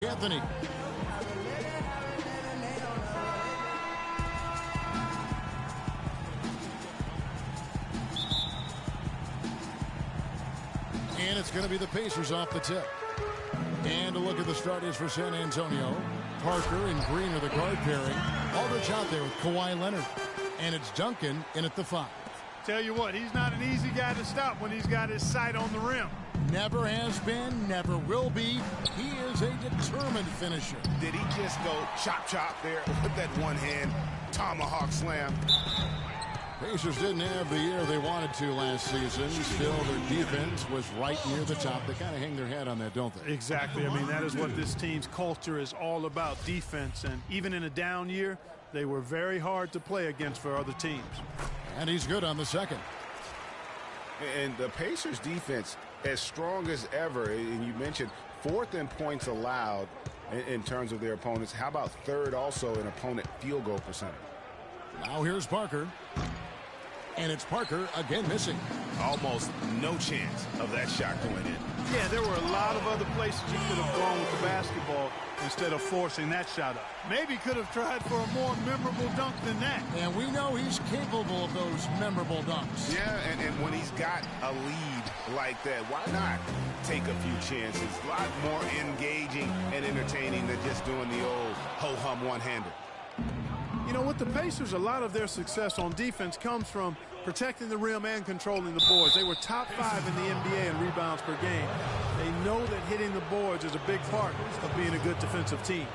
Anthony. And it's going to be the Pacers off the tip. And a look at the starters for San Antonio. Parker and Green are the guard pairing. Aldridge out there with Kawhi Leonard. And it's Duncan in at the 5. Tell you what, he's not an easy guy to stop when he's got his sight on the rim. Never has been, never will be. He is a determined finisher. Did he just go chop there with that one hand tomahawk slam? Pacers didn't have the year they wanted to last season. Still, their defense was right near the top. They kind of hang their head on that, don't they? Exactly. I mean, that is what this team's culture is all about, defense. And even in a down year, they were very hard to play against for other teams. And he's good on the second. And the Pacers defense, as strong as ever, and you mentioned 4th in points allowed in terms of their opponents. How about 3rd also in opponent field goal percentage? Now here's Parker. And it's Parker again missing. Almost no chance of that shot going in. Yeah, there were a lot of other places he could have gone with the basketball instead of forcing that shot up. Maybe could have tried for a more memorable dunk than that. And we know he's capable of those memorable dunks. Yeah, and when he's got a lead like that, why not take a few chances? A lot more engaging and entertaining than just doing the old ho-hum one-hander. You know, with the Pacers, a lot of their success on defense comes from protecting the rim and controlling the boards. They were top 5 in the NBA in rebounds per game. They know that hitting the boards is a big part of being a good defensive team.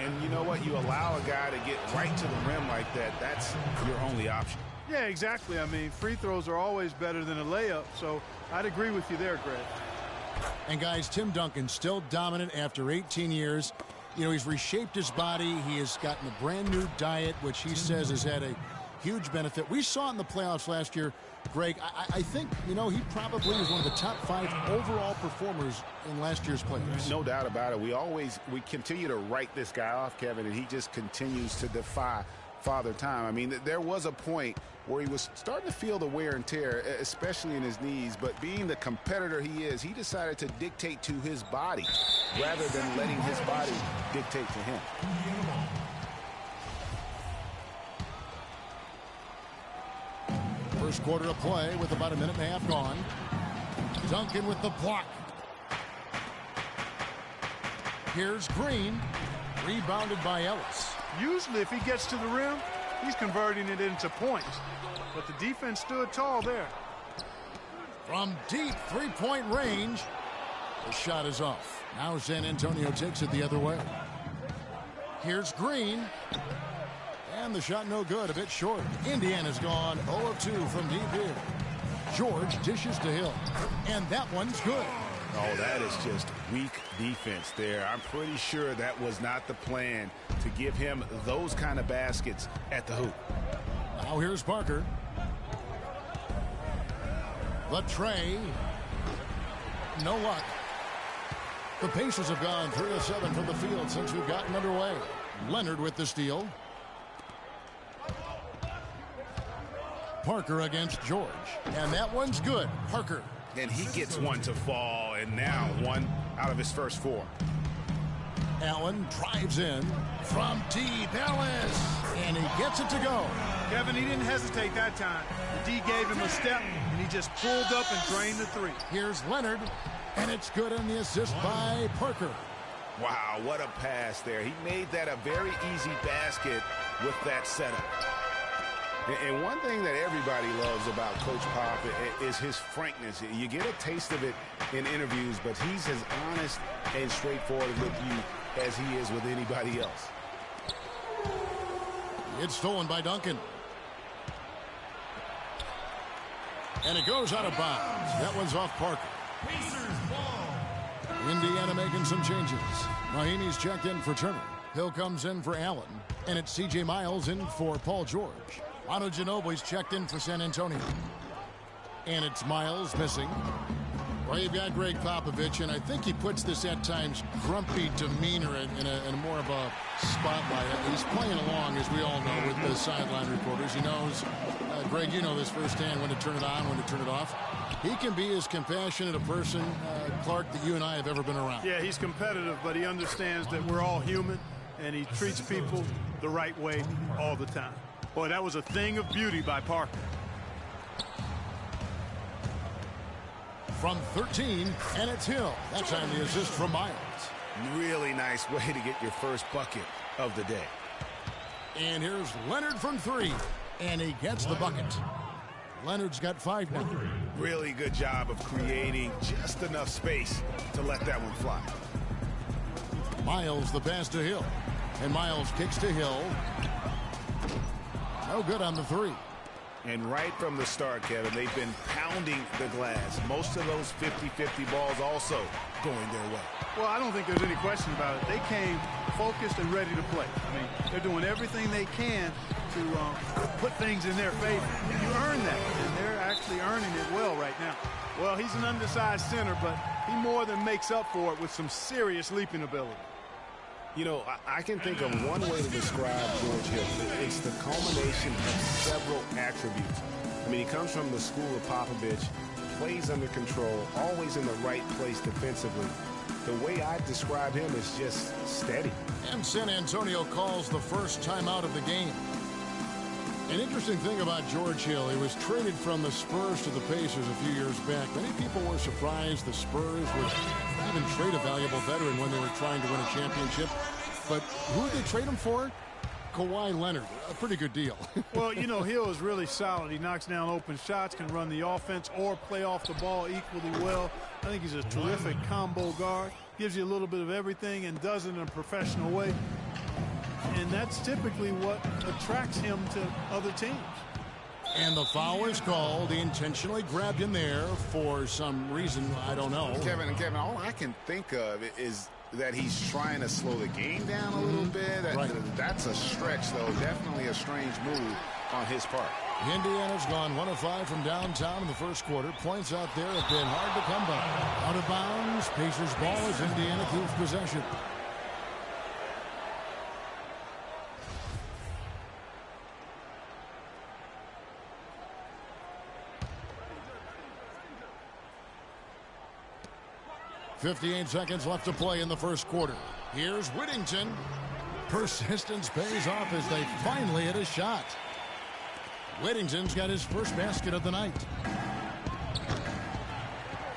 And you know what? You allow a guy to get right to the rim like that, that's your only option. Yeah, exactly. I mean, free throws are always better than a layup, so I'd agree with you there, Greg. And guys, Tim Duncan still dominant after 18 years. You know, he's reshaped his body. He has gotten a brand new diet, which he says has had a huge benefit. We saw it in the playoffs last year, Greg. I think, you know, he probably was one of the top 5 overall performers in last year's playoffs. No doubt about it. We continue to write this guy off, Kevin, and he just continues to defy Father Time. I mean, there was a point where he was starting to feel the wear and tear, especially in his knees, but being the competitor he is, he decided to dictate to his body rather than letting his body dictate to him. First quarter of play with about a minute and a half gone. Duncan with the block. Here's Green, rebounded by Ellis. Usually if he gets to the rim, he's converting it into points. But the defense stood tall there. From deep three-point range, the shot is off. Now San Antonio takes it the other way. Here's Green. And the shot no good, a bit short. Indiana's gone 0 of 2 from deep here. George dishes to Hill. And that one's good. Oh, that is just weak defense there. I'm pretty sure that was not the plan to give him those kind of baskets at the hoop. Now here's Parker. The tray. No luck. The Pacers have gone 3 of 7 from the field since we've gotten underway. Leonard with the steal. Parker against George. And that one's good. Parker. And he gets one to fall, and now one out of his first 4. Allen drives in from deep. Ellis. And he gets it to go. Kevin, he didn't hesitate that time. The D gave him a step, and he just pulled up and drained the 3. Here's Leonard. And it's good on the assist by Parker. Wow, what a pass there. He made that a very easy basket with that setup. And one thing that everybody loves about Coach Pop is his frankness. You get a taste of it in interviews, but he's as honest and straightforward with you as he is with anybody else. It's stolen by Duncan. And it goes out of bounds. That one's off Parker. Indiana making some changes. Mahinmi's checked in for Turner. Hill comes in for Allen. And it's C.J. Miles in for Paul George. Manu Ginobili's checked in for San Antonio. And it's Miles missing. Well, you've got Greg Popovich, and I think he puts this at times grumpy demeanor in a more of a spotlight. He's playing along, as we all know, with the sideline reporters. He knows, Greg, you know this firsthand, when to turn it on, when to turn it off. He can be as compassionate a person, Clark, that you and I have ever been around. Yeah, he's competitive, but he understands that we're all human, and he treats people the right way all the time. Boy, that was a thing of beauty by Parker. From 13, and it's Hill. That time the assist from Miles. Really nice way to get your first bucket of the day. And here's Leonard from 3, and he gets the bucket. Leonard's got 5 now. Really good job of creating just enough space to let that one fly. Miles the pass to Hill, and Miles kicks to Hill. No good on the 3. And right from the start, Kevin, they've been pounding the glass. Most of those 50-50 balls also going their way. Well, I don't think there's any question about it. They came focused and ready to play. I mean, they're doing everything they can to put things in their favor. You earn that, and they're actually earning it well right now. Well, he's an undersized center, but he more than makes up for it with some serious leaping ability. You know, I can think of one way to describe George Hill. It's the culmination of several attributes. I mean, he comes from the school of Popovich, plays under control, always in the right place defensively. The way I describe him is just steady. And San Antonio calls the first timeout of the game. An interesting thing about George Hill, he was traded from the Spurs to the Pacers a few years back. Many people were surprised the Spurs would even trade a valuable veteran when they were trying to win a championship. But who did they trade him for? Kawhi Leonard. A pretty good deal. Well, you know, Hill is really solid. He knocks down open shots, can run the offense or play off the ball equally well. I think he's a terrific combo guard. Gives you a little bit of everything and does it in a professional way. And that's typically what attracts him to other teams. And the foul is called. He intentionally grabbed him there for some reason. I don't know. Kevin, all I can think of is that he's trying to slow the game down a little bit. Right. That's a stretch, though. Definitely a strange move on his part. Indiana's gone 1 of 5 from downtown in the first quarter. Points out there have been hard to come by. Out of bounds. Pacers ball as Indiana keeps possession. .58 seconds left to play in the first quarter. Here's Whittington. Persistence pays off as they finally hit a shot. Whittington's got his first basket of the night.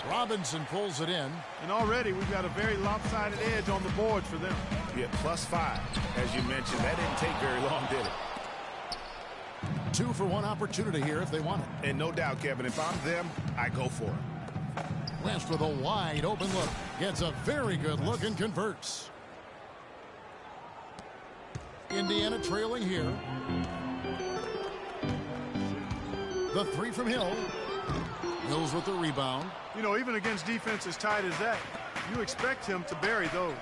Robinson pulls it in. And already we've got a very lopsided edge on the board for them. Yeah, +5. As you mentioned, that didn't take very long, did it? 2 for 1 opportunity here if they want it. And no doubt, Kevin, if I'm them, I go for it. West with a wide open look. Gets a very good look and converts. Indiana trailing here. The 3 from Hill. Hill's with the rebound. You know, even against defense as tight as that, you expect him to bury those.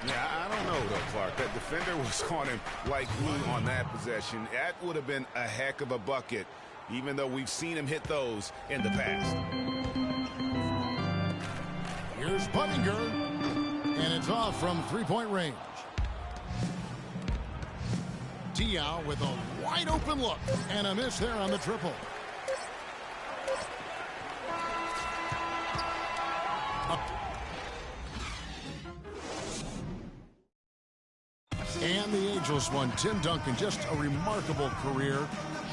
Yeah, I don't know, though, Clark. That defender was on him like glue on that possession. That would have been a heck of a bucket, even though we've seen him hit those in the past. Here's Buttinger, and it's off from 3-point range. Diaw with a wide open look, and a miss there on the triple. And the ageless one, Tim Duncan, just a remarkable career.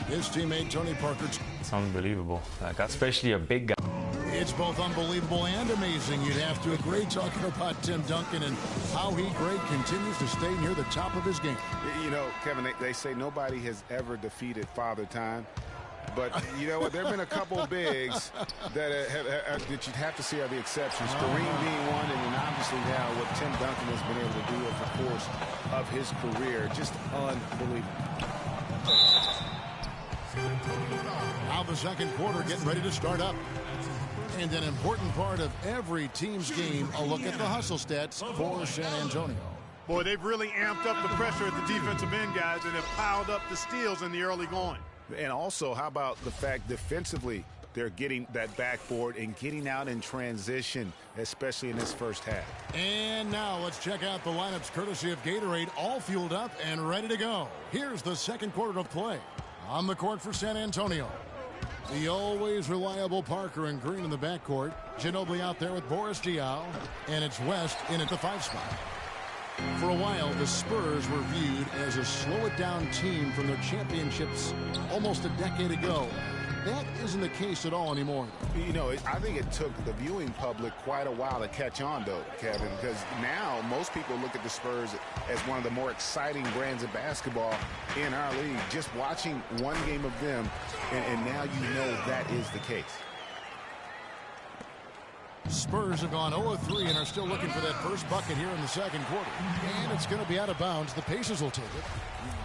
His teammate, Tony Parker. It's unbelievable, especially a big guy. It's both unbelievable and amazing, you'd have to agree, talking about Tim Duncan and how he continues to stay near the top of his game. You know, Kevin, they say nobody has ever defeated Father Time. But you know what? There have been a couple of bigs that you'd have to see are the exceptions. Kareem being one, and then obviously now what Tim Duncan has been able to do over the course of his career. Just unbelievable. Now the second quarter getting ready to start up. And an important part of every team's game, a look at the hustle stats for San Antonio. Boy, they've really amped up the pressure at the defensive end, guys, and have piled up the steals in the early going. And also, how about the fact defensively they're getting that backboard and getting out in transition, especially in this first half. And now let's check out the lineups courtesy of Gatorade, all fueled up and ready to go. Here's the second quarter of play. On the court for San Antonio. The always reliable Parker and Green in the backcourt. Ginobili out there with Boris Diaw. And it's West in at the 5 spot. For a while, the Spurs were viewed as a slow-it-down team from their championships almost a decade ago. That isn't the case at all anymore. You know, I think it took the viewing public quite a while to catch on, though, Kevin, because now most people look at the Spurs as one of the more exciting brands of basketball in our league. Just watching one game of them, and now you know that is the case. Spurs have gone 0-3 and are still looking for that first bucket here in the second quarter. And it's going to be out of bounds. The Pacers will take it.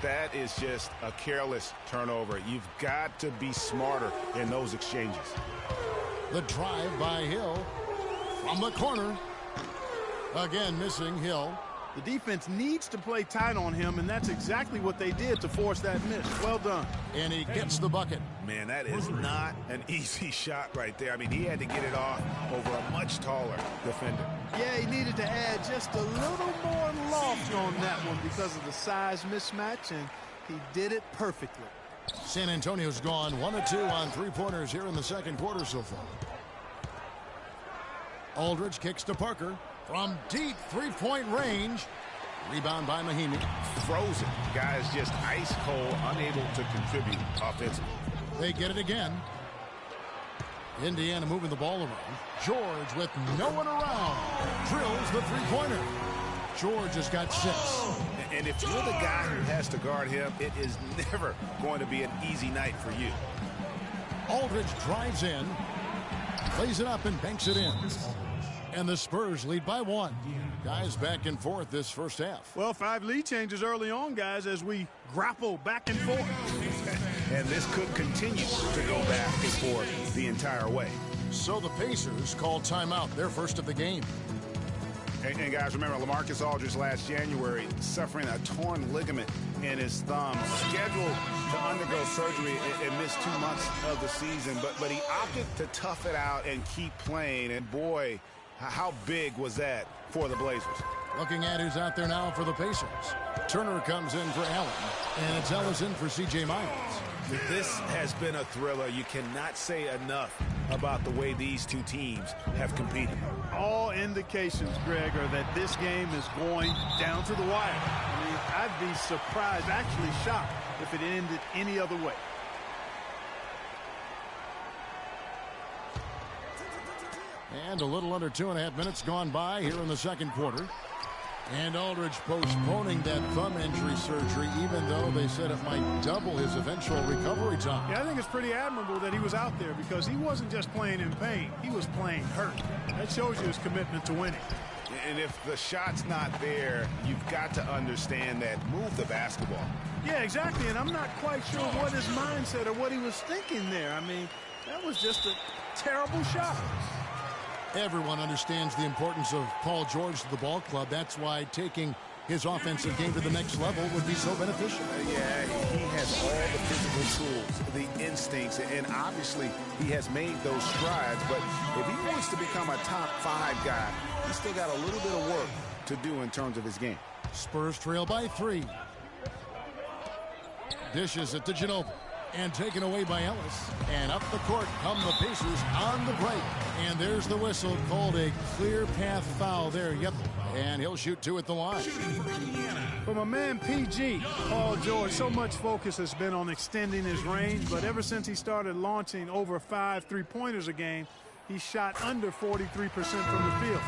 That is just a careless turnover. You've got to be smarter in those exchanges. The drive by Hill from the corner. Again, missing Hill. The defense needs to play tight on him, and that's exactly what they did to force that miss. Well done. And he gets the bucket. Man, that is not an easy shot right there. I mean, he had to get it off over a much taller defender. Yeah, he needed to add just a little more loft on that one because of the size mismatch, and he did it perfectly. San Antonio's gone 1 of 2 on 3-pointers here in the second quarter so far. Aldridge kicks to Parker from deep 3-point range. Rebound by Mahinmi. Frozen. Guys just ice cold, unable to contribute offensively. They get it again. Indiana moving the ball around. George with no one around. Drills the 3-pointer. George has got 6. And if you're the guy who has to guard him, it is never going to be an easy night for you. Aldridge drives in. Plays it up and banks it in. And the Spurs lead by 1. Guys back and forth this first half. Well, 5 lead changes early on, guys, as we grapple back and forth. And this could continue to go back and forth the entire way. So the Pacers call timeout, their first of the game. And guys, remember, LaMarcus Aldridge last January suffering a torn ligament in his thumb, scheduled to undergo surgery and miss 2 months of the season. But he opted to tough it out and keep playing. And boy, how big was that for the Blazers? Looking at who's out there now for the Pacers. Turner comes in for Allen, and it's Ellis in for C.J. Miles. This has been a thriller. You cannot say enough about the way these two teams have competed. All indications, Greg, are that this game is going down to the wire. I mean, I'd be surprised, actually shocked, if it ended any other way. And a little under 2.5 minutes gone by here in the second quarter. And Aldridge postponing that thumb injury surgery, even though they said it might double his eventual recovery time. Yeah, I think it's pretty admirable that he was out there because he wasn't just playing in pain. He was playing hurt. That shows you his commitment to winning. And if the shot's not there, you've got to understand that. Move the basketball. Yeah, exactly. And I'm not quite sure what his mindset or what he was thinking there. I mean, that was just a terrible shot. Everyone understands the importance of Paul George to the ball club. That's why taking his offensive game to the next level would be so beneficial. Yeah, he has all the physical tools, the instincts, and obviously he has made those strides. But if he wants to become a top 5 guy, he's still got a little bit of work to do in terms of his game. Spurs trail by 3. Dishes it to Ginobili. And taken away by Ellis. And up the court come the Pacers on the break. And there's the whistle, called a clear path foul there. Yep. And he'll shoot 2 at the line. From a man, PG, Paul George, so much focus has been on extending his range. But ever since he started launching over 5 3-pointers a game, he shot under 43% from the field.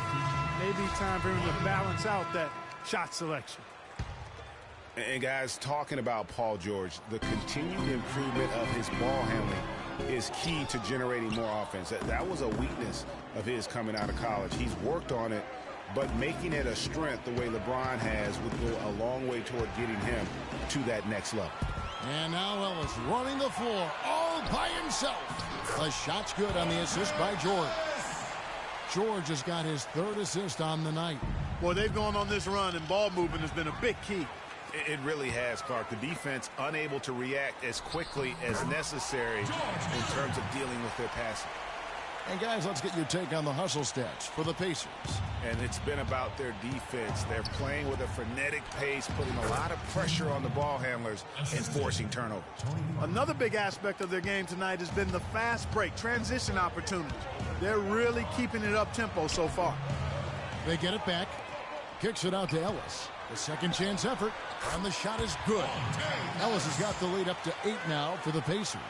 Maybe time for him to balance out that shot selection. And guys, talking about Paul George, the continued improvement of his ball handling is key to generating more offense. That was a weakness of his coming out of college. He's worked on it, but making it a strength the way LeBron has would go a long way toward getting him to that next level. And now Ellis running the floor all by himself. The shot's good on the assist by George. George has got his 3rd assist on the night. Boy, they've gone on this run, and ball movement has been a big key. It really has, Clark. The defense unable to react as quickly as necessary in terms of dealing with their passing. And guys, let's get your take on the hustle stats for the Pacers. And it's been about their defense. They're playing with a frenetic pace, putting a lot of pressure on the ball handlers and forcing turnovers. Another big aspect of their game tonight has been the fast break, transition opportunities. They're really keeping it up tempo so far. They get it back. Kicks it out to Ellis. The second chance effort, and the shot is good. Ellis has got the lead up to 8 now for the Pacers.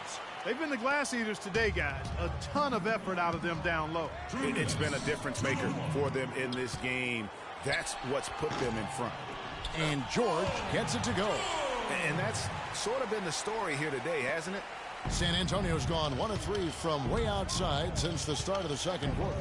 They've been the glass eaters today, guys. A ton of effort out of them down low. It's been a difference maker for them in this game. That's what's put them in front. And George gets it to go. And that's sort of been the story here today, hasn't it? San Antonio's gone 1 of 3 from way outside since the start of the second quarter.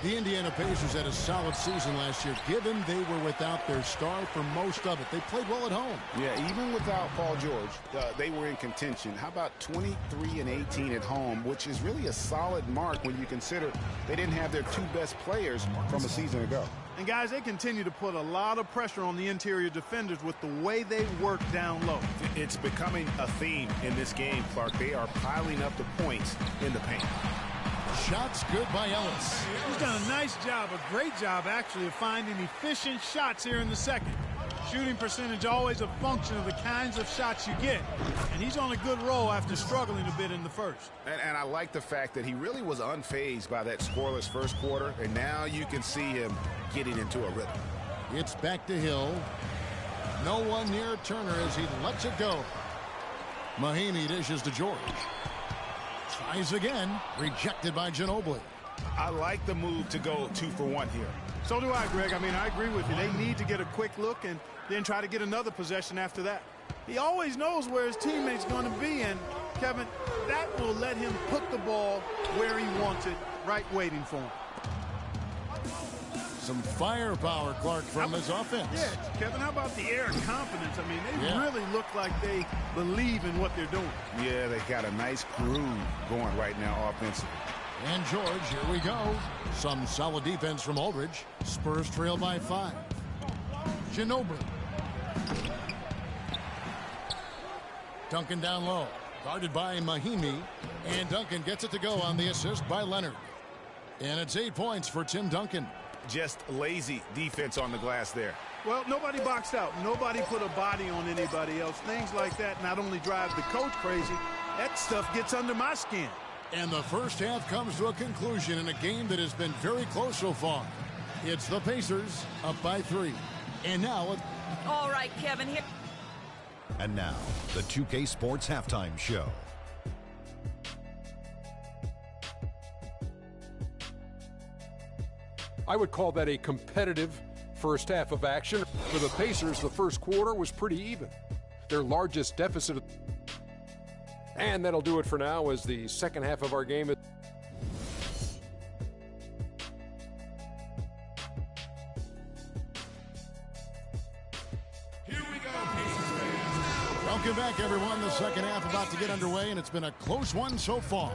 The Indiana Pacers had a solid season last year, given they were without their star for most of it. They played well at home. Yeah, even without Paul George, they were in contention. How about 23 and 18 at home, which is really a solid mark when you consider they didn't have their 2 best players from a season ago. And guys, they continue to put a lot of pressure on the interior defenders with the way they work down low. It's becoming a theme in this game, Clark. They are piling up the points in the paint. Shots good by Ellis. He's done a nice job, a great job actually, of finding efficient shots here in the second. Shooting percentage always a function of the kinds of shots you get. And he's on a good roll after struggling a bit in the first. And I like the fact that he really was unfazed by that scoreless first quarter. And now you can see him getting into a rhythm. It's back to Hill. No one near Turner as he lets it go. Mahinmi dishes to George. Tries again. Rejected by Ginobili. I like the move to go 2 for 1 here. So do I, Greg. I mean, I agree with you. They need to get a quick look and then try to get another possession after that. He always knows where his teammate's going to be, and, Kevin, that will let him put the ball where he wants it, right waiting for him. Some firepower, Clark, from his offense. Yeah, Kevin, how about the air of confidence? I mean, they really look like they believe in what they're doing. Yeah, they got a nice groove going right now offensively. And George, here we go. Some solid defense from Aldridge. Spurs trail by 5. Ginobili. Duncan down low. Guarded by Mahinmi. And Duncan gets it to go on the assist by Leonard. And it's 8 points for Tim Duncan. Just lazy defense on the glass there. Well, nobody boxed out. Nobody put a body on anybody else. Things like that not only drive the coach crazy, that stuff gets under my skin. And the first half comes to a conclusion in a game that has been very close so far. It's the Pacers up by 3. And now... All right, Kevin, here... And now, the 2K Sports Halftime Show. I would call that a competitive first half of action. For the Pacers, the first quarter was pretty even. Their largest deficit. And that'll do it for now as the second half of our game. Here we go, Pacers fans. Welcome back, everyone. The second half about to get underway, and it's been a close one so far.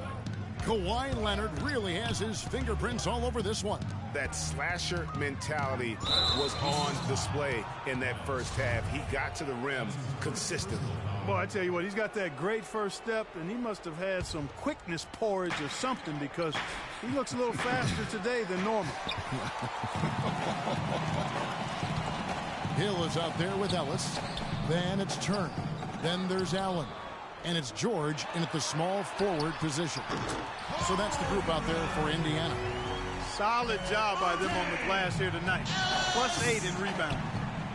Kawhi Leonard really has his fingerprints all over this one. That slasher mentality was on display in that first half. He got to the rim consistently. Boy, I tell you what, he's got that great first step, and he must have had some quickness porridge or something because he looks a little faster today than normal. Hill is out there with Ellis. Then it's Turner. Then there's Allen. And it's George in at the small forward position. So that's the group out there for Indiana. Solid job by them on the glass here tonight. +8 in rebound.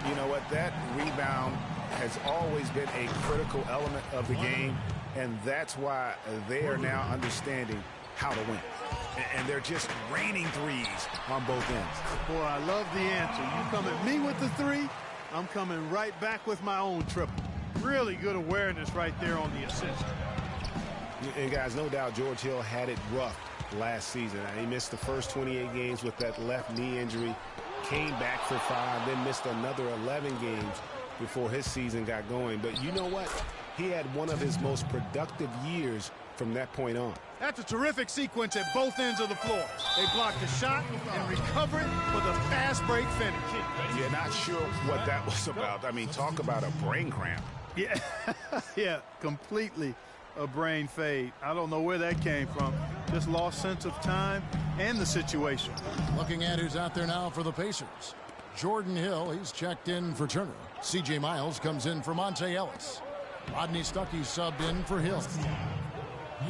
You know what? That rebound has always been a critical element of the game, and that's why they are now understanding how to win. And they're just raining threes on both ends. Boy, I love the answer. You come at me with the 3, I'm coming right back with my own triple. Really good awareness right there on the assist. And guys, no doubt George Hill had it rough last season. He missed the first 28 games with that left knee injury, came back for 5, then missed another 11 games before his season got going. But you know what? He had one of his most productive years from that point on. That's a terrific sequence at both ends of the floor. They blocked the shot and recover it with a fast break finish. You're not sure what that was about. I mean, talk about a brain cramp. Yeah, yeah, completely. a brain fade. I don't know where that came from. Just lost sense of time and the situation. Looking at who's out there now for the Pacers. Jordan Hill, he's checked in for Turner. C.J. Miles comes in for Monte Ellis. Rodney Stuckey subbed in for Hill.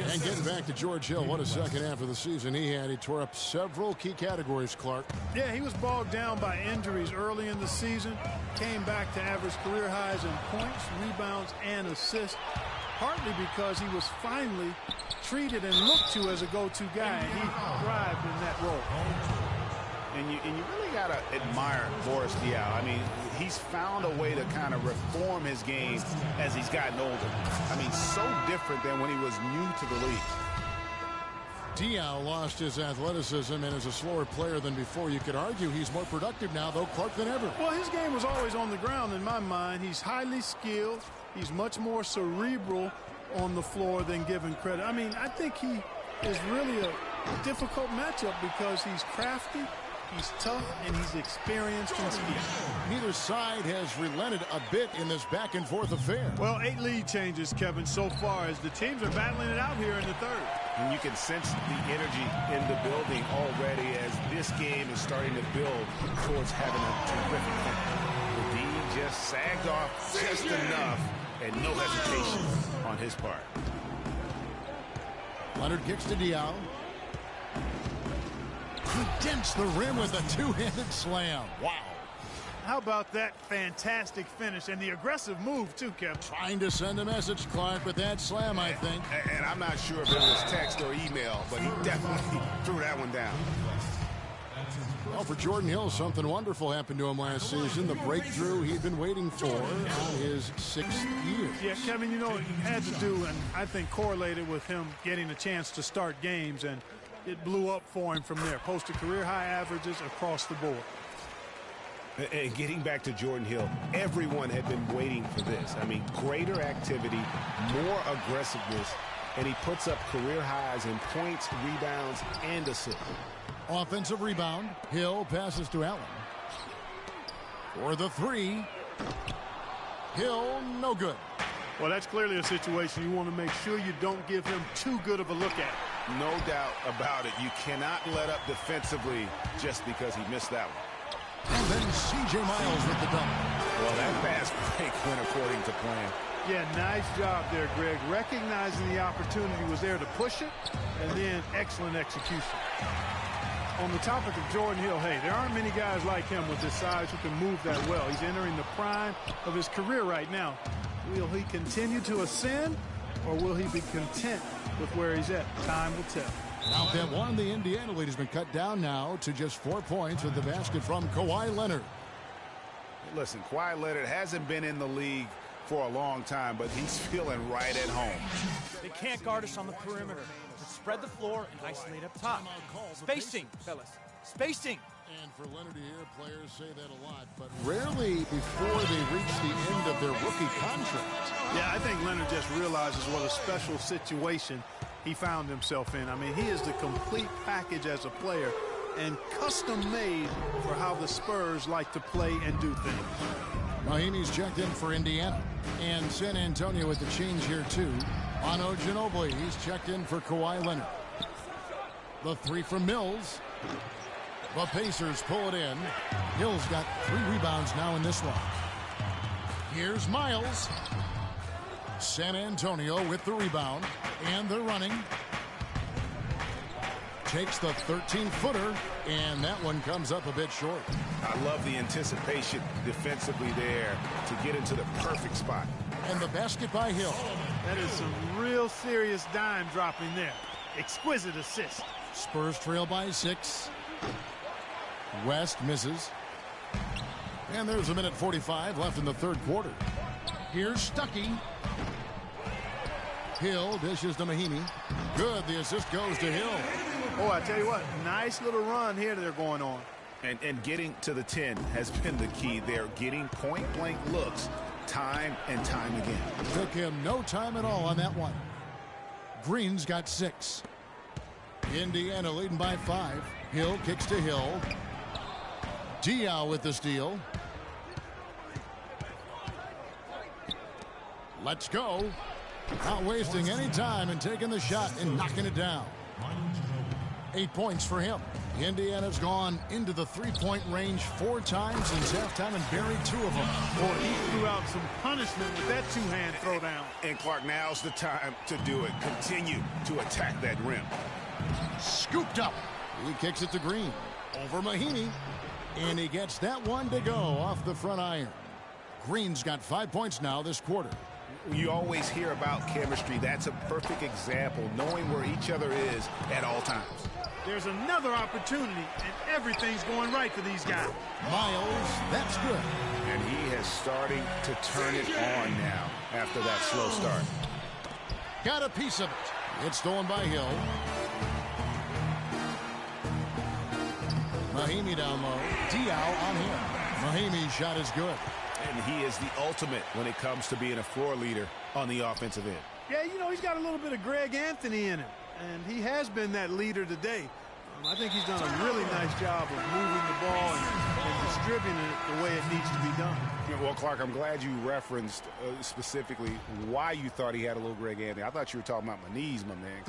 And getting back to George Hill, what a second half of the season he had. He tore up several key categories, Clark. Yeah, he was bogged down by injuries early in the season. Came back to average career highs in points, rebounds, and assists. Partly because he was finally treated and looked to as a go-to guy, and he thrived in that role. And you really got to admire Boris Diaw. I mean, he's found a way to kind of reform his game as he's gotten older. I mean, so different than when he was new to the league. Diaw lost his athleticism and is a slower player than before. You could argue he's more productive now, though, Clark, than ever. Well, his game was always on the ground in my mind. He's highly skilled. He's much more cerebral on the floor than given credit. I mean, I think he is really a difficult matchup because he's crafty, he's tough, and he's experienced in speed. Neither side has relented a bit in this back-and-forth affair. Well, 8 lead changes, Kevin, so far as the teams are battling it out here in the third. And you can sense the energy in the building already as this game is starting to build towards having a terrific finish. The D just sagged off just enough and no hesitation on his part. Leonard kicks to Diaw. He dents the rim with a two-handed slam. Wow. How about that fantastic finish and the aggressive move, too, Kevin? Trying to send a message, Clark, with that slam, I think. And I'm not sure if it was text or email, but he definitely threw that one down. Well, for Jordan Hill, something wonderful happened to him last season. The breakthrough he'd been waiting for on his 6th year. Yeah, Kevin, you know, it had to do, and I think correlated with him getting a chance to start games, and it blew up for him from there. Posted career-high averages across the board. And getting back to Jordan Hill, everyone had been waiting for this. I mean, greater activity, more aggressiveness, and he puts up career highs in points, rebounds, and assists. Offensive rebound. Hill passes to Allen. For the three. Hill, no good. Well, that's clearly a situation you want to make sure you don't give him too good of a look at. No doubt about it. You cannot let up defensively just because he missed that one. And then C.J. Miles with the double. Well, that fast break went according to plan. Yeah, nice job there, Greg. Recognizing the opportunity was there to push it, and then excellent execution. On the topic of Jordan Hill, hey, there aren't many guys like him with his size who can move that well. He's entering the prime of his career right now. Will he continue to ascend, or will he be content with where he's at? Time will tell. Now that one, the Indiana lead has been cut down now to just 4 points with the basket from Kawhi Leonard. Listen, Kawhi Leonard hasn't been in the league for a long time, but he's feeling right at home. They can't guard us on the perimeter. Let's spread the floor and isolate up top. Spacing, fellas. Spacing. And for Leonard to hear players say that a lot, but rarely before they reach the end of their rookie contract. Yeah, I think Leonard just realizes what a special situation he found himself in. I mean, he is the complete package as a player and custom-made for how the Spurs like to play and do things. Mahinmi's checked in for Indiana. And San Antonio with the change here, too. Ano Ginobili, he's checked in for Kawhi Leonard. The three from Mills. The Pacers pull it in. Hill's got 3 rebounds now in this one. Here's Miles. San Antonio with the rebound. And they're running. Takes the 13-footer, and that one comes up a bit short. I love the anticipation defensively there to get into the perfect spot. And the basket by Hill. That is some real serious dime dropping there. Exquisite assist. Spurs trail by 6. West misses. And there's a minute 45 left in the third quarter. Here's Stuckey. Hill dishes to Mahinmi. Good. The assist goes to Hill. Oh, I tell you what, nice little run here they're going on. And getting to the 10 has been the key. They're getting point-blank looks time and time again. Took him no time at all on that one. Green's got 6. Indiana leading by 5. Hill kicks to Hill. Diaw with the steal. Let's go. Not wasting any time and taking the shot and knocking it down. 8 points for him. Indiana's gone into the three-point range 4 times since halftime and buried 2 of them. Boy, he threw out some punishment with that two-hand throwdown. And Clark, now's the time to do it. Continue to attack that rim. Scooped up. He kicks it to Green. Over Mahinmi. And he gets that one to go off the front iron. Green's got 5 points now this quarter. You always hear about chemistry. That's a perfect example, knowing where each other is at all times. There's another opportunity, and everything's going right for these guys. Miles, that's good. And he is starting to turn it on now after that slow start. Got a piece of it. It's stolen by Hill. Mahinmi down low. Diaw on him. Mahinmi's shot is good. And he is the ultimate when it comes to being a floor leader on the offensive end. Yeah, you know, he's got a little bit of Greg Anthony in him, and he has been that leader today. I think he's done a really nice job of moving the ball and distributing it the way it needs to be done. Well, Clark, I'm glad you referenced specifically why you thought he had a little Greg Anthony. I thought you were talking about my knees, my man,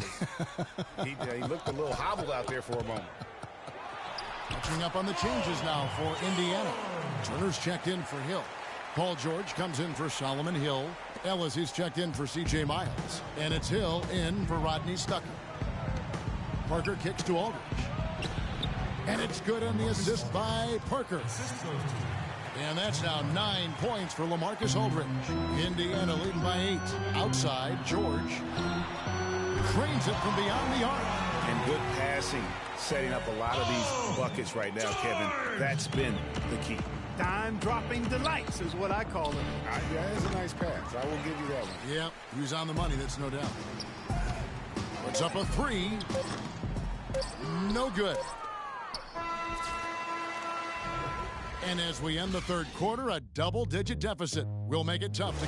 because he looked a little hobbled out there for a moment. Catching up on the changes now for Indiana. Turner's checked in for Hill. Paul George comes in for Solomon Hill. Ellis is checked in for C.J. Miles. And it's Hill in for Rodney Stuckey. Parker kicks to Aldridge. And it's good on the assist by Parker. And that's now 9 points for LaMarcus Aldridge. Indiana leading by 8. Outside, George trains it from beyond the arc. And good passing, setting up a lot of these buckets right now, Kevin. That's been the key. Dime-dropping delights is what I call it. That is a nice pass. I will give you that one. Yeah, he was on the money, that's no doubt. Puts up a 3. No good. And as we end the third quarter, a double-digit deficit will make it tough to...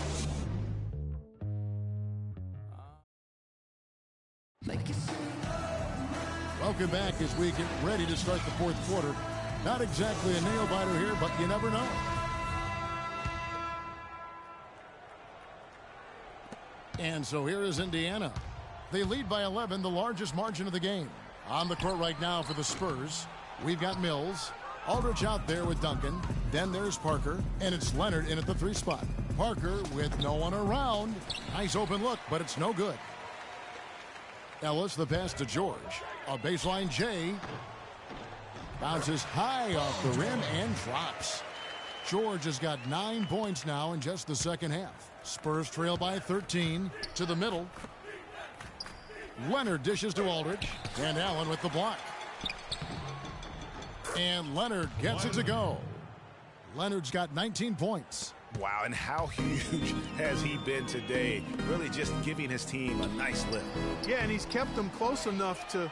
Welcome back as we get ready to start the fourth quarter. Not exactly a nail-biter here, but you never know. And so here is Indiana. They lead by 11, the largest margin of the game. On the court right now for the Spurs, we've got Mills. Aldridge out there with Duncan. Then there's Parker, and it's Leonard in at the 3 spot. Parker with no one around. Nice open look, but it's no good. Ellis, the pass to George. A baseline J. Bounces high off the rim and drops. George has got 9 points now in just the second half. Spurs trail by 13 to the middle. Leonard dishes to Aldridge, and Allen with the block. And Leonard gets it to go. Leonard's got 19 points. Wow, and how huge has he been today? Really just giving his team a nice lift. Yeah, and he's kept them close enough to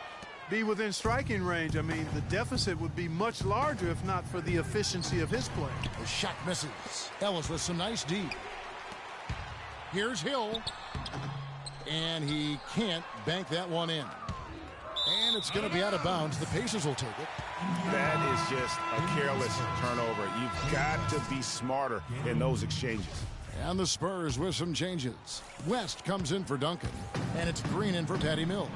be within striking range. I mean, the deficit would be much larger if not for the efficiency of his play. The shot misses. Ellis with some nice D. Here's Hill. And he can't bank that one in. And it's going to be out of bounds. The Pacers will take it. That is just a careless turnover. You've got to be smarter in those exchanges. And the Spurs with some changes. West comes in for Duncan. And it's Green in for Patty Mills.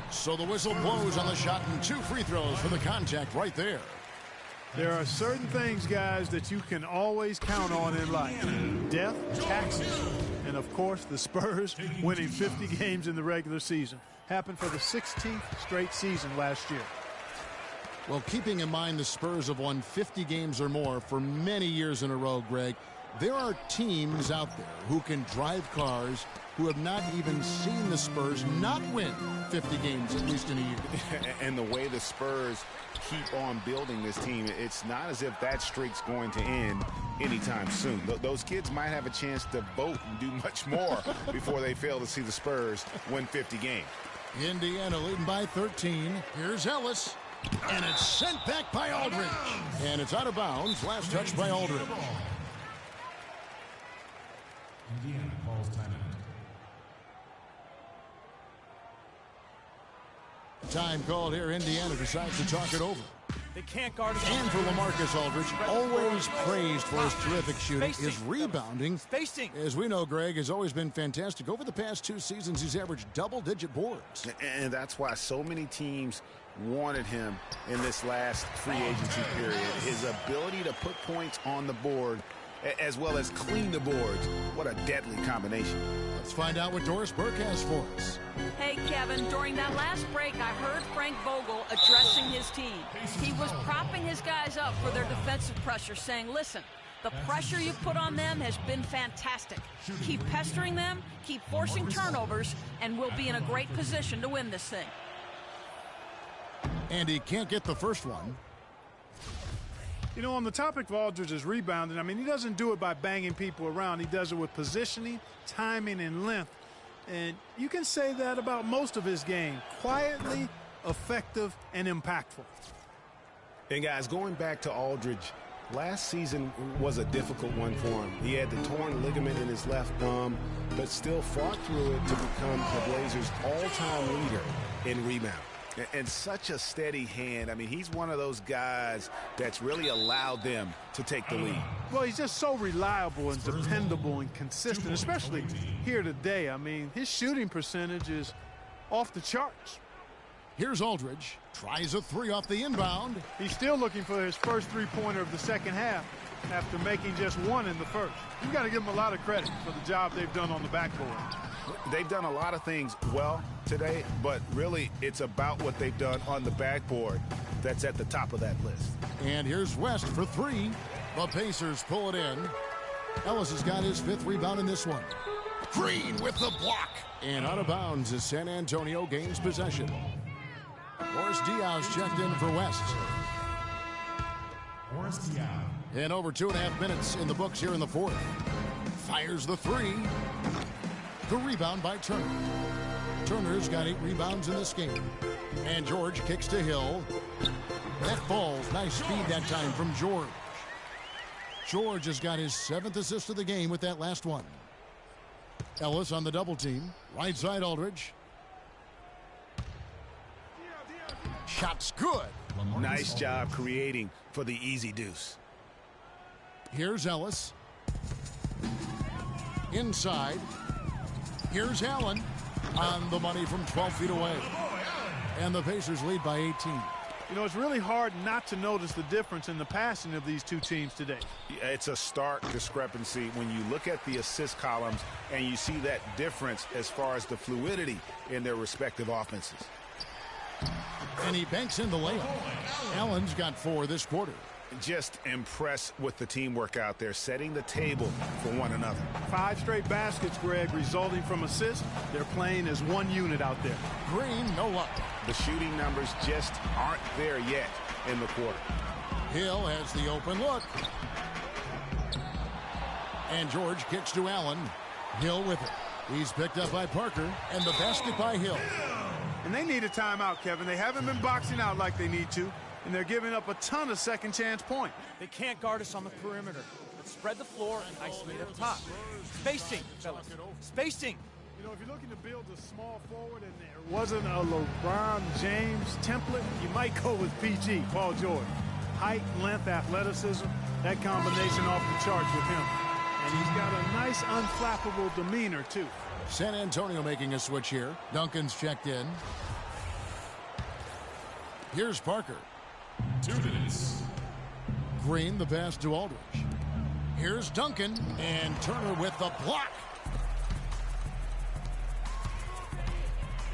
So the whistle blows on the shot and 2 free throws for the contact right there. There are certain things, guys, that you can always count on in life. Death, taxes, and of course the Spurs winning 50 games in the regular season. Happened for the 16th straight season last year. Well, keeping in mind the Spurs have won 50 games or more for many years in a row, Greg, there are teams out there who can drive cars who have not even seen the Spurs not win 50 games, at least in a year. And the way the Spurs keep on building this team, it's not as if that streak's going to end anytime soon. Those kids might have a chance to vote and do much more before they fail to see the Spurs win 50 games. Indiana leading by 13. Here's Ellis. And it's sent back by Aldridge. And it's out of bounds. Last touch by Aldridge. Indiana calls timeout. Time called here. Indiana decides to talk it over. They can't guard us. And for LaMarcus Aldridge, always praised for his terrific shooting, his rebounding, as we know, Greg, has always been fantastic. Over the past 2 seasons, he's averaged double-digit boards. And that's why so many teams wanted him in this last free agency period. His ability to put points on the board as well as clean the boards. What a deadly combination. Let's find out what Doris Burke has for us. Hey, Kevin, during that last break, I heard Frank Vogel addressing his team. He was propping his guys up for their defensive pressure, saying, listen, the pressure you put on them has been fantastic. Keep pestering them, keep forcing turnovers, and we'll be in a great position to win this thing. And he can't get the first one. You know, on the topic of Aldridge's rebounding, I mean, he doesn't do it by banging people around. He does it with positioning, timing, and length. And you can say that about most of his game. Quietly, effective, and impactful. And guys, going back to Aldridge, last season was a difficult one for him. He had the torn ligament in his left thumb, but still fought through it to become the Blazers' all-time leader in rebound. And such a steady hand. I mean, he's one of those guys that's really allowed them to take the lead. Well, he's just so reliable and dependable and consistent, especially here today. I mean, his shooting percentage is off the charts. Here's Aldridge. Tries a 3 off the inbound. He's still looking for his first three-pointer of the second half after making just 1 in the first. You've got to give him a lot of credit for the job they've done on the backboard. They've done a lot of things well today, but really it's about what they've done on the backboard that's at the top of that list. And here's West for 3. The Pacers pull it in. Ellis has got his 5th rebound in this one. Green with the block. And out of bounds as San Antonio gains possession. Boris Diaw's checked in for West. Boris Diaw. And over 2.5 minutes in the books here in the 4th. Fires the 3. The rebound by Turner. Turner's got 8 rebounds in this game. And George kicks to Hill. That falls. Nice speed that time from George. George has got his 7th assist of the game with that last one. Ellis on the double team. Right side Aldridge. Shot's good. Nice job creating for the easy deuce. Here's Ellis. Inside. Here's Allen on the money from 12 feet away. And the Pacers lead by 18. You know, it's really hard not to notice the difference in the passing of these two teams today. It's a stark discrepancy when you look at the assist columns and you see that difference as far as the fluidity in their respective offenses. And he banks in the layup. Allen's got 4 this quarter. Just impressed with the teamwork out there, setting the table for one another. 5 straight baskets, Greg, resulting from assists. They're playing as one unit out there. Green, no luck. The shooting numbers just aren't there yet in the quarter. Hill has the open look. And George kicks to Allen. Hill with it. He's picked up by Parker, and the basket by Hill. And they need a timeout, Kevin. They haven't been boxing out like they need to, and they're giving up a ton of second chance points. They can't guard us on the perimeter. But spread the floor and isolate up top. Spacing, fellas. Spacing. You know, if you're looking to build a small forward and there wasn't a LeBron James template, you might go with PG, Paul George. Height, length, athleticism, that combination off the charts with him. And he's got a nice, unflappable demeanor, too. San Antonio making a switch here. Duncan's checked in. Here's Parker. 2 minutes. Green, the pass to Aldridge. Here's Duncan, and Turner with the block.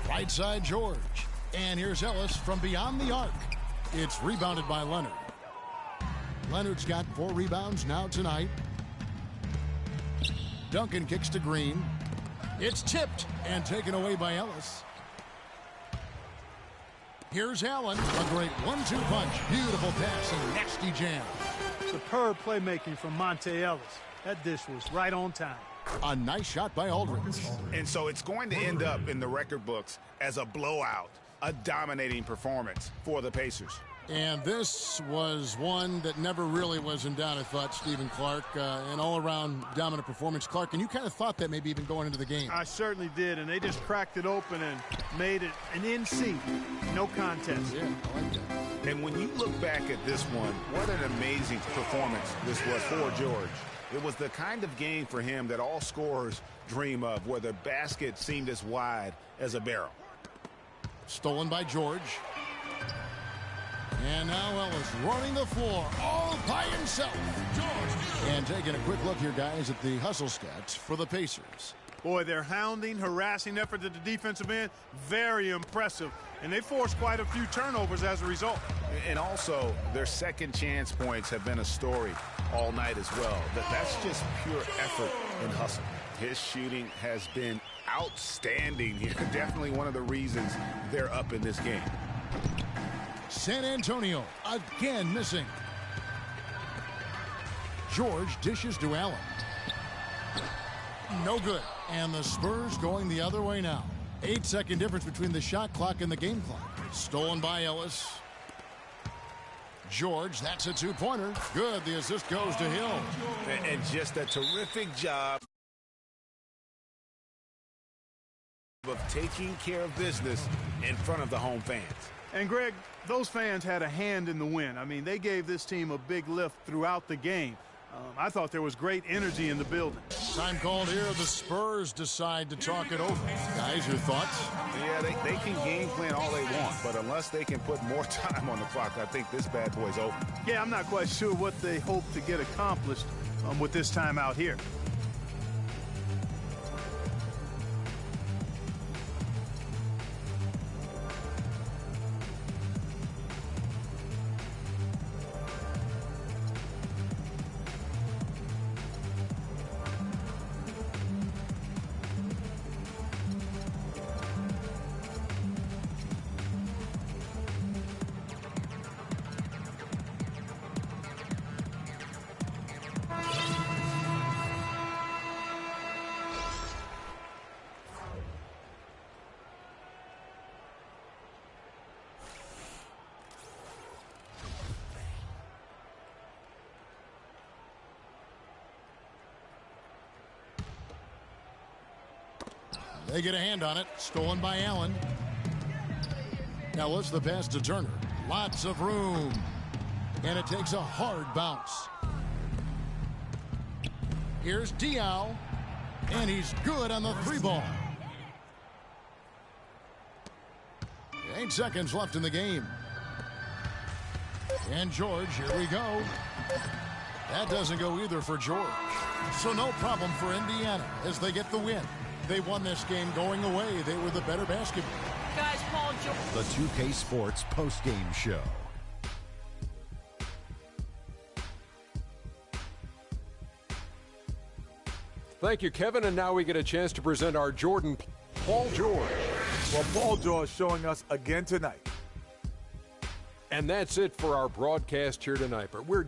Right side George. And here's Ellis from beyond the arc. It's rebounded by Leonard. Leonard's got 4 rebounds now tonight. Duncan kicks to Green. It's tipped and taken away by Ellis. Here's Allen. A great 1-2 punch. Beautiful pass and nasty jam. Superb playmaking from Monte Ellis. That dish was right on time. A nice shot by Aldridge. And so it's going to end up in the record books as a blowout, a dominating performance for the Pacers. And this was one that never really was in doubt, I thought, Stephen Clark. An all-around dominant performance. Clark, and you kind of thought that maybe even going into the game. I certainly did, and they just cracked it open and made it an in-sync. No contest. Yeah, I like that. And when you look back at this one, what an amazing performance this was for George. It was the kind of game for him that all scorers dream of, where the basket seemed as wide as a barrel. Stolen by George. And now Ellis running the floor all by himself. And taking a quick look here, guys, at the hustle stats for the Pacers. Boy, their hounding, harassing effort at the defensive end, very impressive. And they forced quite a few turnovers as a result. And also, their second chance points have been a story all night as well. That's just pure effort and hustle. His shooting has been outstanding here. Definitely one of the reasons they're up in this game. San Antonio again missing. George dishes to Allen. No good. And the Spurs going the other way now. 8-second difference between the shot clock and the game clock. Stolen by Ellis. George, that's a two-pointer. Good. The assist goes to Hill. And just a terrific job of taking care of business in front of the home fans. And, Greg, those fans had a hand in the win. I mean, they gave this team a big lift throughout the game. I thought there was great energy in the building. Time called here. The Spurs decide to talk it over. Guys, your thoughts? Yeah, they can game plan all they want, but unless they can put more time on the clock, I think this bad boy's over. Yeah, I'm not quite sure what they hope to get accomplished with this time out here. They get a hand on it. Stolen by Allen. Now let's the pass to Turner. Lots of room. And it takes a hard bounce. Here's Diaw. And he's good on the three ball. 8 seconds left in the game. And George, here we go. That doesn't go either for George. So no problem for Indiana as they get the win. They won this game going away. They were the better basketball. Guys, Paul George. The 2K Sports postgame show. Thank you, Kevin. And now we get a chance to present our Jordan, Paul George. Well, Paul George showing us again tonight. And that's it for our broadcast here tonight. But we're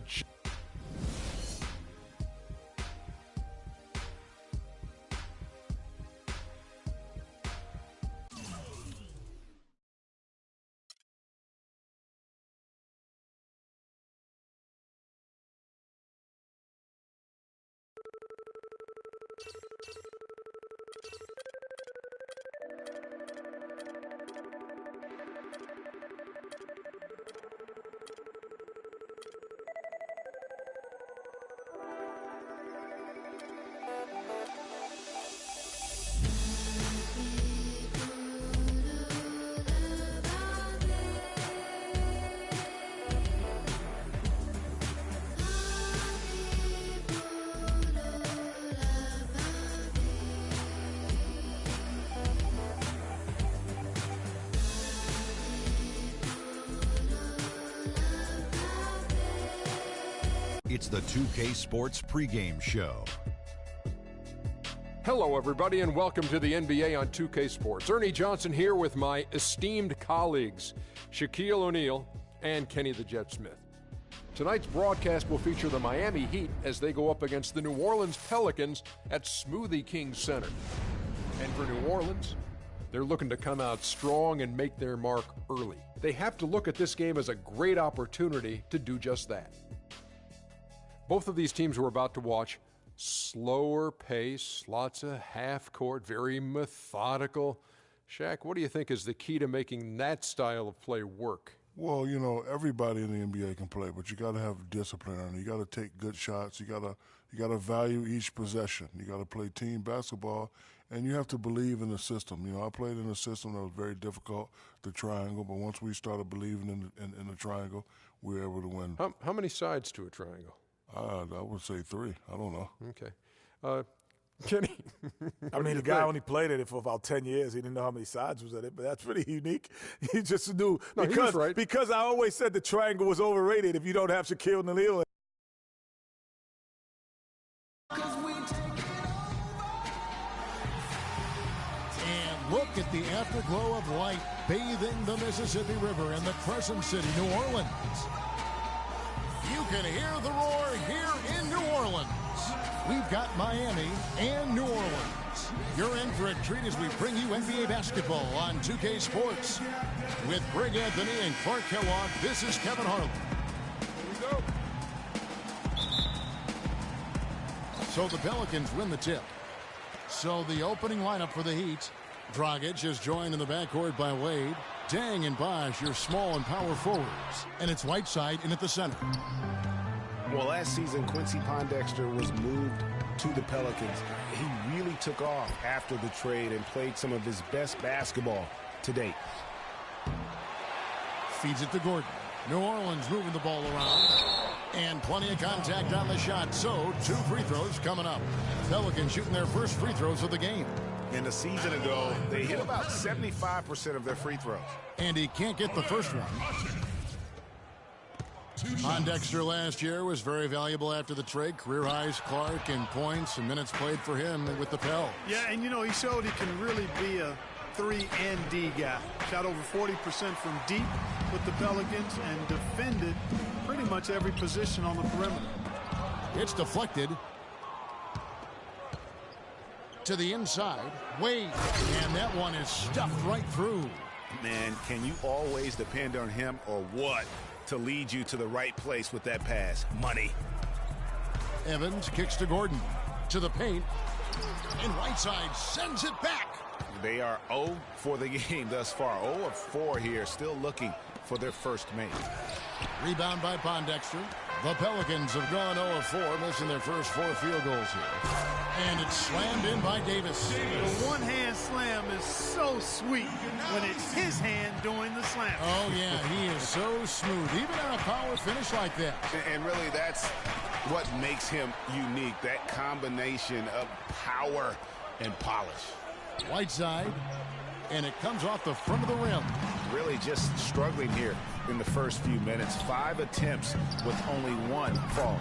It's the 2K Sports pregame show. Hello, everybody, and welcome to the NBA on 2K Sports. Ernie Johnson here with my esteemed colleagues, Shaquille O'Neal and Kenny the Jet Smith. Tonight's broadcast will feature the Miami Heat as they go up against the New Orleans Pelicans at Smoothie King Center. And for New Orleans, they're looking to come out strong and make their mark early. They have to look at this game as a great opportunity to do just that. Both of these teams we're about to watch, slower pace, lots of half court, very methodical. Shaq, what do you think is the key to making that style of play work? Well, you know, everybody in the NBA can play, but you got to have discipline on it. You got to take good shots. You got to value each possession. You got to play team basketball, and you have to believe in the system. You know, I played in a system that was very difficult, the triangle, but once we started believing in the triangle, we were able to win. How many sides to a triangle? I would say 3. I don't know. Okay. Kenny. I mean, the guy only played at it for about 10 years. He didn't know how many sides was at it, but that's pretty unique. He just knew. No, he was right. Because I always said the triangle was overrated if you don't have Shaquille O'Neal. And look at the afterglow of light bathing the Mississippi River in the Crescent City, New Orleans. You can hear the roar here in New Orleans. We've got Miami and New Orleans. You're in for a treat as we bring you NBA basketball on 2K Sports. With Greg Anthony and Clark Kellogg, this is Kevin Harlan. Here we go. So the Pelicans win the tip. So the opening lineup for the Heat. Dragic is joined in the backcourt by Wade. Dang and Bosh, your small and power forwards. And it's Whiteside in at the center. Well, last season, Quincy Pondexter was moved to the Pelicans. He really took off after the trade and played some of his best basketball to date. Feeds it to Gordon. New Orleans moving the ball around. And plenty of contact on the shot. So 2 free throws coming up. Pelicans shooting their first free throws of the game. And a season ago, they hit about 75% of their free throws. And he can't get the first one. Pondexter last year was very valuable after the trade. Career highs, Clark, in points and minutes played for him with the Pels. Yeah, and you know, he showed he can really be a 3 and D guy. Shot over 40% from deep with the Pelicans and defended pretty much every position on the perimeter. It's deflected to the inside. Wade, and that one is stuffed right through. Man, can you always depend on him or what to lead you to the right place with that pass? Money. Evans kicks to Gordon. To the paint. And Whiteside sends it back. They are 0 for the game thus far. 0 of 4 here, still looking for their first make. Rebound by Pondexter. The Pelicans have gone 0 of 4, missing their first 4 field goals here. And it's slammed in by Davis. The one-hand slam is so sweet when it's his hand doing the slam. Oh, yeah, he is so smooth, even on a power finish like that. And really, that's what makes him unique, that combination of power and polish. Whiteside, and it comes off the front of the rim. Really just struggling here in the first few minutes. 5 attempts with only 1 fall.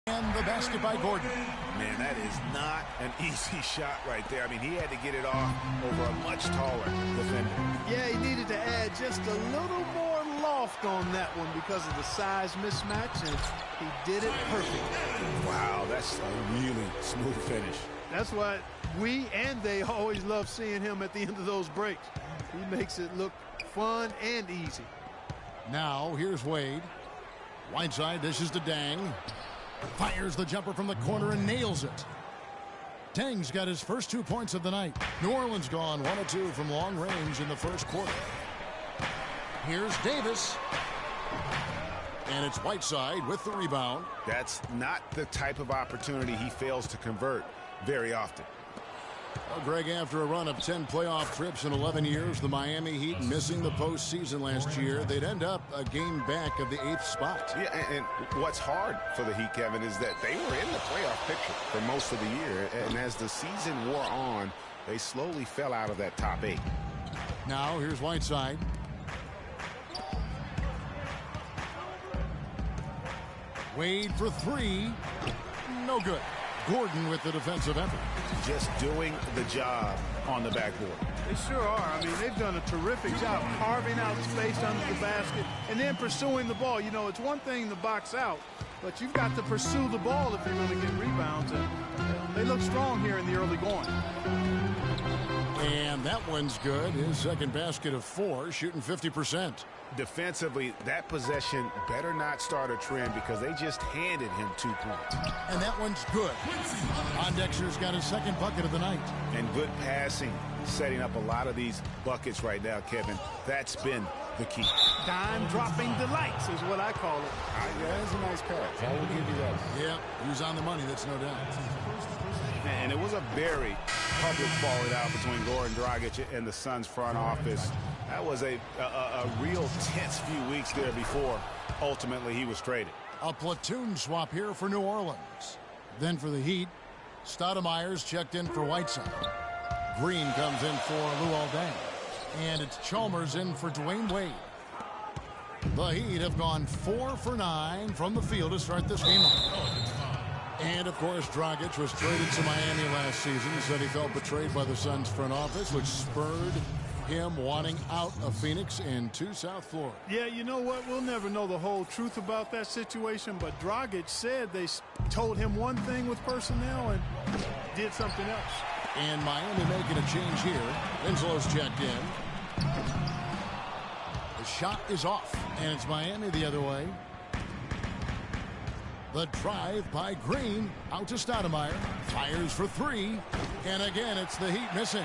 And the basket by Gordon. Man, that is not an easy shot right there. I mean, he had to get it off over a much taller defender. Yeah, he needed to add just a little more loft on that one because of the size mismatch, and he did it perfectly. Wow, that's a really smooth finish. That's why we and they always love seeing him at the end of those breaks. He makes it look fun and easy. Now, here's Wade. Whiteside dishes to Dang. Fires the jumper from the corner and nails it. Dang's got his first 2 points of the night. New Orleans gone 1 of 2 from long range in the first quarter. Here's Davis. And it's Whiteside with the rebound. That's not the type of opportunity he fails to convert very often. Well, Greg, after a run of 10 playoff trips in 11 years, the Miami Heat missing the postseason last year, they'd end up a game back of the 8th spot. Yeah, and what's hard for the Heat, Kevin, is that they were in the playoff picture for most of the year, and as the season wore on, they slowly fell out of that top 8. Now here's Whiteside. Wade for three. No good. Gordon with the defensive effort. Just doing the job on the backboard. They sure are. I mean, they've done a terrific job carving out space under the basket and then pursuing the ball. You know, it's one thing to box out, but you've got to pursue the ball if you're going to get rebounds. And they look strong here in the early going. And that one's good. His second basket of 4, shooting 50%. Defensively, that possession better not start a trend because they just handed him 2 points. And that one's good. Pondexter's got his second bucket of the night. And good passing, setting up a lot of these buckets right now, Kevin. That's been the key. Dime-dropping delights is what I call it. Yeah, that's a nice pass. I will give you that. Yeah, he was on the money, that's no doubt. And it was a very public falling out between Goran Dragic and the Suns front office. That was a real tense few weeks there before ultimately he was traded. A platoon swap here for New Orleans. Then for the Heat, Stoudemire's checked in for Whiteside. Green comes in for Luol Deng. And it's Chalmers in for Dwayne Wade. The Heat have gone 4 for 9 from the field to start this game off. And, of course, Dragic was traded to Miami last season. Said he felt betrayed by the Suns front office, which spurred him wanting out of Phoenix into South Florida. Yeah, you know what? We'll never know the whole truth about that situation, but Dragic said they told him one thing with personnel and did something else. And Miami making a change here. Winslow's checked in. The shot is off, and it's Miami the other way. The drive by Green, out to Stoudemire, fires for 3, and again it's the Heat missing.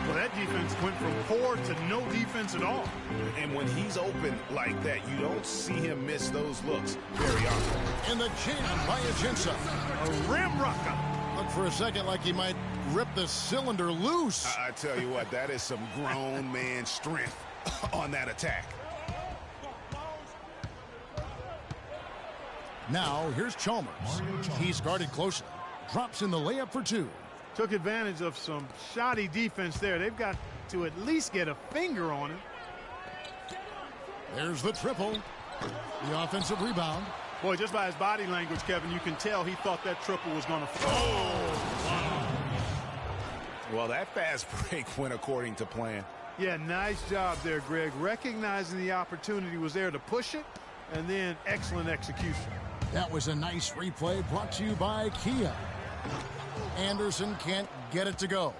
Well, that defense went from poor to no defense at all. And when he's open like that, you don't see him miss those looks very often. And the jam by Ajinça. A rim rocker. Looked for a second like he might rip the cylinder loose. I tell you what, that is some grown man strength on that attack. Now, here's Chalmers. He's guarded closely. Drops in the layup for 2. Took advantage of some shoddy defense there. They've got to at least get a finger on him. There's the triple. The offensive rebound. Boy, just by his body language, Kevin, you can tell he thought that triple was going to fall. Oh, wow. Well, that fast break went according to plan. Yeah, nice job there, Greg. Recognizing the opportunity was there to push it, and then excellent execution. That was a nice replay brought to you by Kia. Anderson can't get it to go.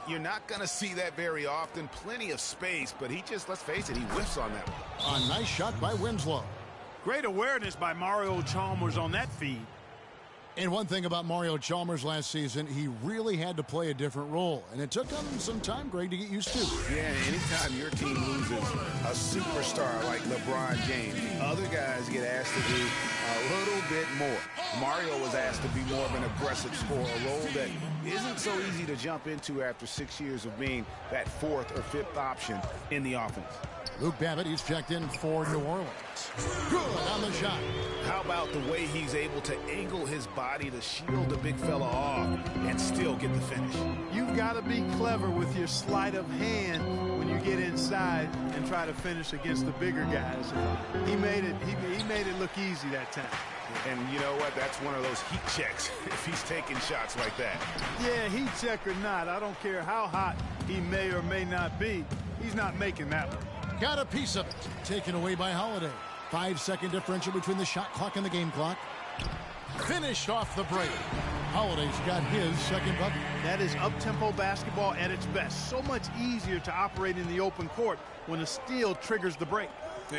You're not going to see that very often. Plenty of space, but he just, let's face it, he whiffs on that one. A nice shot by Winslow. Great awareness by Mario Chalmers on that feed. And one thing about Mario Chalmers last season, he really had to play a different role. And it took him some time, Greg, to get used to. Yeah, anytime your team loses a superstar like LeBron James, other guys get asked to do a little bit more. Mario was asked to be more of an aggressive scorer, a role that isn't so easy to jump into after 6 years of being that 4th or 5th option in the offense. Luke Babbitt, he's checked in for New Orleans. Good on the shot. How about the way he's able to angle his body to shield the big fella off and still get the finish? You've got to be clever with your sleight of hand when you get inside and try to finish against the bigger guys. He made it look easy that time. And you know what? That's one of those heat checks if he's taking shots like that. Yeah, heat check or not, I don't care how hot he may or may not be. He's not making that one. Got a piece of it. Taken away by Holiday. 5-second differential between the shot clock and the game clock. Finished off the break. Holiday's got his second bucket. That is up-tempo basketball at its best. So much easier to operate in the open court when a steal triggers the break.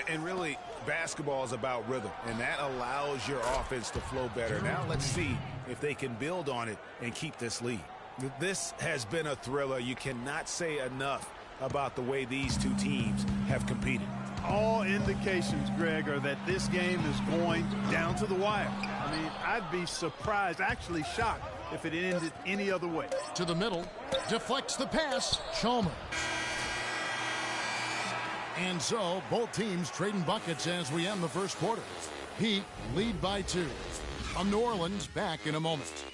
And really, basketball is about rhythm, and that allows your offense to flow better. Now let's see if they can build on it and keep this lead. This has been a thriller. You cannot say enough about the way these two teams have competed. All indications, Greg, are that this game is going down to the wire. I mean, I'd be surprised, actually shocked, if it ended any other way. To the middle, deflects the pass, Chalmers. And so, both teams trading buckets as we end the first quarter. Heat lead by 2. From New Orleans, back in a moment.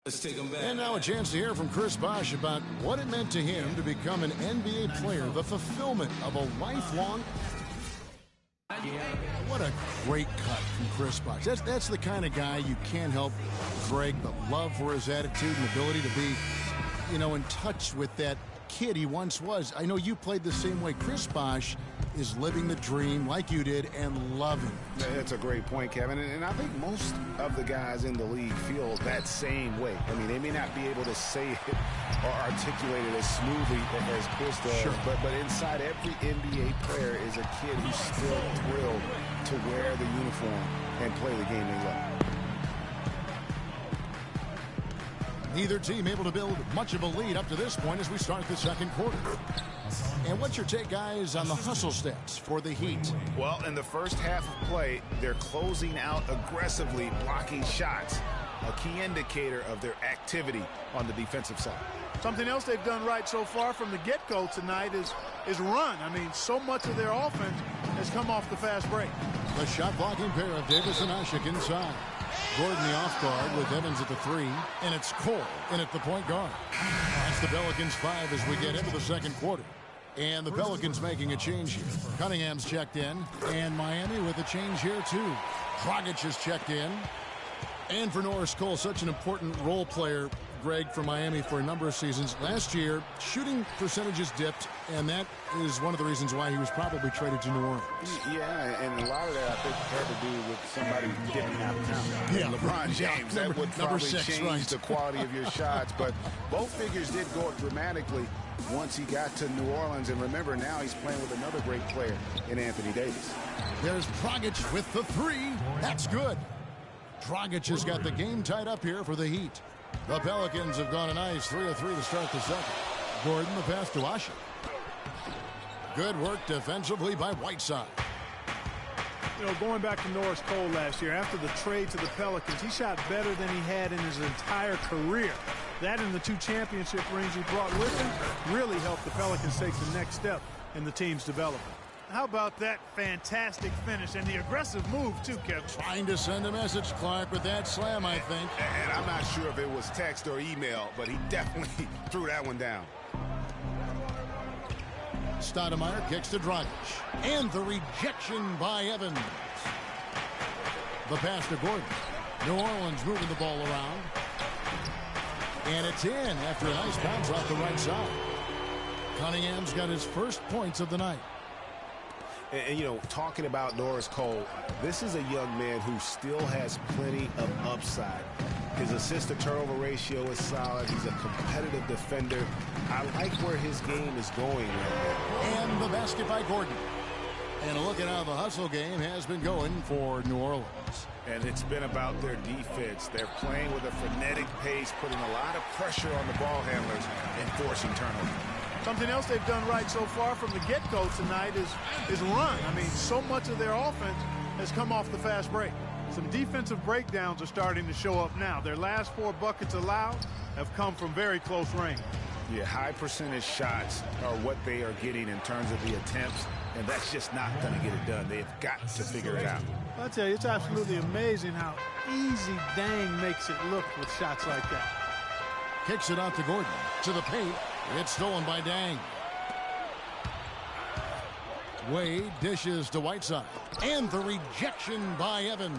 Let's take him back. And now a chance to hear from Chris Bosh about what it meant to him to become an NBA player, the fulfillment of a lifelong. What a great cut from Chris Bosh. That's the kind of guy you can't help, Greg, but love for his attitude and ability to be, in touch with that kid he once was. I know you played the same way. Chris Bosh is living the dream like you did and loving it. That's a great point, Kevin. And I think most of the guys in the league feel that same way. I mean, they may not be able to say it or articulate it as smoothly as Chris does, sure. but inside every NBA player is a kid who's still thrilled to wear the uniform and play the game they love. Neither team able to build much of a lead up to this point as we start the second quarter. And what's your take, guys, on the hustle stats for the Heat? Well, in the first half of play, they're closing out aggressively, blocking shots, a key indicator of their activity on the defensive side. Something else they've done right so far from the get-go tonight is run. I mean, so much of their offense has come off the fast break. The shot-blocking pair of Davis and Ashik inside. Gordon the off guard with Evans at the 3, and it's Cole in at the point guard. That's the Pelicans 5 as we get into the second quarter. And the Pelicans making a change here. Cunningham's checked in, and Miami with a change here too. Dragic has checked in. And for Norris Cole, such an important role player, Greg, for Miami for a number of seasons. Last year, shooting percentages dipped, and that is one of the reasons why he was probably traded to New Orleans. Yeah, and a lot of that, I think, had to do with somebody getting out of town. Yeah, LeBron James, that would probably change the quality of your shots. But both figures did go up dramatically once he got to New Orleans. And remember, now he's playing with another great player in Anthony Davis. There's Dragic with the 3. That's good. Dragic has got the game tied up here for the Heat. The Pelicans have gone a nice 3 of 3 to start the second. Gordon the pass to Ashik. Good work defensively by Whiteside. Going back to Norris Cole last year, after the trade to the Pelicans, he shot better than he had in his entire career. That and the 2 championship rings he brought with him really helped the Pelicans take the next step in the team's development. How about that fantastic finish and the aggressive move, too, Kevin? Trying to send a message, Clark, with that slam, I think. And I'm not sure if it was text or email, but he definitely threw that one down. Stoudemire kicks to Dragic. And the rejection by Evans. The pass to Gordon. New Orleans moving the ball around. And it's in after a nice bounce off the right side. Cunningham's got his first points of the night. And talking about Norris Cole, this is a young man who still has plenty of upside. His assist-to-turnover ratio is solid. He's a competitive defender. I like where his game is going right now. And the basket by Gordon. And look at how the hustle game has been going for New Orleans. And it's been about their defense. They're playing with a frenetic pace, putting a lot of pressure on the ball handlers and forcing turnovers. Something else they've done right so far from the get-go tonight is run. I mean, so much of their offense has come off the fast break. Some defensive breakdowns are starting to show up now. Their last 4 buckets allowed have come from very close range. Yeah, high percentage shots are what they are getting in terms of the attempts, and that's just not going to get it done. They've got to figure it out. I tell you, it's absolutely amazing how easy Dang makes it look with shots like that. Kicks it out to Gordon. To the paint. It's stolen by Dang. Wade dishes to Whiteside. And the rejection by Evans.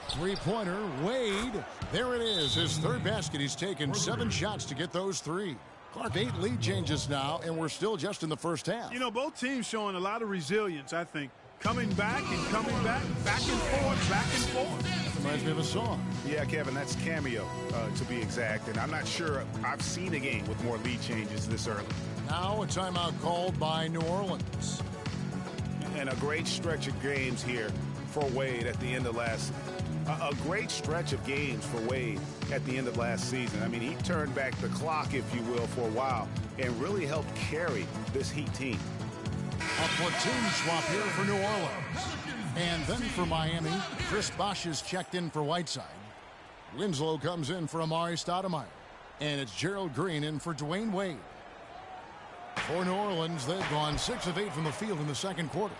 Three-pointer, Wade. There it is, his 3rd basket. He's taken 7 shots to get those 3. Clark, 8 lead changes now, and we're still just in the first half. Both teams showing a lot of resilience, I think. Coming back and coming back and forth, back and forth. Reminds me of a song. Yeah, Kevin, that's Cameo, to be exact. And I'm not sure I've seen a game with more lead changes this early. Now a timeout called by New Orleans. And a great stretch of games here for Wade at the end of a great stretch of games for Wade at the end of last season. I mean, he turned back the clock, if you will, for a while and really helped carry this Heat team. A platoon swap here for New Orleans. And then for Miami, Chris Bosh is checked in for Whiteside. Winslow comes in for Amari Stoudemire. And it's Gerald Green in for Dwayne Wade. For New Orleans, they've gone 6 of 8 from the field in the second quarter.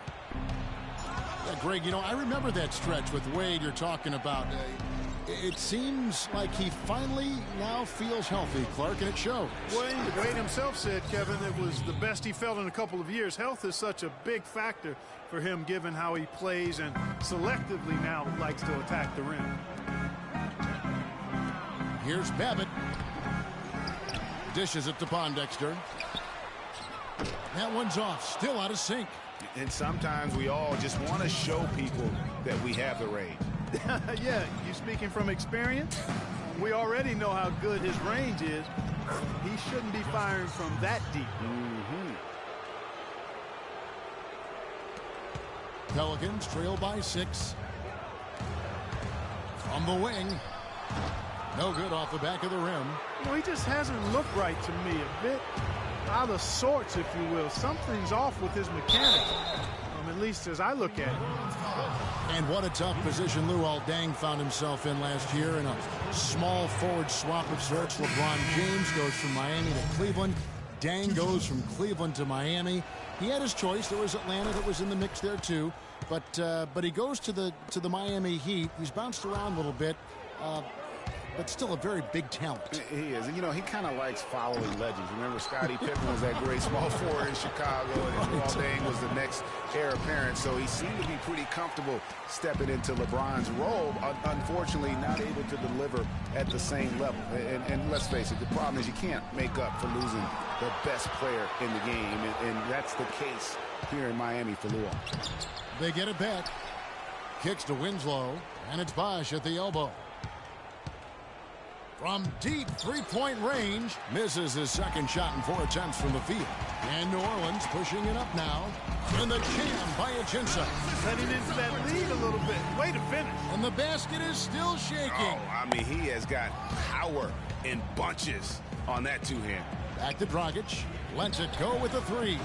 Yeah, Greg, I remember that stretch with Wade you're talking about. It seems like he finally now feels healthy, Clark, and it shows. Wade himself said, Kevin, it was the best he felt in a couple of years. Health is such a big factor for him, given how he plays and selectively now likes to attack the rim. Here's Babbitt. Dishes it to Pondexter. That one's off, still out of sync. And sometimes we all just want to show people that we have the range. Yeah, you speaking from experience? We already know how good his range is. He shouldn't be firing from that deep. Pelicans trail by 6. From the wing. No good off the back of the rim. You know, he just hasn't looked right to me. A bit out of sorts, if you will. Something's off with his mechanics, at least as I look at it. And what a tough position Luol Deng found himself in last year in a small forward swap of sorts. LeBron James goes from Miami to Cleveland. Deng goes from Cleveland to Miami. He had his choice. There was Atlanta that was in the mix there too. But he goes to the Miami Heat. He's bounced around a little bit. But still a very big talent. He is. And, you know, he kind of likes following legends. Remember, Scottie Pippen was that great small forward in Chicago, and Luol Deng was the next heir apparent. So he seemed to be pretty comfortable stepping into LeBron's role. Unfortunately, not able to deliver at the same level. And let's face it, the problem is you can't make up for losing the best player in the game. And that's the case here in Miami for Luol. They get it back. Kicks to Winslow, and it's Bosh at the elbow. From deep three-point range, misses his second shot in 4 attempts from the field. And New Orleans pushing it up now. And the jam by Achinsa. Heading into that lead a little bit. Way to finish. And the basket is still shaking. Oh, I mean, he has got power in bunches on that two-hand. Back to Dragic. Lets it go with a 3.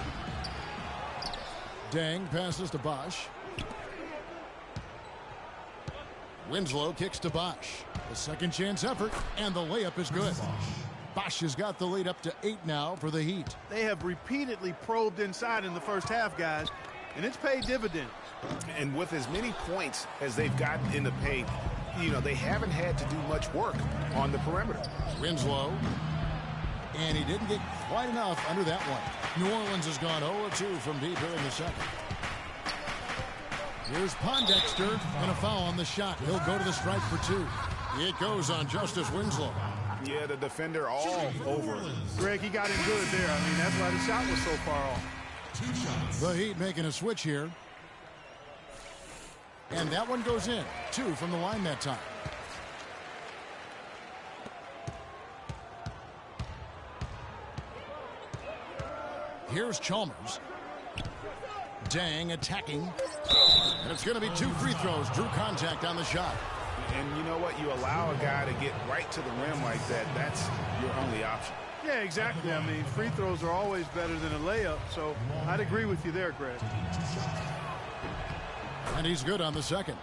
Deng passes to Bosh. Winslow kicks to Bosh. The second chance effort, and the layup is good. Bosh has got the lead up to 8 now for the Heat. They have repeatedly probed inside in the first half, guys, and it's paid dividends. And with as many points as they've gotten in the paint, you know, they haven't had to do much work on the perimeter. Winslow, and he didn't get quite enough under that one. New Orleans has gone 0-2 from deep here in the second. Here's Pondexter, and a foul on the shot. He'll go to the stripe for 2. It goes on Justice Winslow. Yeah, the defender all over. Greg, he got him good there. I mean, that's why the shot was so far off. The Heat making a switch here. And that one goes in. 2 from the line that time. Here's Chalmers. Deng attacking. And it's going to be 2 free throws. Drew contact on the shot. And you know what? You allow a guy to get right to the rim like that. That's your only option. Yeah, exactly. I mean, free throws are always better than a layup. So I'd agree with you there, Greg. And he's good on the second.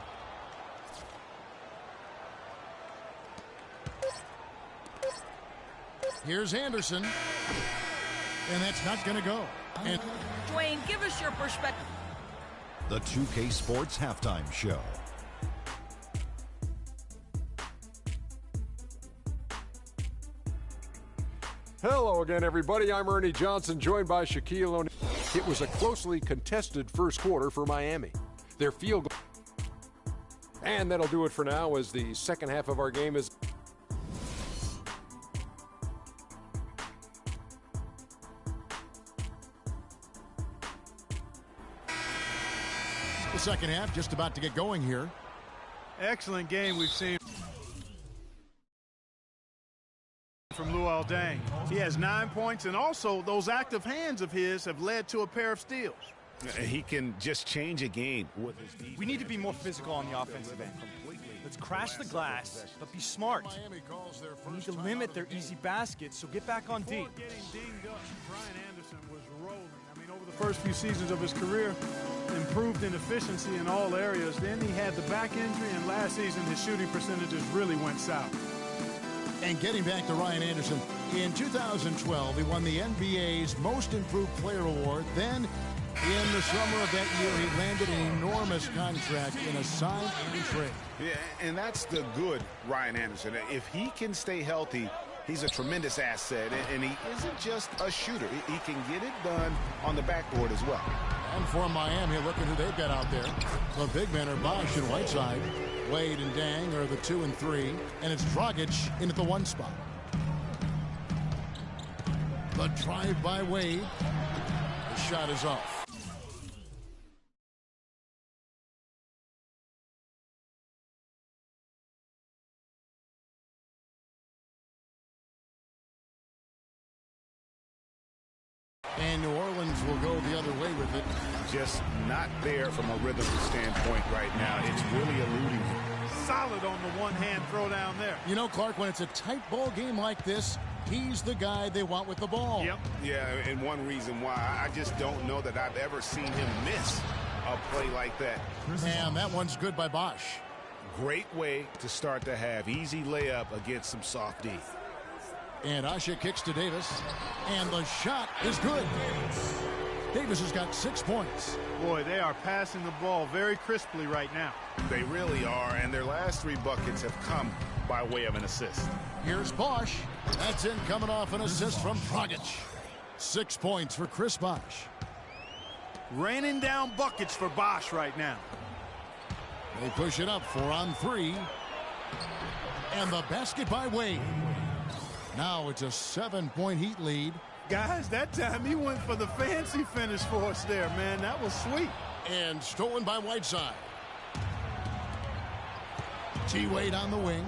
Here's Anderson. And that's not going to go. And Dwayne, give us your perspective. The 2K Sports Halftime Show. Hello again, everybody. I'm Ernie Johnson, joined by Shaquille O'Neal. It was a closely contested first quarter for Miami. Their field goal. And that'll do it for now as the second half of our game is. The second half just about to get going here. Excellent game we've seen from Luol Deng. He has 9 points, and also those active hands of his have led to a pair of steals. He can just change a game with his defense. We need to be more physical on the offensive end. Let's crash the glass, but be smart. We need to limit their easy baskets, so get back on deep. Getting dinged up, Brian Anderson was rolling. I mean, over the first few seasons of his career, improved in efficiency in all areas. Then he had the back injury, and last season his shooting percentages really went south. And getting back to Ryan Anderson, in 2012, he won the NBA's Most Improved Player Award. Then In the summer of that year, he landed an enormous contract in a sign and trade. Yeah, and that's the good Ryan Anderson. If he can stay healthy, he's a tremendous asset, and he isn't just a shooter. He can get it done on the backboard as well. And for Miami, look at who they've got out there. The big men are Bosh and Whiteside. Wade and Dang are the 2 and 3, and it's Dragic in at the 1 spot. The drive by Wade. The shot is off. And New Orleans will go the other way with it. Just not there from a rhythm standpoint right now. It's really eluding him. Solid on the one-hand throw down there. You know, Clark, when it's a tight ball game like this, he's the guy they want with the ball. Yep. Yeah, and one reason why, I just don't know that I've ever seen him miss a play like that. And that one's good by Bosh. Great way to start to have easy layup against some soft D. And Asha kicks to Davis. And the shot is good. Davis has got 6 points. Boy, they are passing the ball very crisply right now. They really are, and their last 3 buckets have come by way of an assist. Here's Bosh. That's in coming off an assist from Dragic. 6 points for Chris Bosh. Raining down buckets for Bosh right now. They push it up 4 on 3. And the basket by Wade. Now it's a 7-point Heat lead. Guys, that time he went for the fancy finish for us there, man. That was sweet. And stolen by Whiteside. T-Wade on the wing.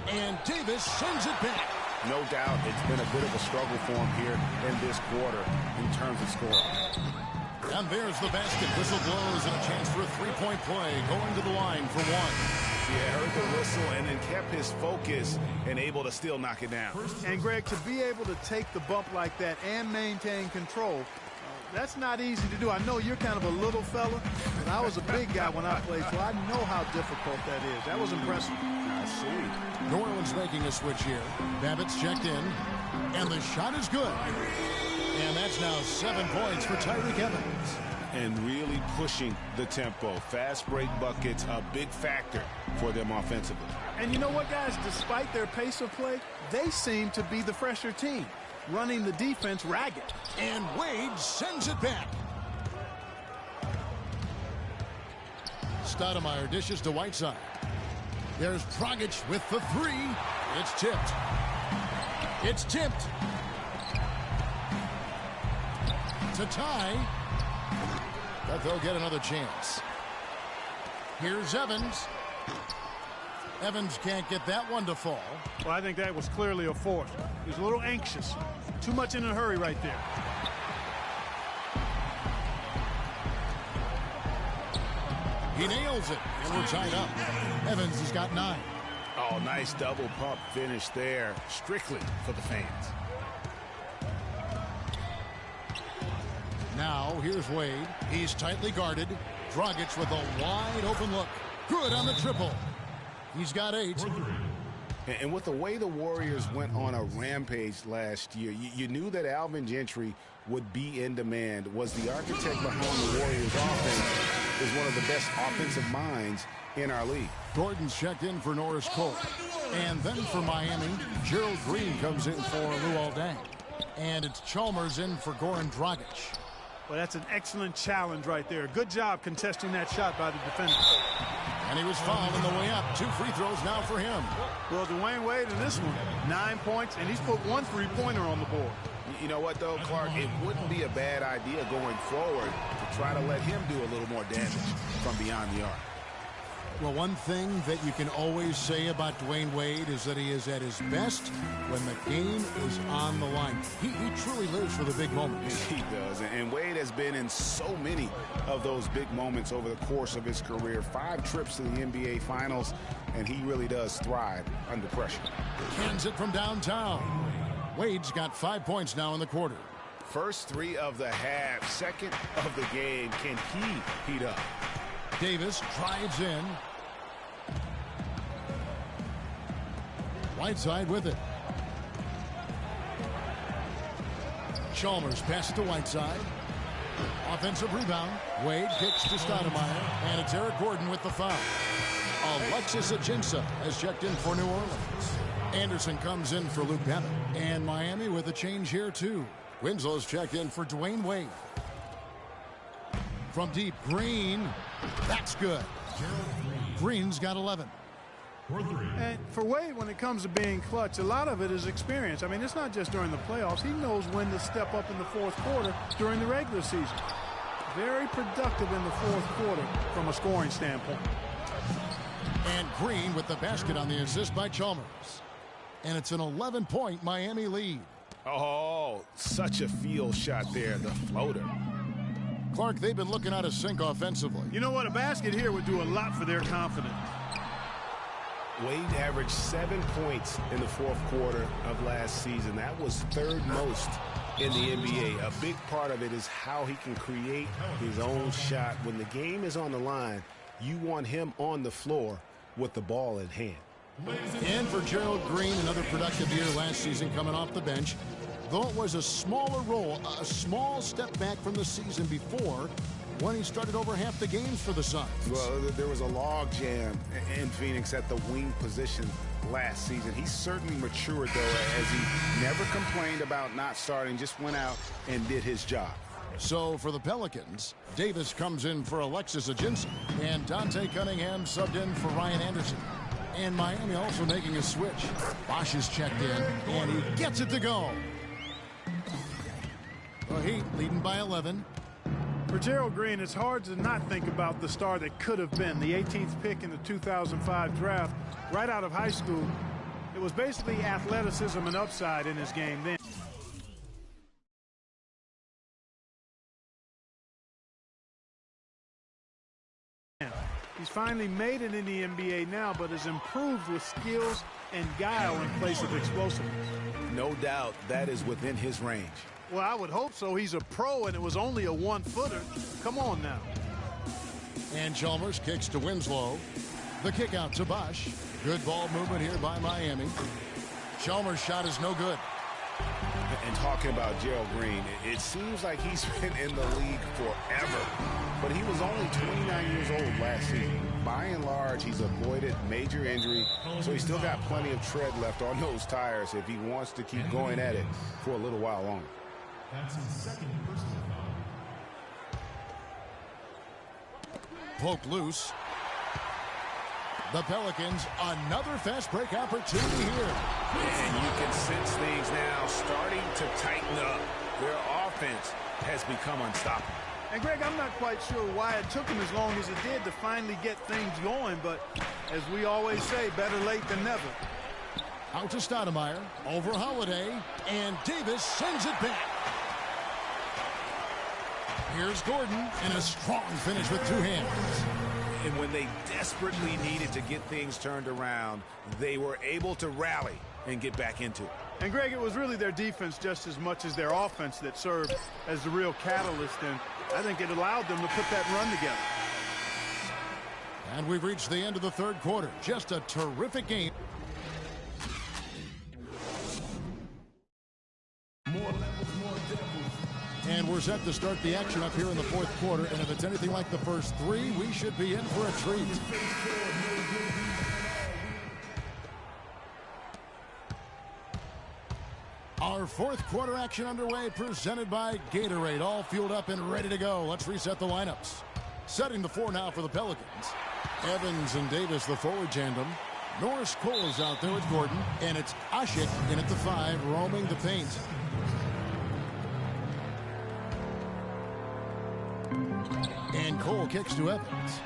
And Davis sends it back. No doubt it's been a bit of a struggle for him here in this quarter in terms of scoring. And there's the basket. Whistle blows and a chance for a 3-point play. Going to the line for 1. Yeah, heard the whistle and then kept his focus and able to still knock it down. And, Greg, to be able to take the bump like that and maintain control, that's not easy to do. I know you're kind of a little fella, but I was a big guy when I played, so I know how difficult that is. That was impressive. Sweet. New Orleans making a switch here. Babbitt's checked in, and the shot is good. And that's now 7 points for Tyreke Evans. And really pushing the tempo. Fast break buckets, a big factor for them offensively. And you know what, guys? Despite their pace of play, they seem to be the fresher team, running the defense ragged. And Wade sends it back. Stoudemire dishes to Whiteside. There's Dragic with the 3. It's tipped. It's tipped. To tie. But they'll get another chance. Here's Evans. Evans can't get that one to fall. Well, I think that was clearly a force. He was a little anxious. Too much in a hurry right there. He nails it, and we're tied up. Evans has got 9. Oh, nice double pump finish there. Strictly for the fans. Now, here's Wade. He's tightly guarded. Dragic with a wide open look. Good on the triple. He's got 8. And with the way the Warriors went on a rampage last year, you knew that Alvin Gentry would be in demand. Was the architect behind the Warriors offense, is one of the best offensive minds in our league. Gordon's checked in for Norris Cole. And then for Miami, Gerald Green comes in for Luol Deng. And it's Chalmers in for Goran Dragic. Well, that's an excellent challenge right there. Good job contesting that shot by the defender. And he was fouled on the way up. 2 free throws now for him. Well, Dwayne Wade in this one, 9 points, and he's put 1 3-pointer on the board. You know what, though, Clark? It wouldn't be a bad idea going forward to try to let him do a little more damage from beyond the arc. Well, one thing that you can always say about Dwayne Wade is that he is at his best when the game is on the line. He truly lives for the big moments. He does, and Wade has been in so many of those big moments over the course of his career. 5 trips to the NBA Finals, and he really does thrive under pressure. Cans it from downtown. Wade's got 5 points now in the quarter. First 3 of the half, second of the game. Can he heat up? Davis drives in. Whiteside with it. Chalmers passes to Whiteside. Offensive rebound. Wade kicks to Stoudemire. And it's Eric Gordon with the foul. Alexis Ajinça has checked in for New Orleans. Anderson comes in for Luke Babbitt. And Miami with a change here, too. Winslow's checked in for Dwayne Wade. From deep, Green. That's good. Green's got 11. And for Wade, when it comes to being clutch, a lot of it is experience. I mean, it's not just during the playoffs. He knows when to step up in the fourth quarter during the regular season. Very productive in the fourth quarter from a scoring standpoint. And Green with the basket on the assist by Chalmers. And it's an 11-point Miami lead. Oh, such a field shot there, the floater. Clark, they've been looking out of sync offensively. You know what? A basket here would do a lot for their confidence. Wade averaged 7 points in the fourth quarter of last season. That was third most in the NBA. A big part of it is how he can create his own shot. When the game is on the line, you want him on the floor with the ball in hand. And for Gerald Green, another productive year last season coming off the bench. Though it was a smaller role, a small step back from the season before, when he started over half the games for the Suns. Well, there was a log jam in Phoenix at the wing position last season. He certainly matured, though, as he never complained about not starting, just went out and did his job. So for the Pelicans, Davis comes in for Alexis Ajinça, and Dante Cunningham subbed in for Ryan Anderson. And Miami also making a switch. Bosch is checked in, and he gets it to go. The Heat leading by 11. For Gerald Green, it's hard to not think about the star that could have been. The 18th pick in the 2005 draft, right out of high school. It was basically athleticism and upside in his game then. He's finally made it in the NBA now, but has improved with skills and guile in place of explosiveness. No doubt that is within his range. Well, I would hope so. He's a pro, and it was only a one-footer. Come on now. And Chalmers kicks to Winslow. The kick out to Bosch. Good ball movement here by Miami. Chalmers' shot is no good. And talking about Gerald Green, it seems like he's been in the league forever. But he was only 29 years old last season. By and large, he's avoided major injury, so he's still got plenty of tread left on those tires if he wants to keep going at it for a little while longer. That's his second personal foul. Poke loose. The Pelicans, another fast break opportunity here. And you can sense things now starting to tighten up. Their offense has become unstoppable. And, Greg, I'm not quite sure why it took him as long as it did to finally get things going, but as we always say, better late than never. Out to Stoudemire, over Holiday, and Davis sends it back. Here's Gordon, and a strong finish with two hands. And when they desperately needed to get things turned around, they were able to rally and get back into it. And, Greg, it was really their defense just as much as their offense that served as the real catalyst, and I think it allowed them to put that run together. And we've reached the end of the third quarter. Just a terrific game. And we're set to start the action up here in the fourth quarter. And if it's anything like the first three, we should be in for a treat. Our fourth quarter action underway, presented by Gatorade. All fueled up and ready to go. Let's reset the lineups. Setting the floor now for the Pelicans. Evans and Davis, the forward tandem. Norris Cole is out there with Gordon. And it's Ashik in at the 5, roaming the paint. And Cole kicks to Evans.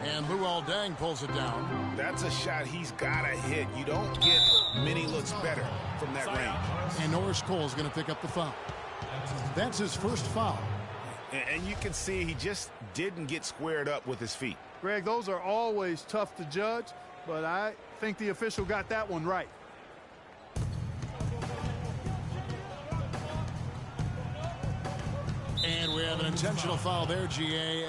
And Luol Deng pulls it down. That's a shot he's got to hit. You don't get many looks better from that range. And Norris Cole is going to pick up the foul. That's his first foul. And you can see he just didn't get squared up with his feet. Greg, those are always tough to judge, but I think the official got that one right. And we have an intentional foul there, GA.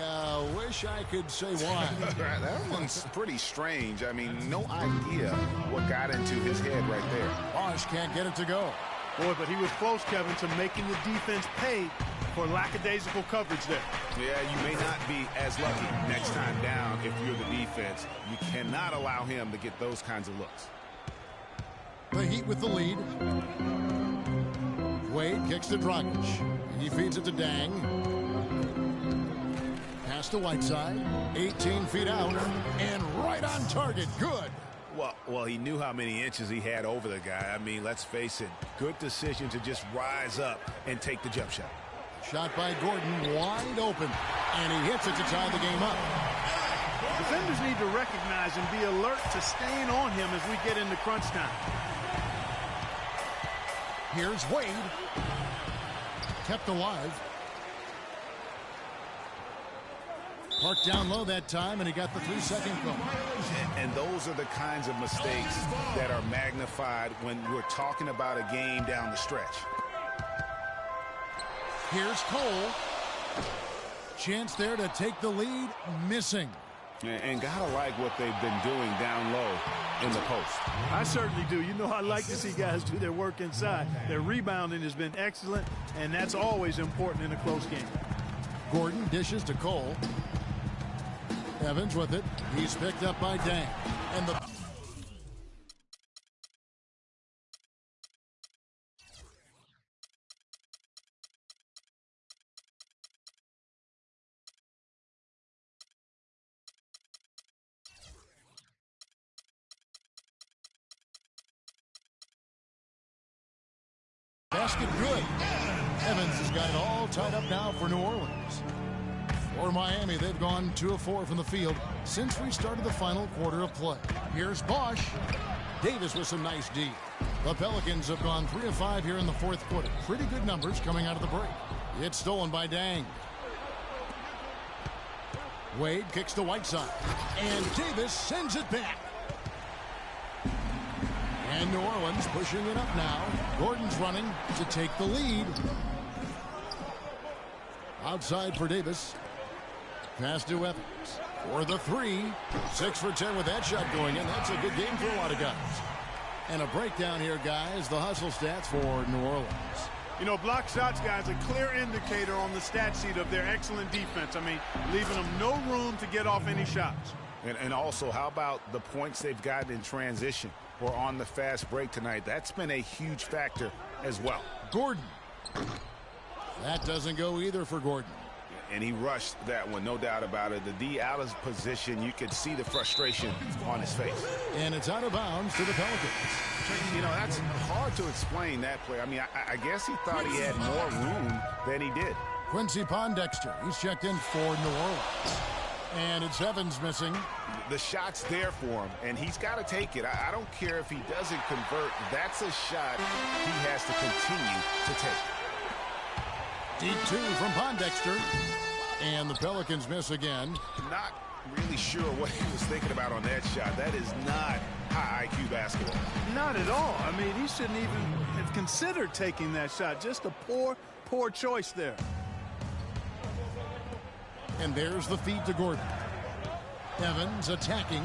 Wish I could say why. That one's pretty strange. I mean, no idea what got into his head right there. Bosch can't get it to go. Boy, but he was close, Kevin, to making the defense pay for lackadaisical coverage there. Yeah, you may not be as lucky next time down if you're the defense. You cannot allow him to get those kinds of looks. The Heat with the lead. Wade kicks to Dragic. He feeds it to Dang. Pass to Whiteside. 18 feet out. And right on target. Good. Well, he knew how many inches he had over the guy. I mean, let's face it. Good decision to just rise up and take the jump shot. Shot by Gordon, wide open. And he hits it to tie the game up. Defenders need to recognize and be alert to staying on him as we get into crunch time. Here's Wade. Kept alive. Parked down low that time, and he got the 3-second goal. And those are the kinds of mistakes that are magnified when we're talking about a game down the stretch. Here's Cole. Chance there to take the lead. Missing. And gotta like what they've been doing down low in the post. I certainly do. You know, I like to see guys do their work inside. Their rebounding has been excellent, and that's always important in a close game. Gordon dishes to Cole. Evans with it. He's picked up by Dang. And the basket good. Evans has got it all tied up now for New Orleans. For Miami, they've gone 2 of 4 from the field since we started the final quarter of play. Here's Bosch. Davis with some nice D. The Pelicans have gone 3 of 5 here in the fourth quarter. Pretty good numbers coming out of the break. It's stolen by Dang. Wade kicks to Whiteside. And Davis sends it back. And New Orleans pushing it up now. Gordon's running to take the lead. Outside for Davis. Pass to Evans for the 3. 6 for 10 with that shot going in. That's a good game for a lot of guys. And a breakdown here, guys. The hustle stats for New Orleans. You know, block shots, guys, a clear indicator on the stat sheet of their excellent defense. I mean, leaving them no room to get off any shots. And also, how about the points they've gotten in transition or on the fast break tonight? That's been a huge factor as well. Gordon. That doesn't go either for Gordon. And he rushed that one, no doubt about it. The D out of position, you could see the frustration on his face. And it's out of bounds to the Pelicans. You know, that's hard to explain that play. I mean, I guess he thought he had more room than he did. Quincy Pondexter, he's checked in for New Orleans. And it's Evans missing. The shot's there for him, and he's got to take it. I don't care if he doesn't convert. That's a shot he has to continue to take. Deep 2 from Pondexter. And the Pelicans miss again. Not really sure what he was thinking about on that shot. That is not high IQ basketball. Not at all. I mean, he shouldn't even have considered taking that shot. Just a poor choice there. And there's the feed to Gordon. Evans attacking.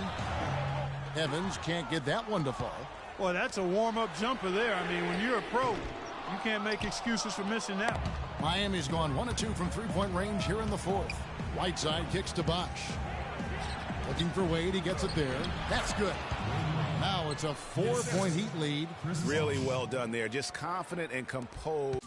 Evans can't get that one to fall. Well, that's a warm-up jumper there. I mean, when you're a pro, you can't make excuses for missing that one. Miami's gone 1 of 2 from three-point range here in the fourth. Whiteside kicks to Bosch. Looking for Wade. He gets it there. That's good. Now it's a 4-point Heat lead. Really well done there. Just confident and composed.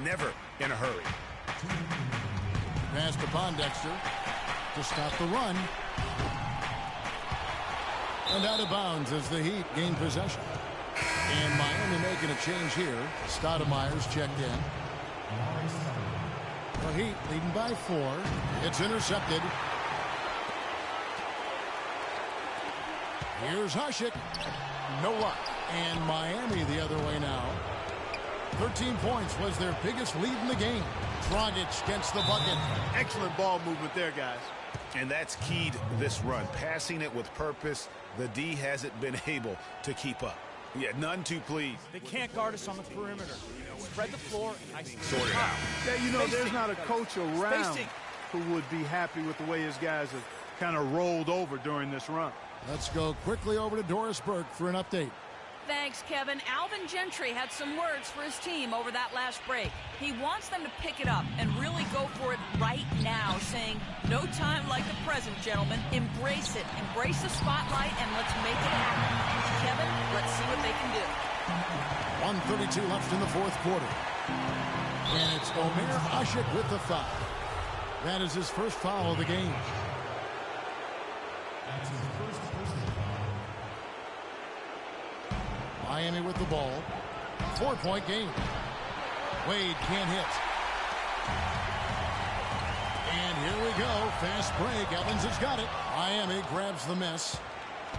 Never in a hurry. Pass to Pondexter to stop the run. And out of bounds as the Heat gain possession. And Miami making a change here. Stoudemire's checked in. The Heat leading by 4. It's intercepted. Here's Hasek. No luck. And Miami the other way now. 13 points was their biggest lead in the game. Dragic gets the bucket. Excellent ball movement there, guys. And that's keyed this run. Passing it with purpose. The D hasn't been able to keep up. Yeah, none too pleased. They can't guard us on the perimeter. Spread the floor and ice Sort it out. Yeah, you know, Spacing. there's not a coach around Spacing. who would be happy with the way his guys have kind of rolled over during this run. Let's go quickly over to Doris Burke for an update. Thanks, Kevin. Alvin Gentry had some words for his team over that last break. He wants them to pick it up and really go for it right now, saying, no time like the present, gentlemen. Embrace it. Embrace the spotlight, and let's make it happen. Kevin, let's see what they can do. 1:32 left in the fourth quarter. And it's Omer Ashik with the foul. That is his first foul of the game. That's his first personal foul. Miami with the ball. 4-point game. Wade can't hit. And here we go. Fast break. Evans has got it. Miami grabs the miss.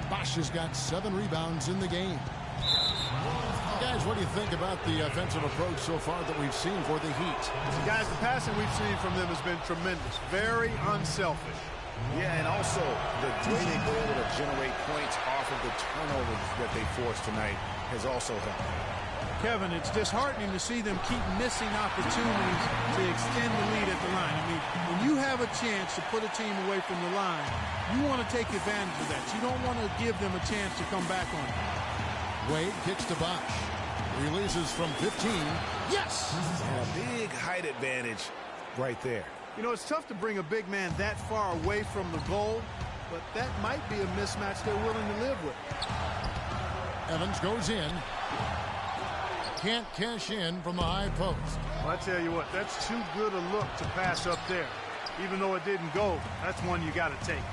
Bosch has got 7 rebounds in the game. Guys, what do you think about the offensive approach so far that we've seen for the Heat? Guys, the passing we've seen from them has been tremendous. Very unselfish. Yeah, and also the way they've been able to generate points off of the turnovers that they forced tonight has also helped. Kevin, it's disheartening to see them keep missing opportunities to extend the lead at the line. I mean, when you have a chance to put a team away from the line, you want to take advantage of that. You don't want to give them a chance to come back on it. Wade kicks to Bosch. Releases from 15. Yes! And a big height advantage right there. You know, it's tough to bring a big man that far away from the goal, but that might be a mismatch they're willing to live with. Evans goes in. Can't cash in from the high post. Well, I tell you what, that's too good a look to pass up there. Even though it didn't go, that's one you got to take.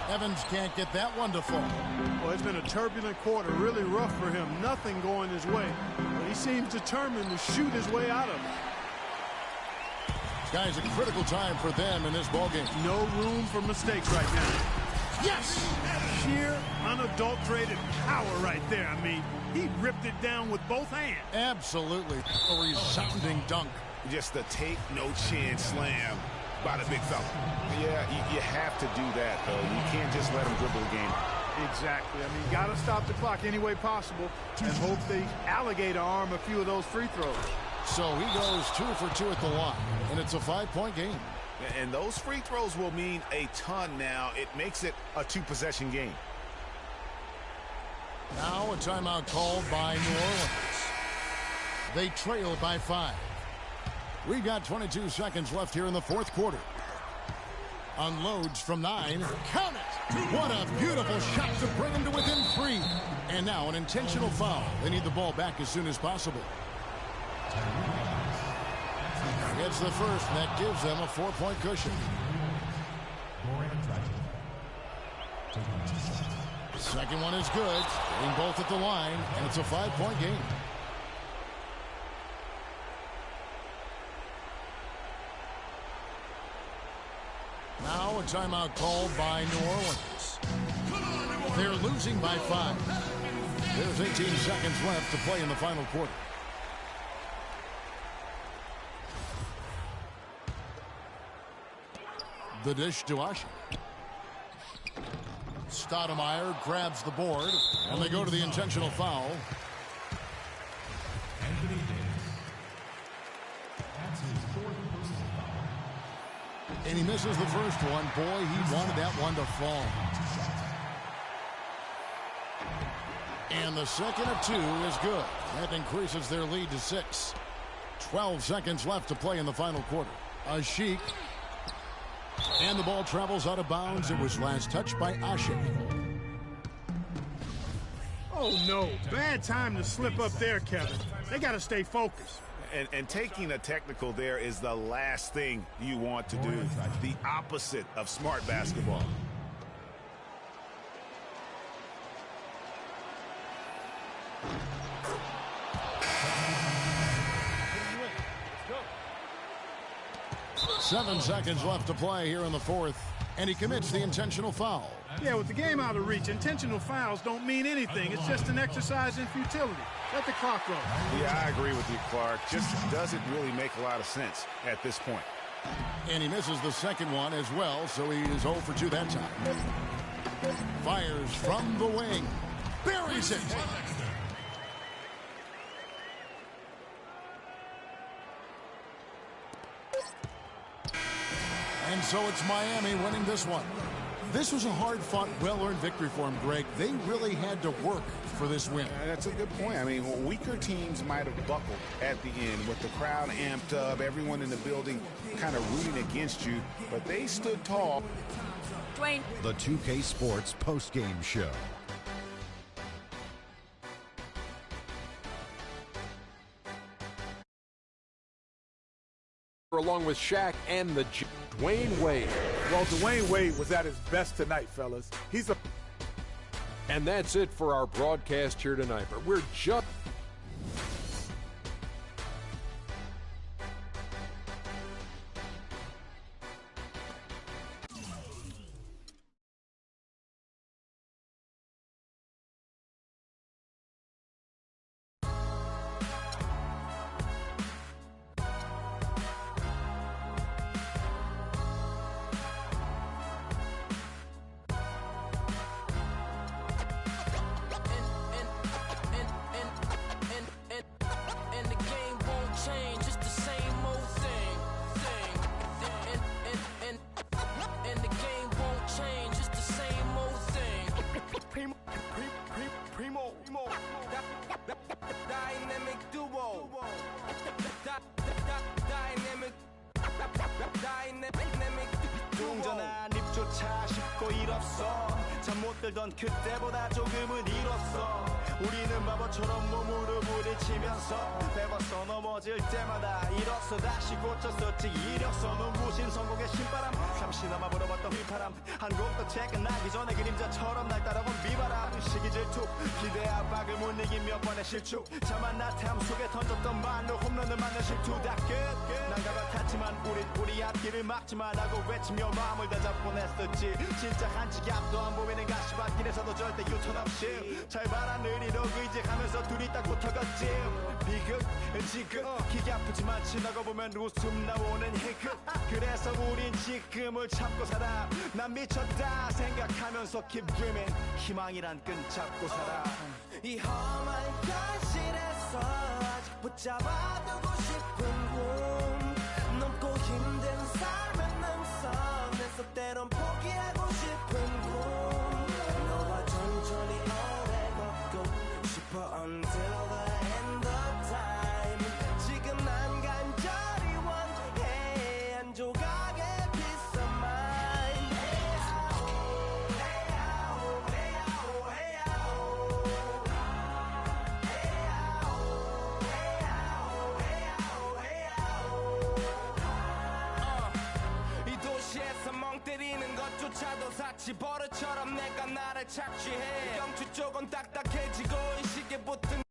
Evans can't get that one to fall. Well, it's been a turbulent quarter, really rough for him. Nothing going his way. But he seems determined to shoot his way out of it. Guys, a critical time for them in this ballgame. No room for mistakes right now. Yes! Sheer, unadulterated power right there. I mean, he ripped it down with both hands. Absolutely. A resounding dunk. Just the take no chance slam by the big fella. Yeah, you have to do that, though. You can't just let him dribble the game. Exactly. I mean, you got to stop the clock any way possible and hope the alligator arm a few of those free throws. So he goes 2 for 2 at the line, and it's a 5-point game. And those free throws will mean a ton now. It makes it a 2-possession game. Now a timeout called by New Orleans. They trail by 5. We've got 22 seconds left here in the fourth quarter. Unloads from 9. Count it! What a beautiful shot to bring him to within 3. And now an intentional foul. They need the ball back as soon as possible. It's the first, and that gives them a 4-point cushion. Second one is good. Getting both at the line, and it's a 5-point game. Now a timeout called by New Orleans. They're losing by 5. There's 18 seconds left to play in the final quarter. The dish to Ashik. Stoudemire grabs the board, and they go to the intentional foul. Anthony Davis. That's his 4th personal foul. And he misses the first one. Boy, he wanted that one to fall. And the second of 2 is good. That increases their lead to 6. 12 seconds left to play in the final quarter. Ashik. And the ball travels out of bounds. It was last touched by Ashik. Oh, no. Bad time to slip up there, Kevin. They got to stay focused. And taking a technical there is the last thing you want to do. The opposite of smart basketball. Seven seconds left to play here in the fourth, and he commits the intentional foul. Yeah, with the game out of reach, intentional fouls don't mean anything. It's just an exercise in futility. Let the clock roll. Yeah, I agree with you, Clark. Just doesn't really make a lot of sense at this point. And he misses the second one as well, so he is 0 for 2 that time. Fires from the wing. Buries it. And so it's Miami winning this one. This was a hard-fought, well-earned victory for them, Greg. They really had to work for this win. That's a good point. I mean, weaker teams might have buckled at the end with the crowd amped up, everyone in the building kind of rooting against you, but they stood tall. Dwayne. The 2K Sports postgame show. Along with Shaq and the Dwayne Wade. Well, Dwayne Wade was at his best tonight, fellas. And that's it for our broadcast here tonight. But we're just 들던 그때보다 조금은 잃었어. 우리는 바보처럼 몸으로 부딪히면서 배웠어. 넘어질 때마다 일었어. 다시 고쳤었지. 이력서 눈부신 성공의 신바람. 잠시나마 불어봤던 휘파람. 한 곡도 체크나기 전에 그림자처럼 날 따라온 비바람. 시기 질투 기대 압박을 못 이긴 몇 번의 실축. 자만 나탐 속에 던졌던 말로 홈런을 맞는 실투. 다 끝. 난가 같았지만 우리 앞길을 막지만 하고 외치며 마음을 다잡곤 했었지. 진짜 한치 앞도 안 보이는 가시밭길에서도 절대 유턴 없이 잘 봐라 느리로 의지하면서 둘이 딱 붙어갔지. 비극 지극 기가 아프지만 지나고 보면 웃음 나오는 희극. 그래서 우린 지금을 참고 살아. 난 미쳤다 생각하면서 keep dreaming. 희망이란 끈 잡고 살아. 이 험한 현실에서 아직 붙잡아두고 싶은 꿈. 넘고 힘든 삶의 능선에서 때론 포기하고 싶은 꿈. 너와 천천히 오래 걷고 싶어 until the end of time. 지금 난 간절히 원해 한 조각의 peace of mind. 이 도시에서 멍 때리는 것조차도 사치 버릇처럼 내가 나를 착취해. 경추 쪽은 딱딱해지고 이 시계 붙은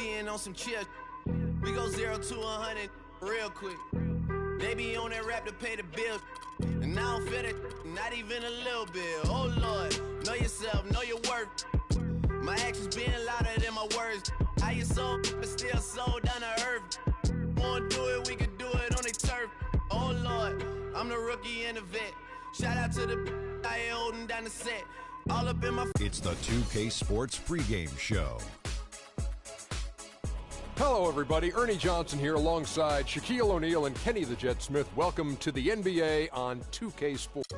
being on some chill. We go 0 to 100 real quick. They be on that rap to pay the bills. And I don't feel it, not even a little bit. Oh Lord, know yourself, know your worth. My actions being louder than my words. How you so, but still so down to earth. Wanna do it, we can do it on the turf. Oh Lord, I'm the rookie and the vet. Shout out to the I ain't holding down the set. All up in my. It's the 2K Sports pregame show. Hello, everybody. Ernie Johnson here alongside Shaquille O'Neal and Kenny the Jet Smith. Welcome to the NBA on 2K Sports.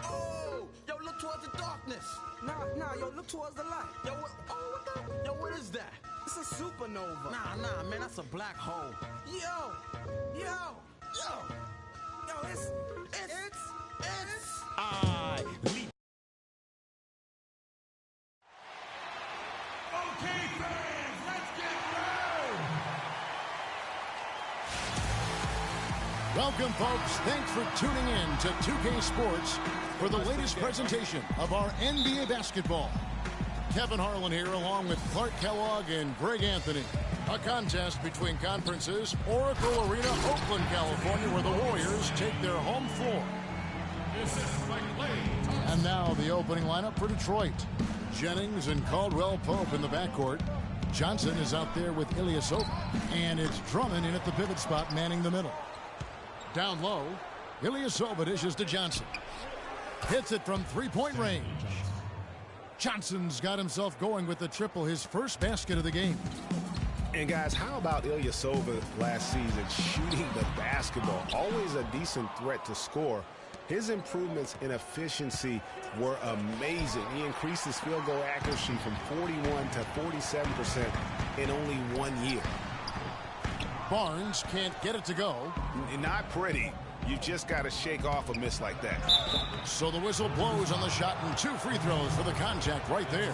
Oh, yo, look towards the darkness. Nah, yo, look towards the light. Yo, what is that? It's a supernova. Nah, man, that's a black hole. Yo, it's. Okay, fans, let's get loud! Welcome, folks. Thanks for tuning in to 2K Sports for the latest presentation of our NBA basketball. Kevin Harlan here along with Clark Kellogg and Greg Anthony. A contest between conferences, Oracle Arena, Oakland, California, where the Warriors take their home floor. And now the opening lineup for Detroit. Jennings and Caldwell Pope in the backcourt. Johnson is out there with Ilyasova. And it's Drummond in at the pivot spot, manning the middle. Down low, Ilyasova dishes to Johnson. Hits it from three-point range. Johnson's got himself going with the triple, his first basket of the game. And guys, how about Ilyasova last season shooting the basketball? Always a decent threat to score. His improvements in efficiency were amazing. He increased his field goal accuracy from 41 to 47% in only 1 year. Barnes can't get it to go. Not pretty. You just got to shake off a miss like that. So the whistle blows on the shot and 2 free throws for the contact right there.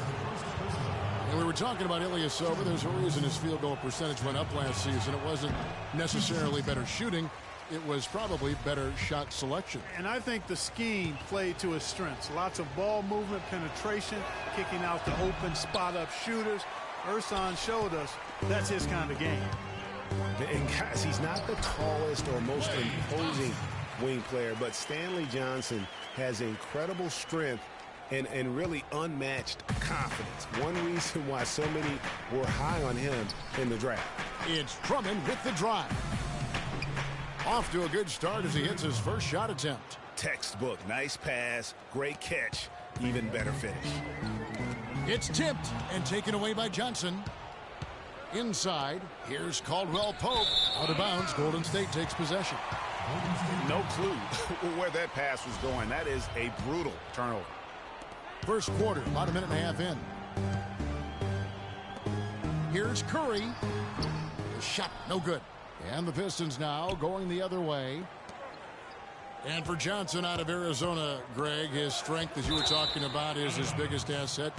And we were talking about Ilyasova. There's a reason his field goal percentage went up last season. It wasn't necessarily better shooting. It was probably better shot selection. And I think the scheme played to his strengths. Lots of ball movement, penetration, kicking out the open spot-up shooters. Ersan showed us that's his kind of game. And guys, he's not the tallest or most imposing wing player, but Stanley Johnson has incredible strength and really unmatched confidence. One reason why so many were high on him in the draft. It's Drummond with the drive. Off to a good start as he hits his first shot attempt. Textbook, nice pass, great catch, even better finish. It's tipped and taken away by Johnson. Inside, here's Caldwell Pope. Out of bounds, Golden State takes possession. No clue where that pass was going. That is a brutal turnover. First quarter, about a minute and a half in. Here's Curry. The shot, no good. And the Pistons now going the other way. And for Johnson out of Arizona, Greg, his strength, as you were talking about, is his biggest asset.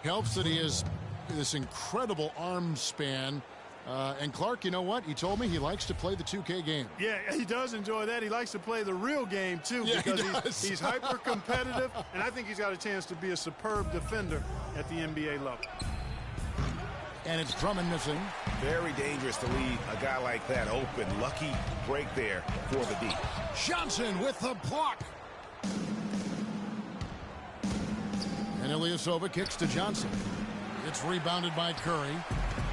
Helps that he has this incredible arm span. And Clark, you know what? He told me he likes to play the 2K game. Yeah, he does enjoy that. He likes to play the real game, too, yeah, because he's hyper-competitive, and I think he's got a chance to be a superb defender at the NBA level. And it's Drummond missing. Very dangerous to leave a guy like that open. Lucky break there for the D. Johnson with the block. And Ilyasova kicks to Johnson. It's rebounded by Curry.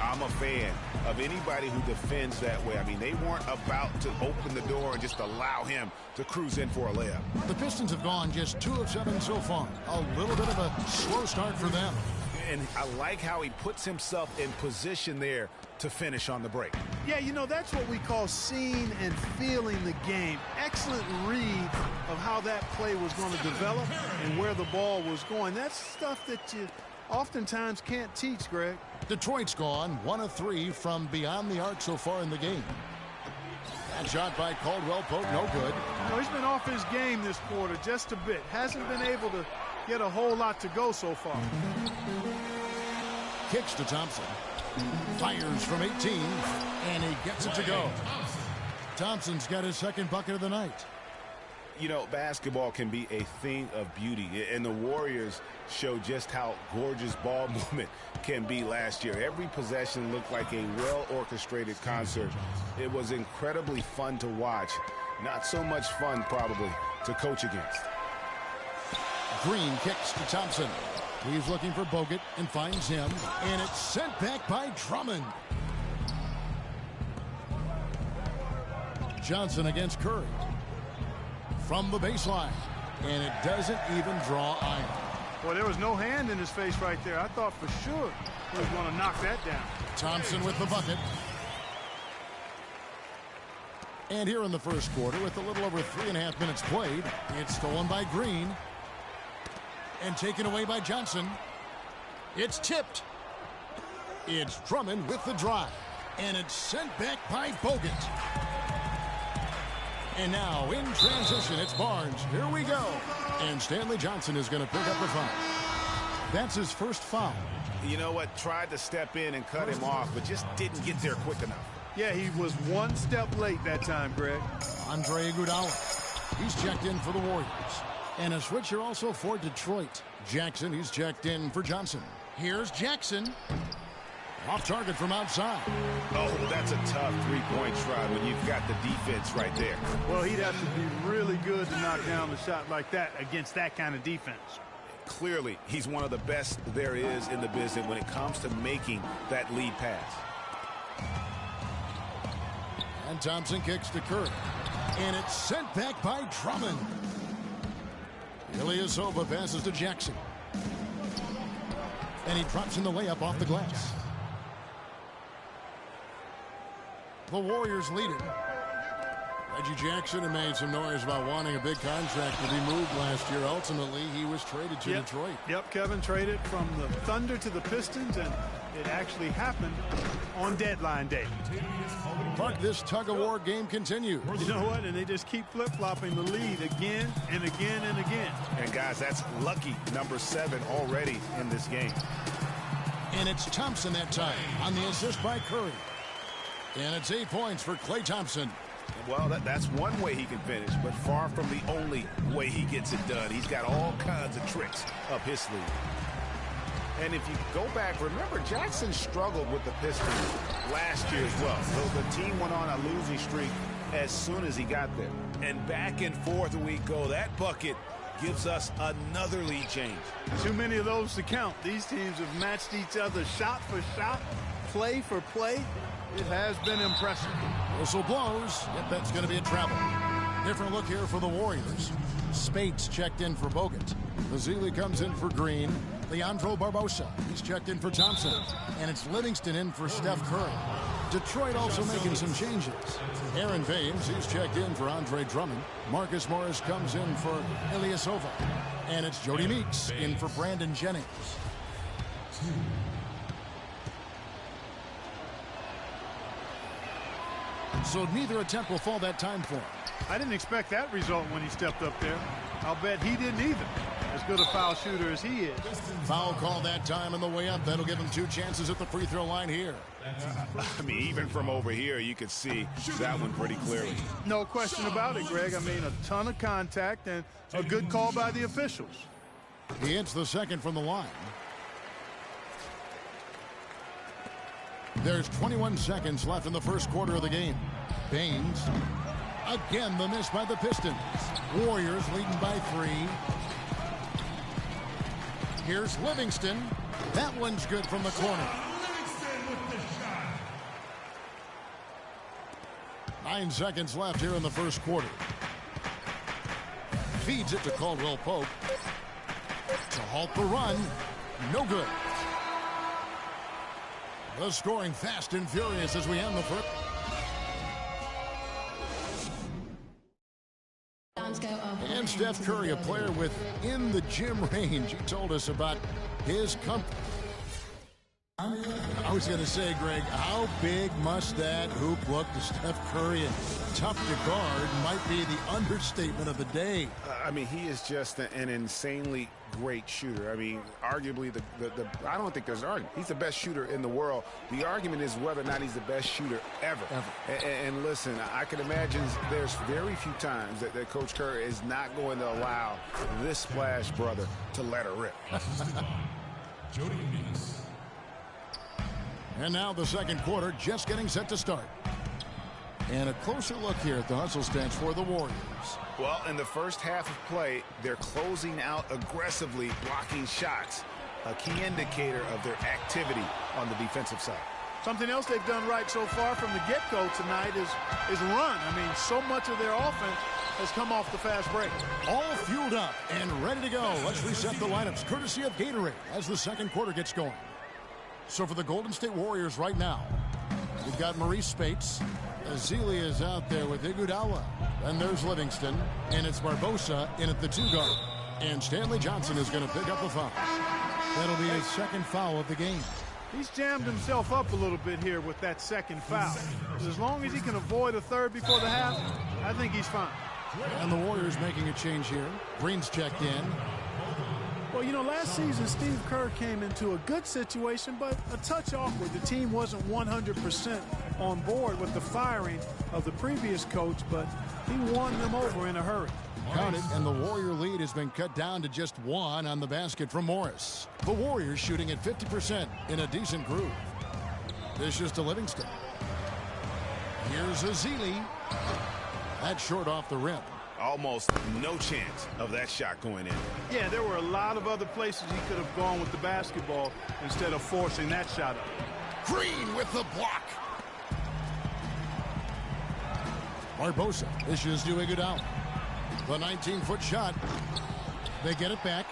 I'm a fan of anybody who defends that way. I mean, they weren't about to open the door and just allow him to cruise in for a layup. The Pistons have gone just 2 of 7 so far. A little bit of a slow start for them. And I like how he puts himself in position there to finish on the break. Yeah, you know, that's what we call seeing and feeling the game. Excellent read of how that play was going to develop and where the ball was going. That's stuff that you oftentimes can't teach, Greg. Detroit's gone 1 of 3 from beyond the arc so far in the game. That shot by Caldwell Pope, no good. You know, he's been off his game this quarter just a bit. Hasn't been able to get a whole lot to go so far. Kicks to Thompson. Fires from 18, and he gets it to go. Thompson's got his second bucket of the night. You know, basketball can be a thing of beauty, and the Warriors show just how gorgeous ball movement can be last year. Every possession looked like a well-orchestrated concert. It was incredibly fun to watch. Not so much fun, probably, to coach against. Green kicks to Thompson. He's looking for Bogut and finds him, and it's sent back by Drummond. Johnson against Curry. From the baseline, and it doesn't even draw iron. Well, there was no hand in his face right there. I thought for sure he was going to knock that down. Thompson with the bucket. And here in the first quarter, with a little over 3.5 minutes played, it's stolen by Green. And taken away by Johnson. It's tipped. It's Drummond with the drive. And it's sent back by Bogut. And now in transition, it's Barnes. Here we go. And Stanley Johnson is going to pick up the foul. That's his first foul. You know what? Tried to step in and cut him off, but just didn't get there quick enough. Yeah, he was one step late that time, Greg. Andre Iguodala. He's checked in for the Warriors. And a switcher also for Detroit. Jackson, he's checked in for Johnson. Here's Jackson. Off target from outside. Oh, that's a tough three-point try when you've got the defense right there. Well, he'd have to be really good to knock down a shot like that against that kind of defense. Clearly, he's one of the best there is in the business when it comes to making that lead pass. And Thompson kicks to Curry. And it's sent back by Drummond. Ilyasova passes to Jackson. And he drops in the layup off the glass. The Warriors lead it. Reggie Jackson had made some noise about wanting a big contract to be moved last year. Ultimately, he was traded to Detroit. Yep, Kevin traded from the Thunder to the Pistons, and it actually happened on deadline day. But this tug-of-war game continues. You know what? And they just keep flip-flopping the lead again and again and again. And, guys, that's lucky number 7 already in this game. And it's Thompson that time on the assist by Curry. And it's 8 points for Klay Thompson. Well, that's one way he can finish, but far from the only way he gets it done. He's got all kinds of tricks up his sleeve. And if you go back, remember Jackson struggled with the Pistons last year as well. So the team went on a losing streak as soon as he got there. And back and forth we go. That bucket gives us another lead change. Too many of those to count. These teams have matched each other shot for shot, play for play. It has been impressive. Whistle blows. Yep, that's going to be a travel. Different look here for the Warriors. Spates checked in for Bogut. Mazzilli comes in for Green. Leandro Barbosa, he's checked in for Thompson. And it's Livingston in for Steph Curry. Detroit also making some changes. Aaron Baines, he's checked in for Andre Drummond. Marcus Morris comes in for Ilyasova. And it's Jody Meeks in for Brandon Jennings. So neither attempt will fall that time for him. I didn't expect that result when he stepped up there. I'll bet he didn't either. As good a foul shooter as he is. Foul call that time on the way up. That'll give him 2 chances at the free throw line here. I mean, even from over here, you could see that one pretty clearly. No question about it, Greg. I mean, a ton of contact and a good call by the officials. He hits the second from the line. There's 21 seconds left in the first quarter of the game. Baines. Again, the miss by the Pistons. Warriors leading by 3. Here's Livingston. That one's good from the corner. 9 seconds left here in the first quarter. Feeds it to Caldwell Pope. To halt the run. No good. The scoring fast and furious as we end the first. And Steph Curry, a player with in the gym range. He told us about his comfort. I was going to say, Greg, how big must that hoop look to Steph Curry? And tough to guard might be the understatement of the day. I mean, he is just an insanely great shooter. I mean, arguably, I don't think there's an argument. He's the best shooter in the world. The argument is whether or not he's the best shooter ever. And listen, I can imagine there's very few times that Coach Kerr is not going to allow this splash brother to let her rip. And now the second quarter just getting set to start. And a closer look here at the hustle stance for the Warriors. Well, in the first half of play, they're closing out aggressively, blocking shots, a key indicator of their activity on the defensive side. Something else they've done right so far from the get-go tonight is run. I mean, so much of their offense has come off the fast break. All fueled up and ready to go. Let's reset the lineups, courtesy of Gatorade, as the second quarter gets going. So for the Golden State Warriors right now, we've got Maurice Spates. Ezeli is out there with Iguodala. And there's Livingston. And it's Barbosa in at the 2 guard. And Stanley Johnson is going to pick up the foul. That'll be his second foul of the game. He's jammed himself up a little bit here with that second foul. As long as he can avoid a third before the half, I think he's fine. And the Warriors making a change here. Green's checked in. Well, you know, last season, Steve Kerr came into a good situation, but a touch awkward. The team wasn't 100% on board with the firing of the previous coach, but he won them over in a hurry. Count it, and the Warrior lead has been cut down to just 1 on the basket from Morris. The Warriors shooting at 50% in a decent groove. This is to Livingston. Here's Ezeli. That's short off the rim. Almost no chance of that shot going in. Yeah, there were a lot of other places he could have gone with the basketball instead of forcing that shot up. Green with the block. Barbosa dishes to Iguodala. The 19-foot shot. They get it back.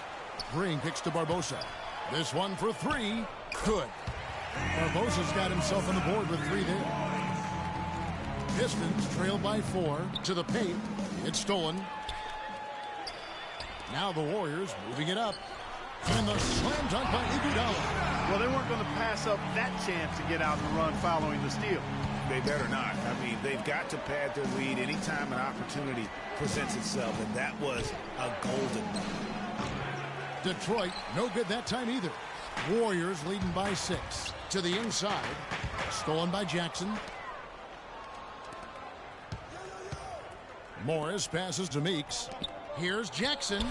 Green kicks to Barbosa. This one for 3. Good. Barbosa's got himself on the board with 3 there. Pistons trail by 4 to the paint. It's stolen. Now the Warriors moving it up. And the slam dunk by Iguodala. Well, they weren't going to pass up that chance to get out and run following the steal. They better not. I mean, they've got to pad their lead anytime an opportunity presents itself, and that was a golden one. Detroit, no good that time either. Warriors leading by 6. To the inside. Stolen by Jackson. Morris passes to Meeks. Here's Jackson.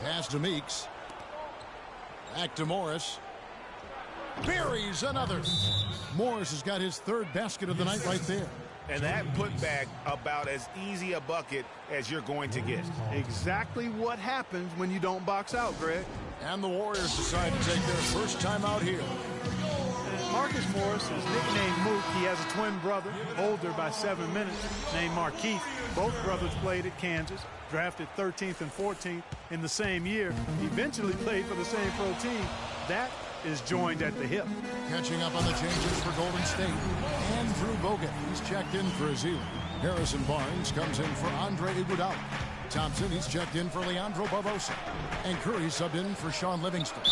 Pass to Meeks. Back to Morris. Buries another. Morris has got his 3rd basket of the night right there. And that put back about as easy a bucket as you're going to get. Exactly what happens when you don't box out, Greg. And the Warriors decide to take their first time out here. Marcus Morris is nicknamed Mook. He has a twin brother, older by 7 minutes, named Markeith. Both brothers played at Kansas, drafted 13th and 14th in the same year. Eventually played for the same pro team. That is joined at the hip. Catching up on the changes for Golden State. Andrew Bogut, he's checked in for Ezeli. Harrison Barnes comes in for Andre Iguodala. Thompson, he's checked in for Leandro Barbosa. And Curry subbed in for Sean Livingston.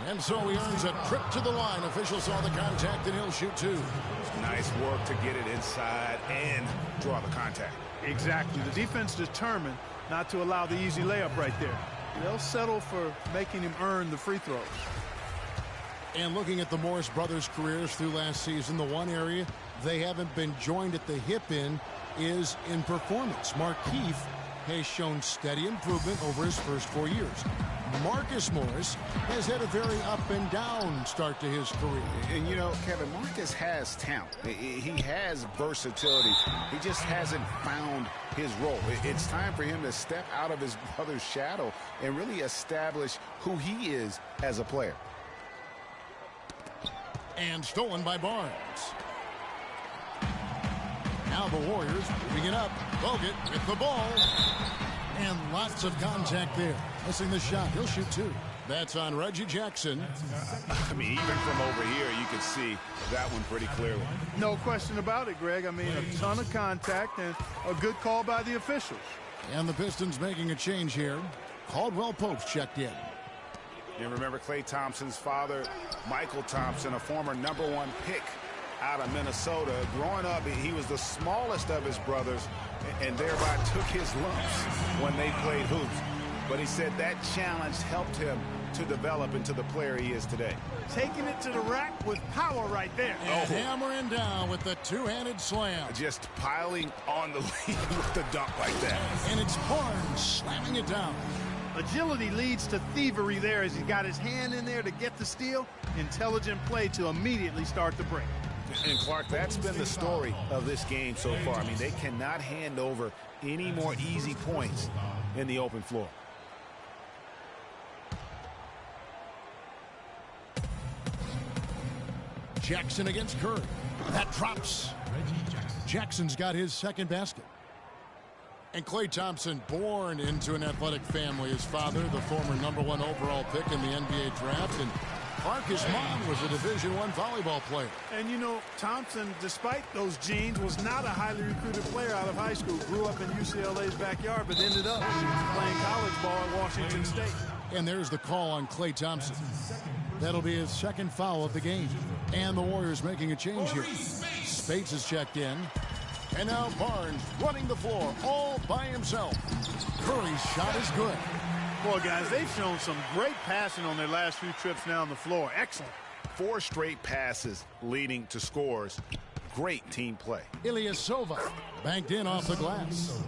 And so he earns a trip to the line. Officials saw the contact, and he'll shoot 2. Nice work to get it inside and draw the contact. Exactly. The defense determined not to allow the easy layup right there. They'll settle for making him earn the free throws. And looking at the Morris brothers' careers through last season, the one area they haven't been joined at the hip in is in performance. Markeith has shown steady improvement over his first 4 years. Marcus Morris has had a very up and down start to his career. And you know, Kevin, Marcus has talent. He has versatility. He just hasn't found his role. It's time for him to step out of his brother's shadow and really establish who he is as a player. And stolen by Barnes. Now the Warriors moving it up. Bogut with the ball. And lots of contact there. Missing the shot. He'll shoot 2. That's on Reggie Jackson. I mean, even from over here, you can see that one pretty clearly. No question about it, Greg. I mean, a ton of contact and a good call by the officials. And the Pistons making a change here. Caldwell Pope's checked in. You remember Klay Thompson's father, Michael Thompson, a former #1 pick out of Minnesota. Growing up, he was the smallest of his brothers and thereby took his lumps when they played hoops. But he said that challenge helped him to develop into the player he is today. Taking it to the rack with power right there. And hammering down with the two-handed slam. Just piling on the lead with the dunk like that. And it's Barnes slamming it down. Agility leads to thievery there as he got his hand in there to get the steal. Intelligent play to immediately start the break. And Clark, that's been the story of this game so far. I mean, they cannot hand over any more easy points in the open floor. Jackson against Curry. That drops. Jackson's got his second basket. And Klay Thompson, born into an athletic family. His father, the former #1 overall pick in the NBA draft. And Clark, his mom, was a Division I volleyball player. And, you know, Thompson, despite those genes, was not a highly recruited player out of high school. Grew up in UCLA's backyard, but ended up playing college ball at Washington State. And there's the call on Klay Thompson. That'll be his second foul of the game. And the Warriors making a change here. Spates is checked in. And now Barnes running the floor all by himself. Curry's shot is good. Boy, guys, they've shown some great passing on their last few trips down the floor. Excellent. 4 straight passes leading to scores. Great team play. Ilyasova banked in off the glass.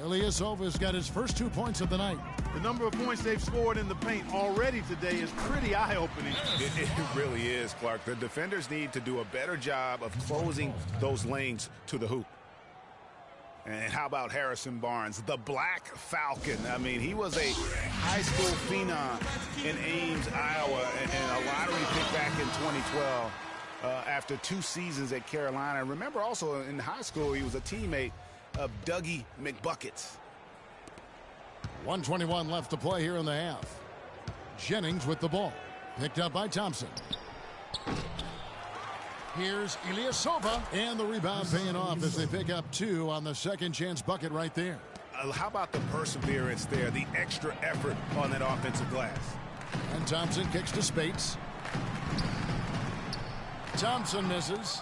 Ilyasova's got his first 2 points of the night. The number of points they've scored in the paint already today is pretty eye-opening. It really is, Clark. The defenders need to do a better job of closing those lanes to the hoop. And how about Harrison Barnes, the Black Falcon? I mean, he was a high school phenom in Ames, Iowa, and a lottery pick back in 2012 after 2 seasons at Carolina. Remember also in high school, he was a teammate of Dougie McBuckets. 1:21 left to play here in the half. Jennings with the ball. Picked up by Thompson. Here's Ilyasova. And the rebound paying off as they pick up 2 on the second chance bucket right there. How about the perseverance there, the extra effort on that offensive glass? And Thompson kicks to Spates. Thompson misses.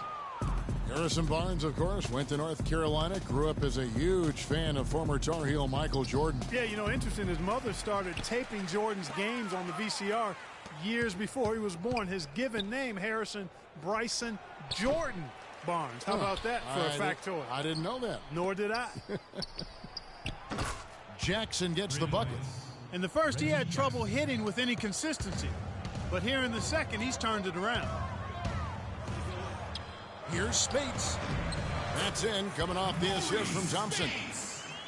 Harrison Barnes, of course, went to North Carolina, grew up as a huge fan of former Tar Heel Michael Jordan. Yeah, you know, interesting, his mother started taping Jordan's games on the VCR years before he was born. His given name, Harrison Bryson Jordan Barnes. How about that for a factoid? I didn't know that. Nor did I. Jackson gets the bucket. In the first, he had trouble hitting with any consistency. But here in the second, he's turned it around. Here's Spates. That's in, coming off the assist from Thompson.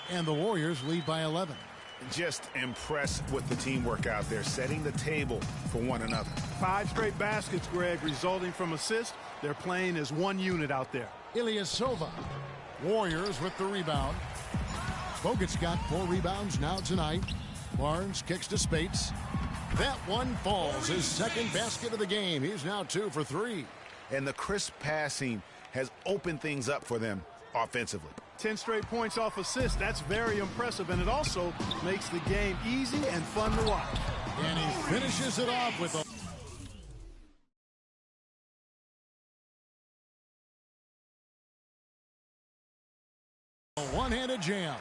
And the Warriors lead by 11. Just impressed with the teamwork out there, setting the table for one another. 5 straight baskets, Greg, resulting from assists. They're playing as one unit out there. Ilyasova. Warriors with the rebound. Bogut's got 4 rebounds now tonight. Barnes kicks to Spates. That one falls. His second basket of the game. He's now 2 for 3. And the crisp passing has opened things up for them offensively. 10 straight points off assists. That's very impressive, and it also makes the game easy and fun to watch. And he finishes it off with a one-handed jam.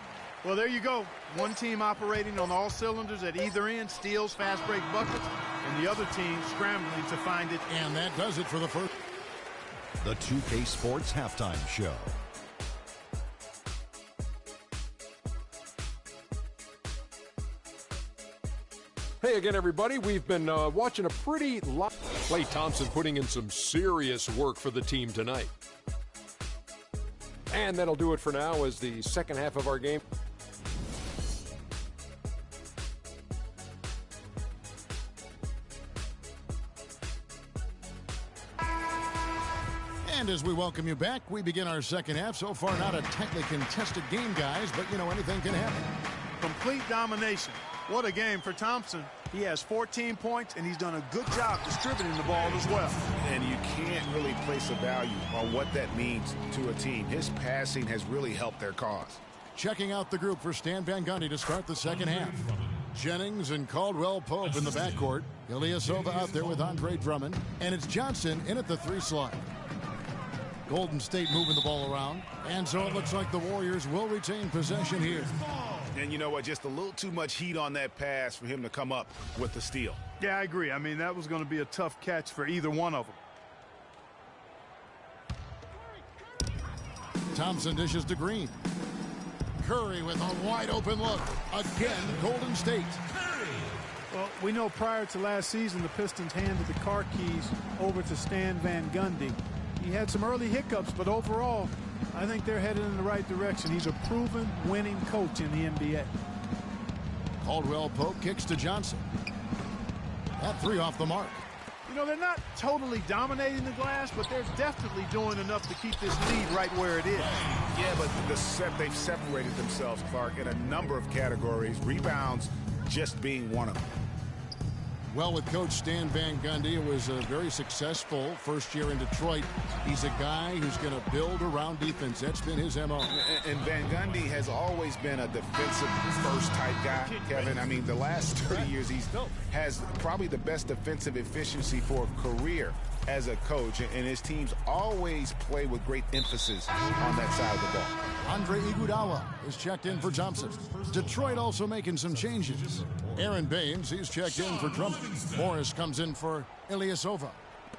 Well, there you go. One team operating on all cylinders at either end, steals, fast break buckets, and the other team scrambling to find it. And that does it for the first. The 2K Sports Halftime Show. Hey again, everybody. We've been watching a pretty lot. Klay Thompson putting in some serious work for the team tonight. And that'll do it for now as the second half of our game. And as we welcome you back, we begin our second half. So far, not a tightly contested game, guys, but, you know, anything can happen. Complete domination. What a game for Thompson. He has 14 points, and he's done a good job distributing the ball as well. And you can't really place a value on what that means to a team. His passing has really helped their cause. Checking out the group for Stan Van Gundy to start the second half. Jennings and Caldwell Pope in the backcourt. Ilyasova out there with Andre Drummond. And it's Johnson in at the 3 slot. Golden State moving the ball around. And so it looks like the Warriors will retain possession here. And you know what? Just a little too much heat on that pass for him to come up with the steal. Yeah, I agree. I mean, that was going to be a tough catch for either one of them. Thompson dishes to Green. Curry with a wide open look. Again, Golden State. Well, we know prior to last season, the Pistons handed the car keys over to Stan Van Gundy. He had some early hiccups, but overall, I think they're headed in the right direction. He's a proven winning coach in the NBA. Caldwell Pope kicks to Johnson. That 3 off the mark. You know, they're not totally dominating the glass, but they're definitely doing enough to keep this lead right where it is. Yeah, but they've separated themselves, Clark, in a number of categories. Rebounds just being one of them. Well, with Coach Stan Van Gundy, it was a very successful first year in Detroit. He's a guy who's going to build around defense. That's been his MO. And Van Gundy has always been a defensive first type guy, Kevin. I mean, the last 30 years, he has probably the best defensive efficiency for a career as a coach. And his teams always play with great emphasis on that side of the ball. Andre Iguodala is checked in for Thompson. Detroit also making some changes. Aaron Baines, he's checked in for Drummond. Morris comes in for Ilyasova.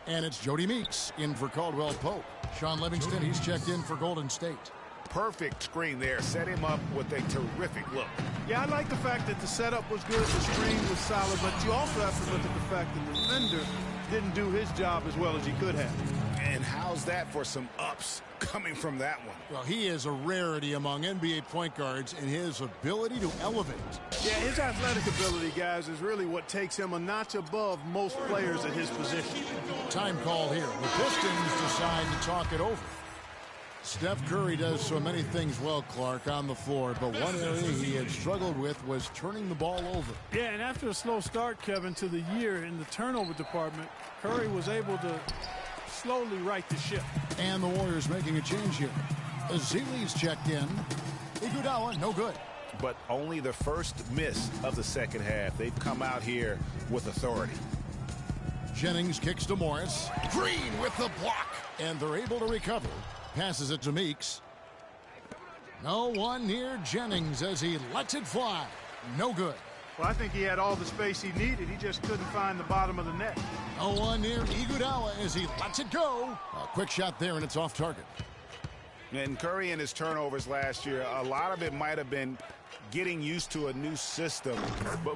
And it's Jody Meeks in for Caldwell Pope. Sean Livingston, he's checked in for Golden State. Perfect screen there. Set him up with a terrific look. Yeah, I like the fact that the setup was good, the screen was solid, but you also have to look at the fact that the defender didn't do his job as well as he could have. And how's that for some ups coming from that one? Well, he is a rarity among NBA point guards in his ability to elevate. Yeah, his athletic ability, guys, is really what takes him a notch above most players at his position. Time call here. The Pistons decide to talk it over. Steph Curry does so many things well, Clark, on the floor, but one area he had struggled with was turning the ball over. Yeah, and after a slow start, Kevin, to the year in the turnover department, Curry was able to slowly right the ship. And the Warriors making a change here. Azili's checked in. Iguodala, no good. But only the first miss of the second half. They've come out here with authority. Jennings kicks to Morris. Green with the block. And they're able to recover. Passes it to Meeks. No one near Jennings as he lets it fly. No good. Well, I think he had all the space he needed. He just couldn't find the bottom of the net. No one near Iguodala as he lets it go. A quick shot there, and it's off target. And Curry and his turnovers last year, a lot of it might have been getting used to a new system.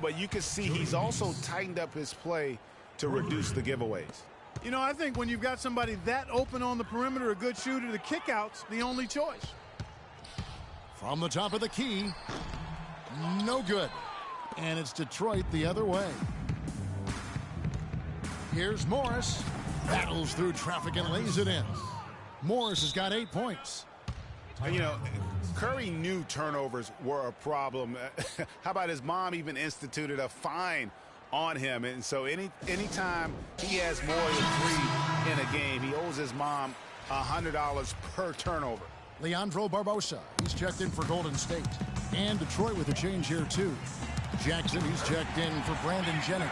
But you can see he's also tightened up his play to reduce the giveaways. You know, I think when you've got somebody that open on the perimeter, a good shooter, the kick-out's the only choice. From the top of the key, no good. And it's Detroit the other way. Here's Morris. Battles through traffic and lays it in. Morris has got 8 points. And, you know, Curry knew turnovers were a problem. How about his mom even instituted a fine on him? And so anytime he has more than 3 in a game, he owes his mom $100 per turnover. Leandro Barbosa, he's checked in for Golden State. And Detroit with a change here, too. Jackson, he's checked in for Brandon Jennings.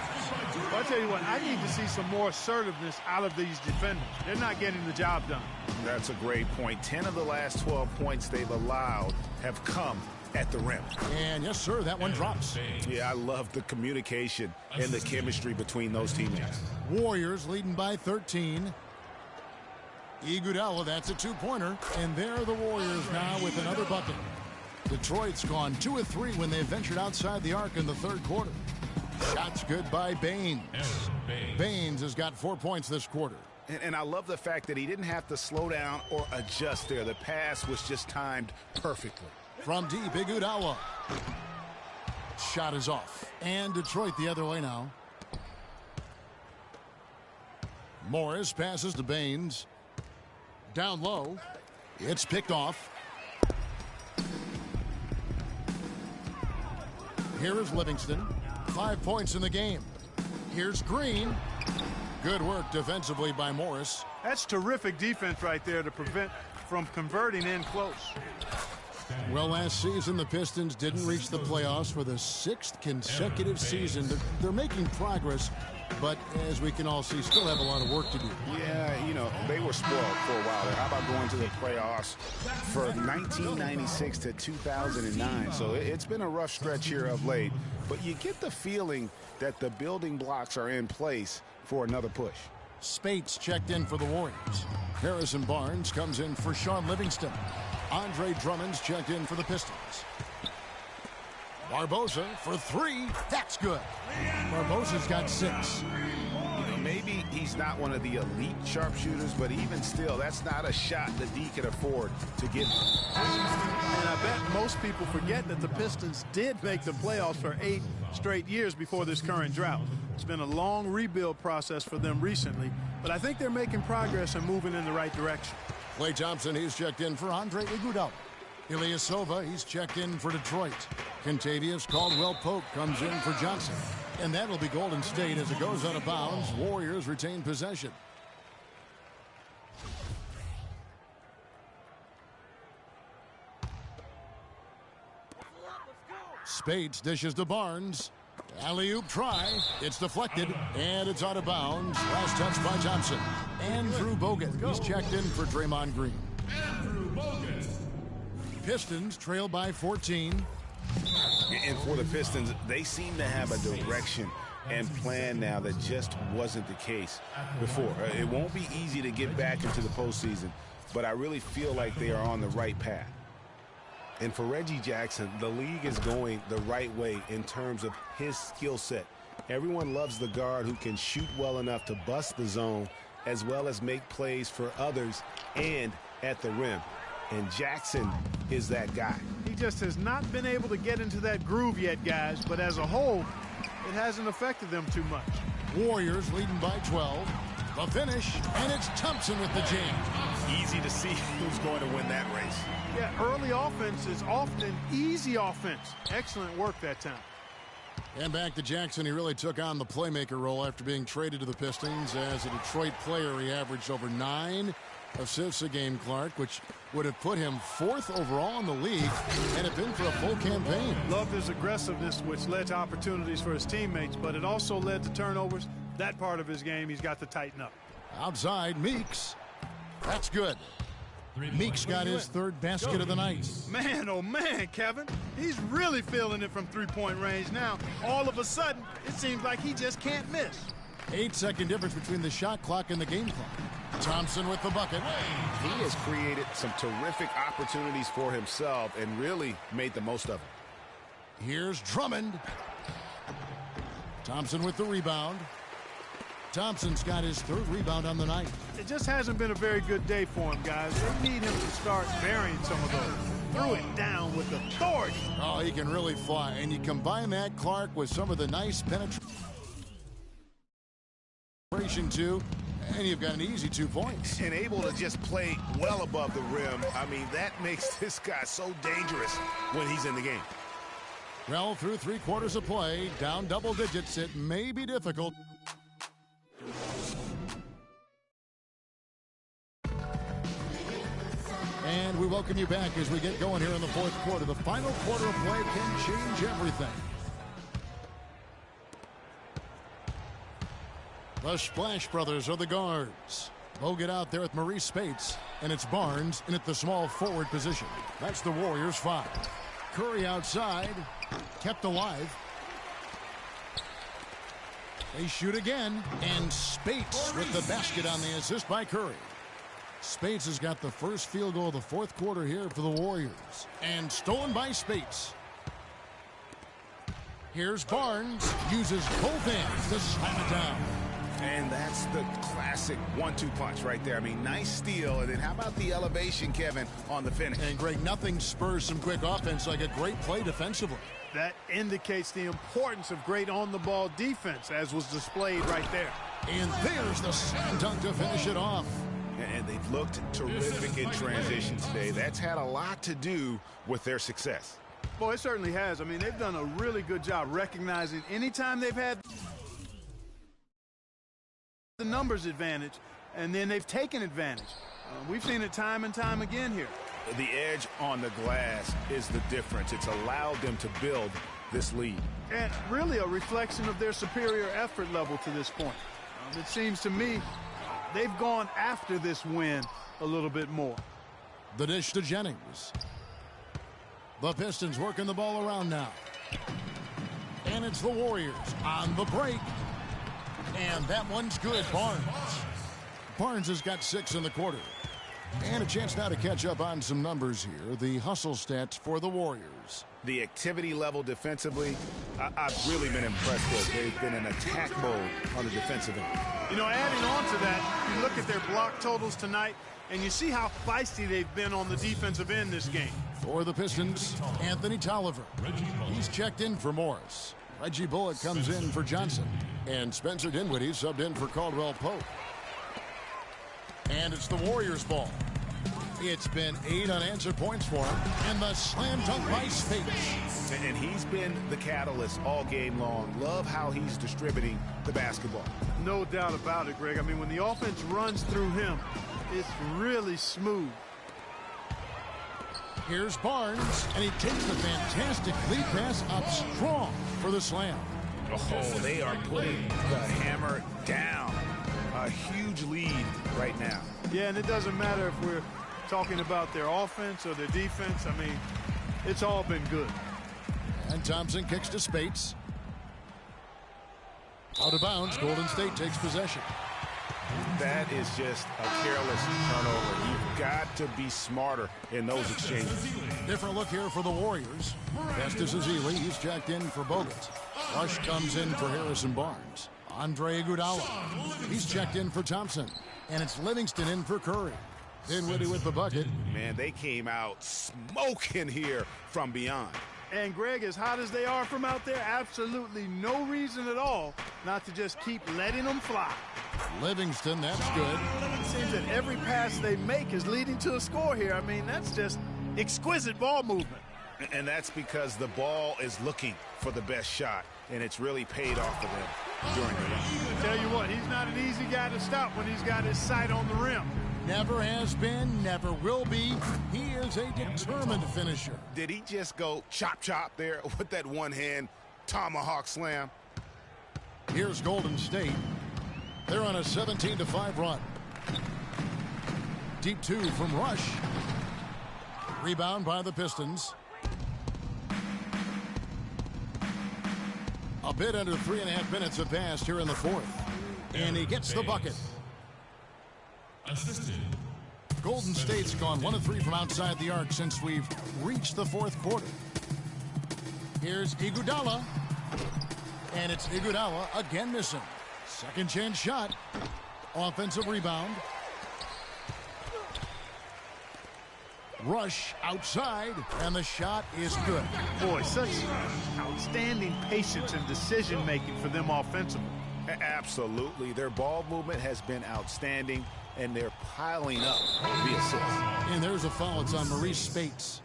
Well, I'll tell you what, I need to see some more assertiveness out of these defenders. They're not getting the job done. That's a great point. 10 of the last 12 points they've allowed have come at the rim. And yes, sir, that one drops. Yeah, I love the communication and the chemistry between those teammates. Warriors leading by 13. Iguodala, that's a 2-pointer. And there are the Warriors now with another bucket. Detroit's gone 2 of 3 when they ventured outside the arc in the third quarter. Shots good by Baines. Baines has got 4 points this quarter. And I love the fact that he didn't have to slow down or adjust there. The pass was just timed perfectly. From deep, Iguodala. Shot is off. And Detroit the other way now. Morris passes to Baines. Down low. It's picked off. Here is Livingston. 5 points in the game. Here's Green. Good work defensively by Morris. That's terrific defense right there to prevent from converting in close. Well, last season, the Pistons didn't reach the playoffs for the 6th consecutive season. They're making progress, but as we can all see, still have a lot of work to do. Yeah, you know, they were spoiled for a while there. How about going to the playoffs for 1996 to 2009? So it's been a rough stretch here of late, but you get the feeling that the building blocks are in place for another push. Spates checked in for the Warriors. Harrison Barnes comes in for Sean Livingston. Andre Drummond's checked in for the Pistons. Barbosa for 3. That's good. Barbosa's got 6. You know, maybe he's not one of the elite sharpshooters, but even still, that's not a shot that D can afford to give. And I bet most people forget that the Pistons did make the playoffs for 8 straight years before this current drought. It's been a long rebuild process for them recently, but I think they're making progress and moving in the right direction. Klay Thompson, he's checked in for Andre Iguodala. Ilyasova, he's checked in for Detroit. Kentavious Caldwell-Pope comes in for Johnson. And that'll be Golden State as it goes out of bounds. Warriors retain possession. Spates dishes to Barnes. Alley-oop try. It's deflected, and it's out of bounds. Last touch by Thompson. Andrew Bogut, he's checked in for Draymond Green. Andrew Bogut. Pistons trail by 14. And for the Pistons, they seem to have a direction and plan now that just wasn't the case before. It won't be easy to get back into the postseason, but I really feel like they are on the right path. And for Reggie Jackson, the league is going the right way in terms of his skill set. Everyone loves the guard who can shoot well enough to bust the zone as well as make plays for others and at the rim. And Jackson is that guy. He just has not been able to get into that groove yet, guys, but as a whole, it hasn't affected them too much. Warriors leading by 12. The finish, and it's Thompson with the jam. Easy to see who's going to win that race. Yeah, early offense is often easy offense. Excellent work that time. And back to Jackson. He really took on the playmaker role after being traded to the Pistons. As a Detroit player, he averaged over 9 assists a game, Clark, which would have put him 4th overall in the league and have been for a full campaign. Loved his aggressiveness, which led to opportunities for his teammates, but it also led to turnovers. That part of his game, he's got to tighten up. Outside, Meeks. That's good. Meeks got his 3rd basket of the night. Man, oh man, Kevin. He's really feeling it from three-point range now. All of a sudden, it seems like he just can't miss. 8-second difference between the shot clock and the game clock. Thompson with the bucket. He has created some terrific opportunities for himself and really made the most of it. Here's Drummond. Thompson with the rebound. Thompson's got his 3rd rebound on the night. It just hasn't been a very good day for him, guys. They need him to start burying some of those. Threw it down with authority. Oh, he can really fly. And you combine that, Clark, with some of the nice penetration too, and you've got an easy 2 points. And able to just play well above the rim. I mean, that makes this guy so dangerous when he's in the game. Well, through 3 quarters of play, down double digits, it may be difficult. And we welcome you back as we get going here in the 4th quarter. The final quarter of play can change everything. The Splash Brothers are the guards. Bogut out there with Maurice Spates, and it's Barnes in at the small forward position. That's the Warriors 5. Curry outside, kept alive. They shoot again, and Spates with the basket on the assist by Curry. Spates has got the first field goal of the 4th quarter here for the Warriors. And stolen by Spates. Here's Barnes. Uses both hands to slam it down. And that's the classic 1-2 punch right there. I mean, nice steal. And then how about the elevation, Kevin, on the finish? And, Greg, nothing spurs some quick offense like a great play defensively. That indicates the importance of great on-the-ball defense, as was displayed right there. And there's the slam dunk to finish it off. And they've looked terrific in transition today. That's had a lot to do with their success. Well, it certainly has. I mean, they've done a really good job recognizing anytime they've had the numbers advantage, and then they've taken advantage. We've seen it time and time again here. The edge on the glass is the difference. It's allowed them to build this lead. And really a reflection of their superior effort level to this point. It seems to me they've gone after this win a little bit more. The dish to Jennings. The Pistons working the ball around now. And it's the Warriors on the break. And that one's good. Barnes has got 6 in the quarter. And a chance now to catch up on some numbers here. The hustle stats for the Warriors. The activity level defensively, I've really been impressed with. They've been in attack mode on the defensive end. You know, adding on to that, you look at their block totals tonight, and you see how feisty they've been on the defensive end this game. For the Pistons, Anthony Tolliver. He's checked in for Morris. Reggie Bullock comes in for Johnson. And Spencer Dinwiddie subbed in for Caldwell Pope. And it's the Warriors' ball. It's been 8 unanswered points for him. And the slam dunk by Spates. And he's been the catalyst all game long. Love how he's distributing the basketball. No doubt about it, Greg. I mean, when the offense runs through him, it's really smooth. Here's Barnes, and he takes the fantastic lead pass up strong for the slam. Oh, they are putting the hammer down. A huge lead right now. Yeah, and it doesn't matter if we're talking about their offense or their defense. I mean, it's all been good. And Thompson kicks to Spates. Out of bounds, Golden State takes possession. That is just a careless turnover. You've got to be smarter in those exchanges. Different look here for the Warriors. Festus Ezeli, he's checked in for Bogut. Rush comes in for Harrison Barnes. Andre Iguodala, he's checked in for Thompson. And it's Livingston in for Curry. Dinwiddie with the bucket. Man, they came out smoking here from beyond. And Greg, as hot as they are from out there, absolutely no reason at all not to just keep letting them fly. Livingston, that's good. It seems that every pass they make is leading to a score here. I mean, that's just exquisite ball movement. And that's because the ball is looking for the best shot, and it's really paid off for them during the run. I tell you what, he's not an easy guy to stop when he's got his sight on the rim. Never has been, never will be. He is a determined finisher. Did he just go chop there with that one-hand tomahawk slam? Here's Golden State. They're on a 17-5 run. Deep 2 from Rush. Rebound by the Pistons. A bit under 3.5 minutes have passed here in the fourth. And he gets the bucket. Assisted. Golden State's gone 1 of 3 from outside the arc since we've reached the fourth quarter. Here's Iguodala. And it's Iguodala again missing. Second chance shot. Offensive rebound. Rush outside, and the shot is good. Boy, such outstanding patience and decision-making for them offensively. Absolutely. Their ball movement has been outstanding, and they're piling up the assists. And there's a foul. It's on Maurice Spates.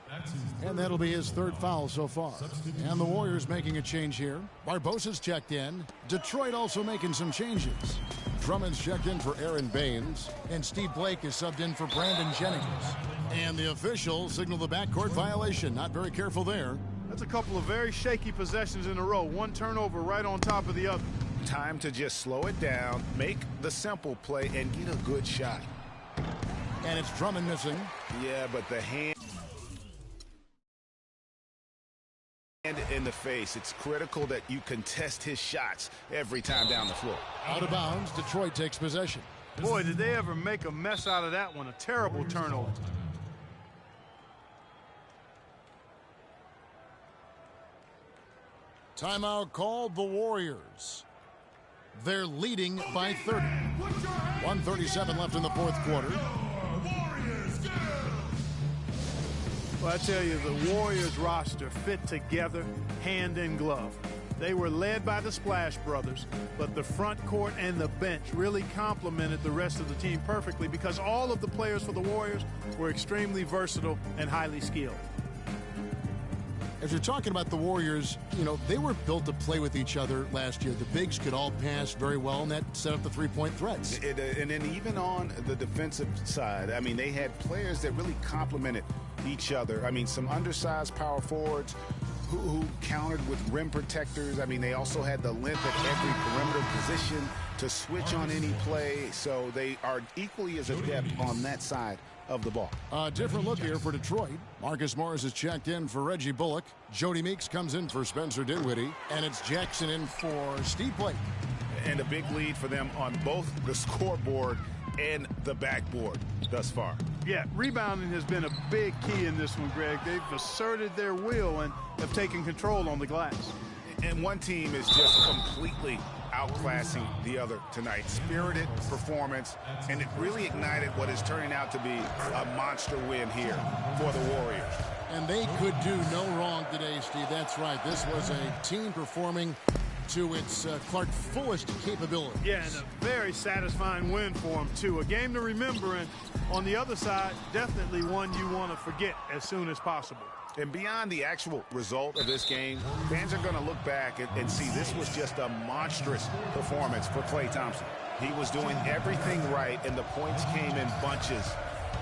And that'll be his 3rd foul so far. And the Warriors making a change here. Barbosa's checked in. Detroit also making some changes. Drummond's checked in for Aaron Baines. And Steve Blake is subbed in for Brandon Jennings. And the officials signal the backcourt violation. Not very careful there. That's a couple of very shaky possessions in a row. One turnover right on top of the other. Time to just slow it down, make the simple play, and get a good shot. And it's Drummond missing. Yeah, but the hand in the face. It's critical that you contest his shots every time down the floor. Out of bounds, Detroit takes possession. Boy, did they ever make a mess out of that one. A terrible turnover. Timeout called the Warriors. They're leading by 30. 1:37 left in the fourth quarter. Well, I tell you, the Warriors roster fit together hand in glove. They were led by the Splash Brothers, but the front court and the bench really complemented the rest of the team perfectly because all of the players for the Warriors were extremely versatile and highly skilled. As you're talking about the Warriors, you know, they were built to play with each other last year. The bigs could all pass very well, and that set up the three-point threats. And then even on the defensive side, I mean, they had players that really complemented each other. I mean, some undersized power forwards who countered with rim protectors. I mean, they also had the length at every perimeter position to switch on any play. So they are equally as adept on that side of the ball. A different look here for Detroit. Marcus Morris is checked in for Reggie Bullock. Jody Meeks comes in for Spencer Dinwiddie. And it's Jackson in for Steve Blake. And a big lead for them on both the scoreboard and the backboard thus far. Yeah, rebounding has been a big key in this one, Greg. They've asserted their will and have taken control on the glass. And one team is just completely outclassing the other tonight. Spirited performance, and it really ignited what is turning out to be a monster win here for the Warriors. And they could do no wrong today, Steve. That's right. This was a team performing to its Clark fullest capability. Yeah, and a very satisfying win for them, too. A game to remember, and on the other side, definitely one you want to forget as soon as possible. And beyond the actual result of this game, fans are going to look back and see this was just a monstrous performance for Klay Thompson. He was doing everything right, and the points came in bunches.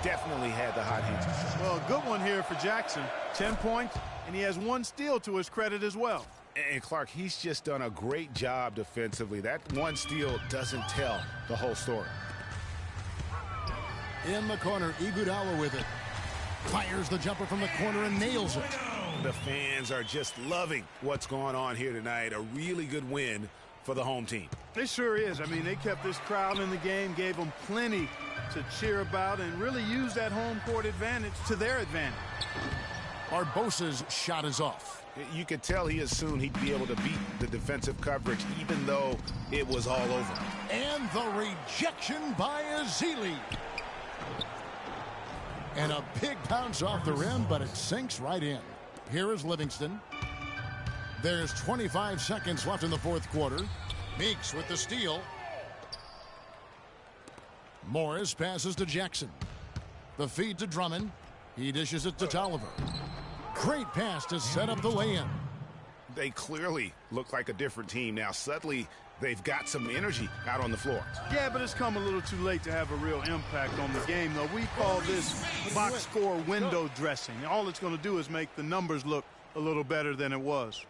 Definitely had the hot hands. Well, a good one here for Jackson. 10 points, and he has 1 steal to his credit as well. And Clark, he's just done a great job defensively. That 1 steal doesn't tell the whole story. In the corner, Iguodala with it. Fires the jumper from the corner and nails it. The fans are just loving what's going on here tonight. A really good win for the home team. It sure is. I mean, they kept this crowd in the game, gave them plenty to cheer about, and really used that home court advantage to their advantage. Barbosa's shot is off. You could tell he assumed he'd be able to beat the defensive coverage, even though it was all over. And the rejection by Ezeli. And a big bounce off the rim, but it sinks right in. Here is Livingston. There's 25 seconds left in the fourth quarter. Meeks with the steal. Morris passes to Jackson. The feed to Drummond. He dishes it to Tolliver. Great pass to set up the lay-in. They clearly look like a different team now. Suddenly, they've got some energy out on the floor. Yeah, but it's come a little too late to have a real impact on the game, though. We call this box score window dressing. All it's going to do is make the numbers look a little better than it was.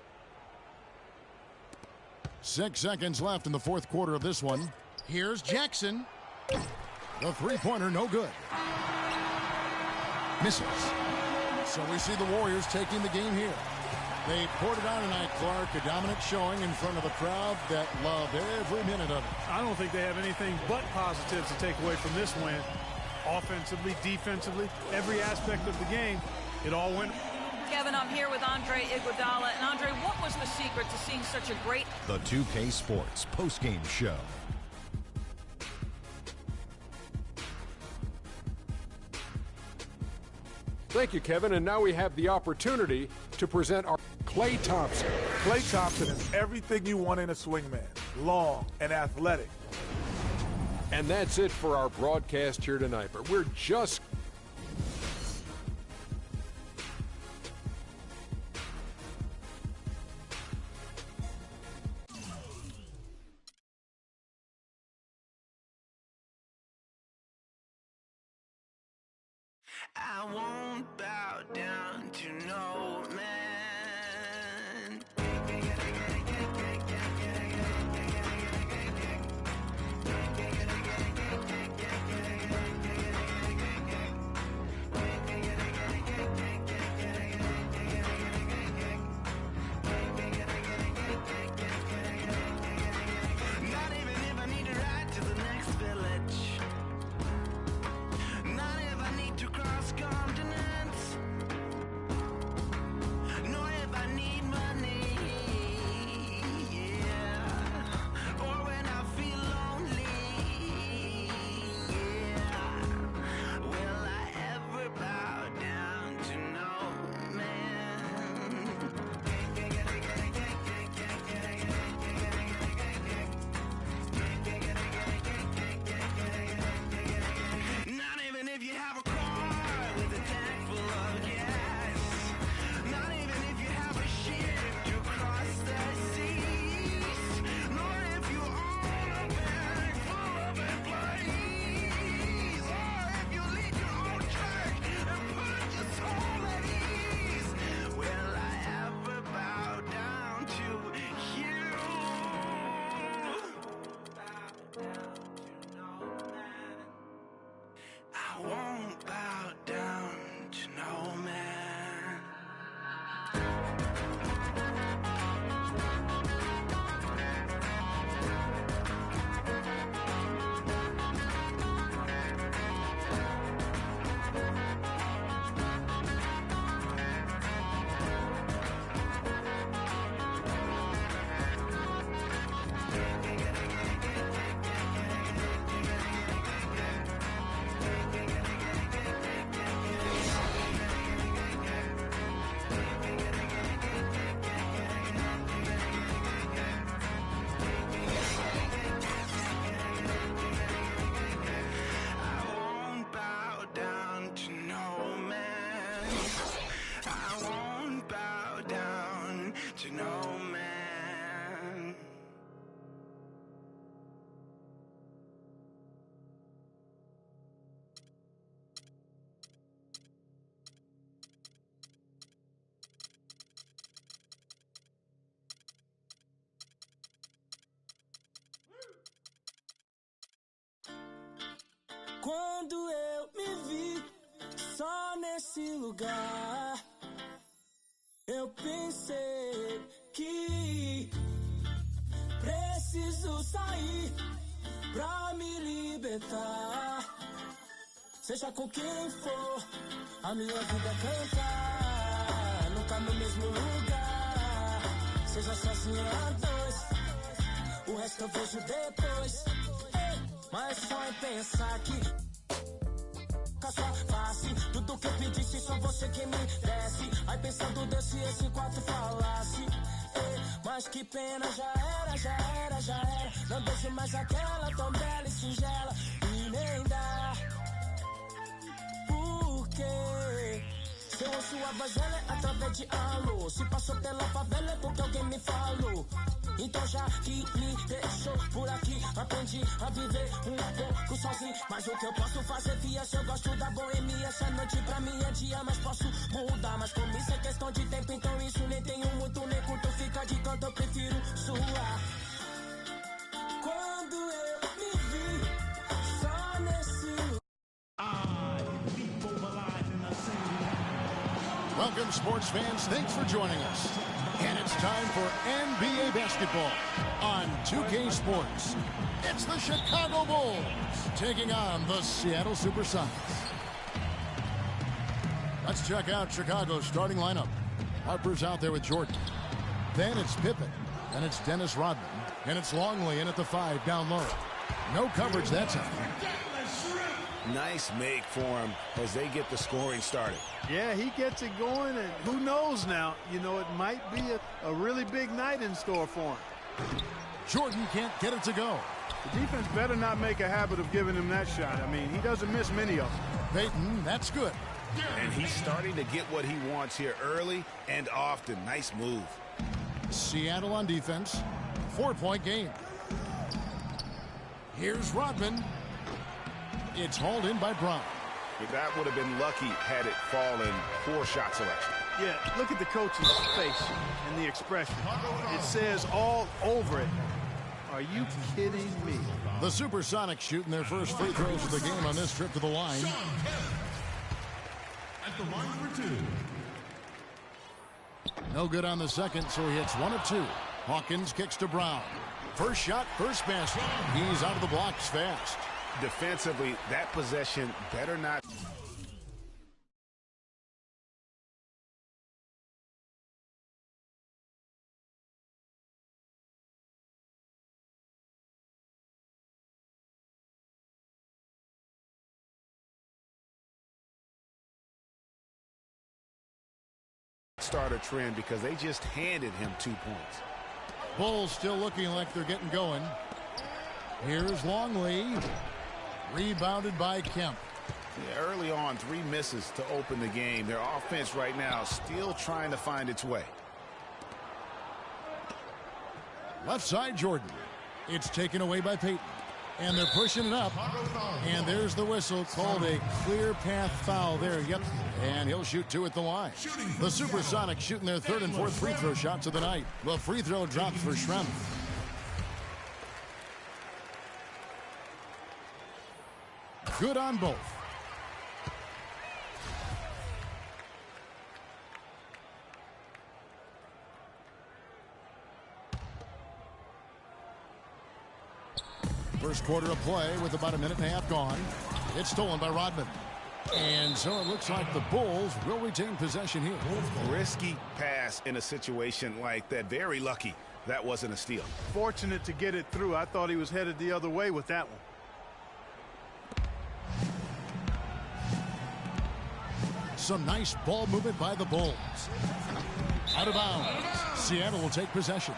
6 seconds left in the fourth quarter of this one. Here's Jackson. The three-pointer, no good. Misses. So we see the Warriors taking the game here. They poured it on tonight, Clark. A dominant showing in front of a crowd that loved every minute of it. I don't think they have anything but positives to take away from this win. Offensively, defensively, every aspect of the game, it all went. Kevin, I'm here with Andre Iguodala. And Andre, what was the secret to seeing such a great... The 2K Sports postgame show. Thank you, Kevin. And now we have the opportunity to present our Klay Thompson. Klay Thompson is everything you want in a swingman. Long and athletic. And that's it for our broadcast here tonight. But we're just... I won't bow down to no man. Not even if I need to ride to the next village. Not if I need to cross continents. Quando eu me vi só nesse lugar, eu pensei que preciso sair pra me libertar. Seja com quem for, a minha vida cantar. Nunca no mesmo lugar, seja sozinho a dois, o resto eu vejo depois. Mas só em pensar que só face, tudo que eu pedisse só você que me desse. Aí pensando Deus se esse quarto falasse, mas que pena, já era, já era, já era. Não deixo mais aquela tão bela e singela, e nem dá. Porque se eu ouço a voz dela é através de alô. Se passou pela favela é porque alguém me falou. Então já que me deixou por aqui, aprendi a viver um pouco sozinho. Mas o que eu posso fazer, via, se eu gosto da boemia. Essa noite pra mim é dia, mas posso mudar. Mas como isso é questão de tempo, então isso nem tenho muito, nem curto. Fica de canto, eu prefiro suar. Quando eu me vi só nesse lugar. Welcome, sports fans. Thanks for joining us. And it's time for NBA basketball on 2K Sports. It's the Chicago Bulls taking on the Seattle Supersonics. Let's check out Chicago's starting lineup. Harper's out there with Jordan. Then it's Pippen. Then it's Dennis Rodman. And it's Longley in at the 5 down low. No coverage that time. Nice make for him as they get the scoring started. Yeah, he gets it going, and who knows now, you know, it might be a really big night in store for him. Jordan can't get it to go. The defense better not make a habit of giving him that shot. I mean, he doesn't miss many of them. Payton, that's good. And he's starting to get what he wants here early and often. Nice move. Seattle on defense. 4-point game. Here's Rodman. It's hauled in by Brown. That would have been lucky had it fallen. Poor shot selection. Yeah, look at the coach's face and the expression. It says all over it. Are you kidding me? The Supersonics shooting their first free throws of the game on this trip to the line. At the line for 2. No good on the second, so he hits 1 of 2. Hawkins kicks to Brown. First shot, first basket. He's out of the blocks fast. Defensively, that possession better not. Start a trend because they just handed him 2 points. Bulls still looking like they're getting going. Here's Longley. Rebounded by Kemp. Yeah, early on, 3 misses to open the game. Their offense right now still trying to find its way. Left side, Jordan. It's taken away by Payton. And they're pushing it up. And there's the whistle, called a clear path foul there. Yep. And he'll shoot 2 at the line. The Supersonics shooting their 3rd and 4th free throw shots of the night. The free throw drops for Schrempf. Good on both. First quarter of play with about a minute and a half gone. It's stolen by Rodman. And so it looks like the Bulls will retain possession here. Risky pass in a situation like that. Very lucky that wasn't a steal. Fortunate to get it through. I thought he was headed the other way with that one. Some nice ball movement by the Bulls. Out of bounds. Seattle will take possession.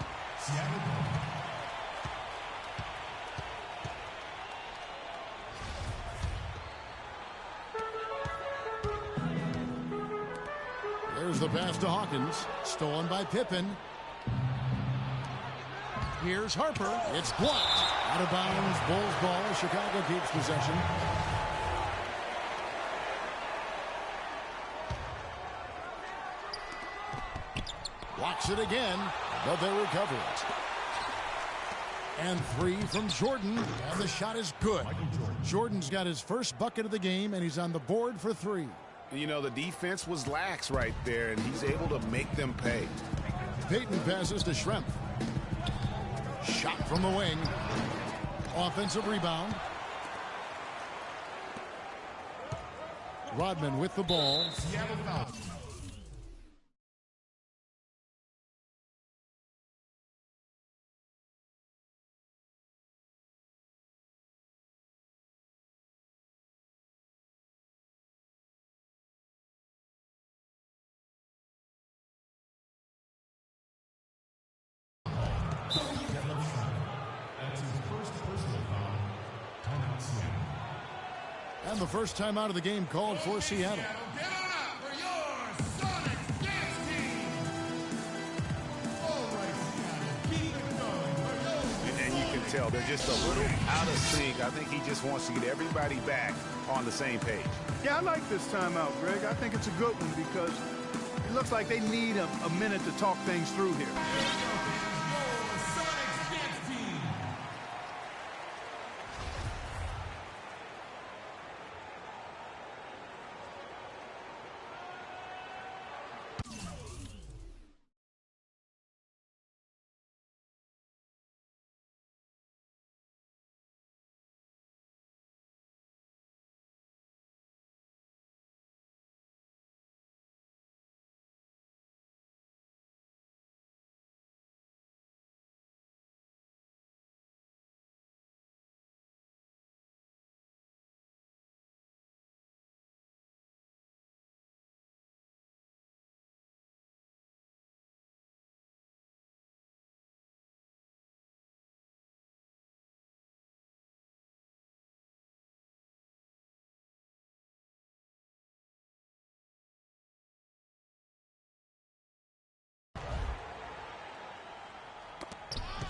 There's the pass to Hawkins. Stolen by Pippen. Here's Harper. It's blocked. Out of bounds. Bulls ball. Chicago keeps possession. Blocks it again, but they recover it. And 3 from Jordan, and the shot is good. Jordan's got his first bucket of the game, and he's on the board for 3. You know, the defense was lax right there, and he's able to make them pay. Payton passes to Schrempf. Shot from the wing. Offensive rebound. Rodman with the ball. And the first time out of the game called for Seattle. Get on up for your Sonic Dance Team. All right, Seattle, keep it going. And you can tell they're just a little out of sync. I think he just wants to get everybody back on the same page. Yeah, I like this timeout, Greg. I think it's a good one because it looks like they need a minute to talk things through here.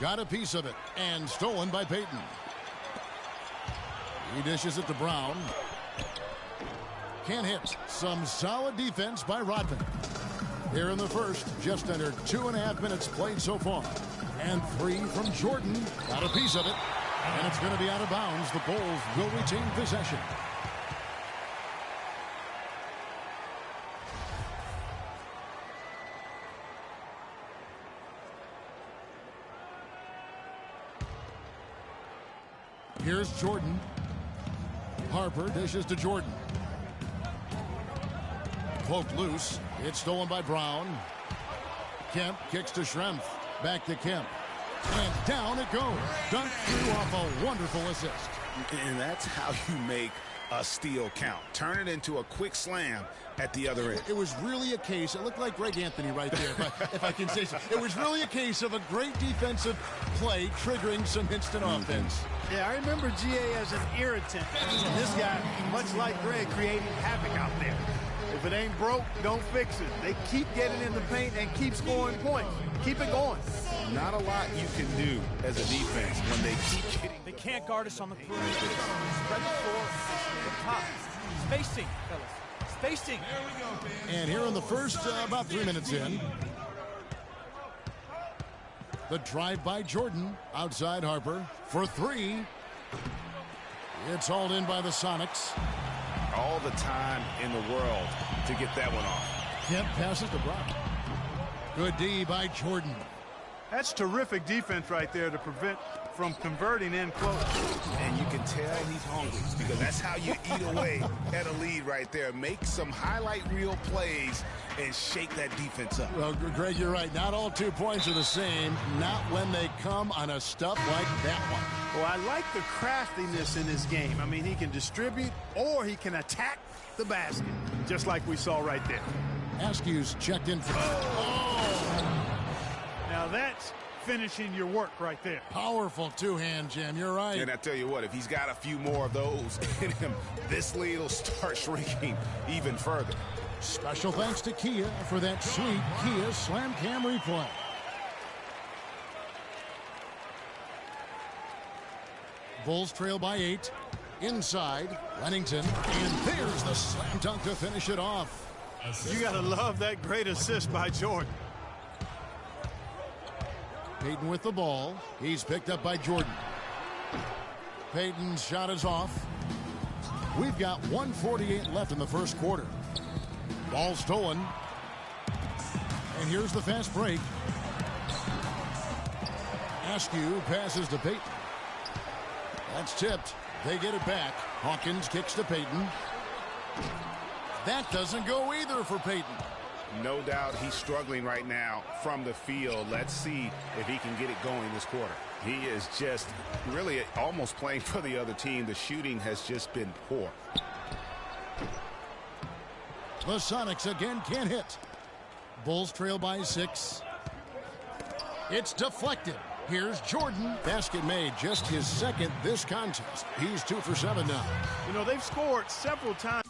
Got a piece of it and stolen by Payton. He dishes it to Brown. Can't hit. Some solid defense by Rodman. Here in the first, just under 2.5 minutes played so far. And 3 from Jordan. Got a piece of it. And it's going to be out of bounds. The Bulls will retain possession. Here's Jordan. Harper dishes to Jordan. Poked loose. It's stolen by Brown. Kemp kicks to Schrempf. Back to Kemp. And down it goes. Dunked through off a wonderful assist. And that's how you make a steal count. Turn it into a quick slam at the other end. It was really a case, it looked like Greg Anthony right there, if I can say so. It was really a case of a great defensive play triggering some instant offense. Yeah, I remember GA as an irritant. And this guy, much like Greg, creating havoc out there. If it ain't broke, don't fix it. They keep getting in the paint and keep scoring points. Keep it going. Not a lot you can do as a defense when they keep hitting. They can't guard us on the perimeter. Spread the floor at the top. Spacing, fellas. Spacing. And here in the first, about 3 minutes in. The drive by Jordan. Outside Harper for 3. It's hauled in by the Sonics. All the time in the world to get that one off. Kemp passes to Brown. Good D by Jordan. That's terrific defense right there to prevent from converting in close. And you can tell he's hungry because that's how you eat away at a lead right there. Make some highlight reel plays and shake that defense up. Well, Greg, you're right. Not all 2 points are the same. Not when they come on a stuff like that one. Well, I like the craftiness in his game. I mean, he can distribute or he can attack the basket, just like we saw right there. Askew's checked in for... Now that's finishing your work right there. Powerful two-hand jam. You're right. And I tell you what, if he's got a few more of those in him, this lead will start shrinking even further. Special thanks to Kia for that sweet Kia Slam Cam replay. Bulls trail by 8. Inside, Lennington. And there's the slam dunk to finish it off. You got to love that great assist by Jordan. Payton with the ball. He's picked up by Jordan. Payton's shot is off. We've got 1:48 left in the first quarter. Ball stolen. And here's the fast break. Askew passes to Payton. That's tipped. They get it back. Hawkins kicks to Payton. That doesn't go either for Payton. No doubt he's struggling right now from the field. Let's see if he can get it going this quarter. He is just really almost playing for the other team. The shooting has just been poor. The Sonics again can't hit. Bulls trail by 6. It's deflected. Here's Jordan. Basket made, just his second this contest. He's 2 for 7 now. You know, they've scored several times.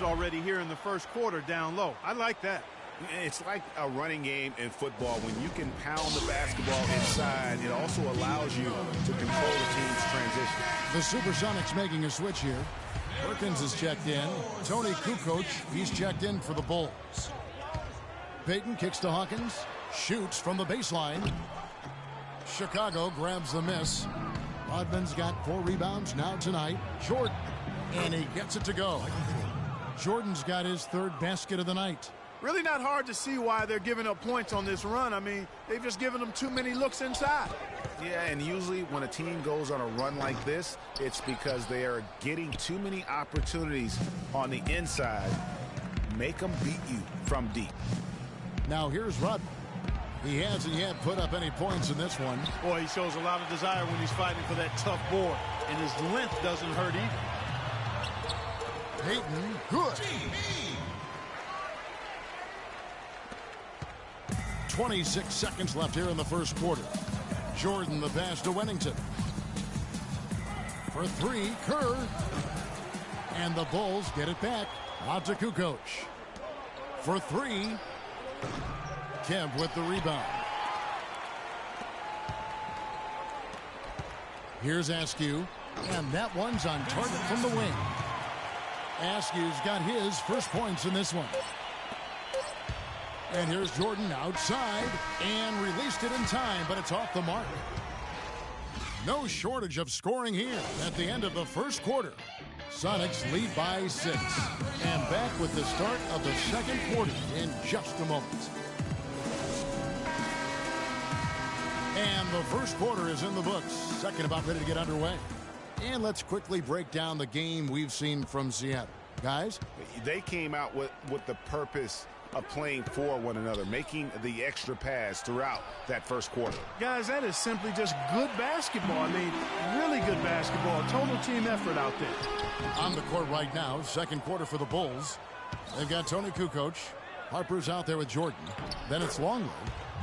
Already here in the first quarter down low. I like that. It's like a running game in football. When you can pound the basketball inside, it also allows you to control the team's transition. The Supersonics making a switch here. Perkins is checked in. Tony Kukoc, he's checked in for the Bulls. Payton kicks to Hawkins. Shoots from the baseline. Chicago grabs the miss. Rodman's got 4 rebounds now tonight. Jordan. And he gets it to go. Jordan's got his 3rd basket of the night. Really not hard to see why they're giving up points on this run. I mean, they've just given them too many looks inside. Yeah, and usually when a team goes on a run like this, it's because they are getting too many opportunities on the inside. Make them beat you from deep. Now here's Rodman. He hasn't yet put up any points in this one. Boy, he shows a lot of desire when he's fighting for that tough board. And his length doesn't hurt either. Payton, good. 26 seconds left here in the first quarter. Jordan the pass to Wennington. For 3, Kerr. And the Bulls get it back. Out to Kukoc. For 3, Kemp with the rebound. Here's Askew. And that one's on target from the wing. Askew's got his first points in this one. And here's Jordan outside and released it in time, but it's off the mark. No shortage of scoring here at the end of the first quarter. Sonics lead by 6. And back with the start of the second quarter in just a moment. And the first quarter is in the books. Second about ready to get underway. And let's quickly break down the game we've seen from Seattle. Guys? They came out with the purpose of playing for one another, making the extra pass throughout that first quarter. Guys, that is simply just good basketball. I mean, really good basketball. Total team effort out there. On the court right now, second quarter for the Bulls. They've got Tony Kukoc. Harper's out there with Jordan. Then it's Longley.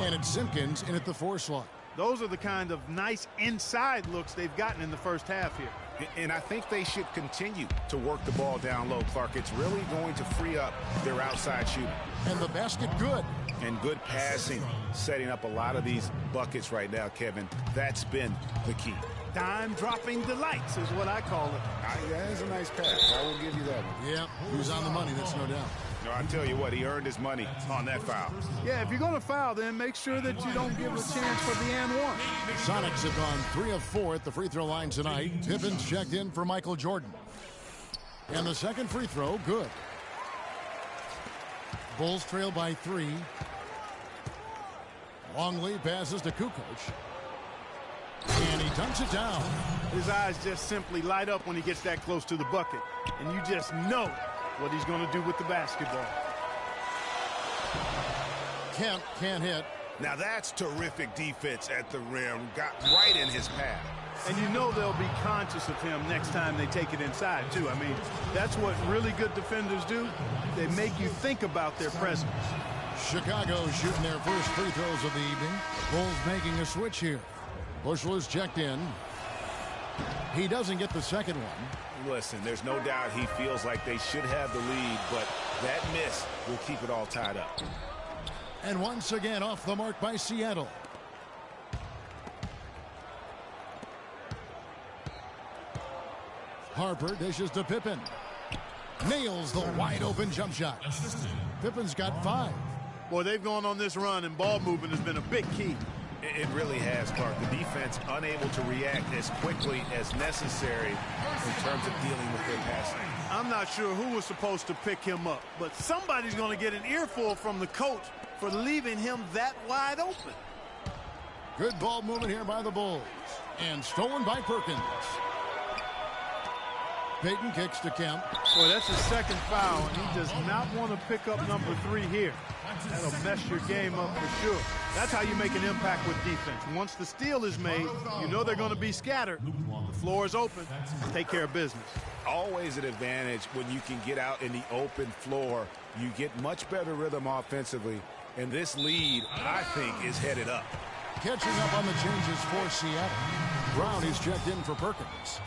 And it's Simpkins in at the 4 slot. Those are the kind of nice inside looks they've gotten in the first half here. And I think they should continue to work the ball down low, Clark. It's really going to free up their outside shooting. And the basket good. And good passing, setting up a lot of these buckets right now, Kevin. That's been the key. Dime-dropping delights is what I call it. That is a nice pass. I will give you that one. Yeah, he was on the money, that's no doubt. No, I tell you what, he earned his money on that foul. Yeah, if you're going to foul, then make sure that you don't give a chance for the and one. Sonics have gone 3 of 4 at the free throw line tonight. Tippins checked in for Michael Jordan. And the second free throw, good. Bulls trail by 3. Longley passes to Kukoc. And he dunks it down. His eyes just simply light up when he gets that close to the bucket. And you just know what he's going to do with the basketball. Kemp can't hit. Now that's terrific defense at the rim. Got right in his path. And you know they'll be conscious of him next time they take it inside, too. I mean, that's what really good defenders do. They make you think about their presence. Chicago shooting their first free throws of the evening. Bulls making a switch here. Bushel is checked in. He doesn't get the second one. Listen, there's no doubt he feels like they should have the lead, but that miss will keep it all tied up. And once again off the mark by Seattle. Harper dishes to Pippen. Nails the wide open jump shot. Pippen's got 5. Boy, they've gone on this run, and ball movement has been a big key. It really has, Clark. The defense unable to react as quickly as necessary in terms of dealing with their passing. I'm not sure who was supposed to pick him up, but somebody's going to get an earful from the coach for leaving him that wide open. Good ball movement here by the Bulls. And stolen by Perkins. Payton kicks to Kemp. Boy, that's his second foul, and he does not want to pick up number 3 here. That'll mess your game up for sure. That's how you make an impact with defense. Once the steal is made, you know they're going to be scattered. The floor is open. Take care of business. Always an advantage when you can get out in the open floor. You get much better rhythm offensively, and this lead, I think, is headed up. Catching up on the changes for Seattle. Brown is checked in for Perkins.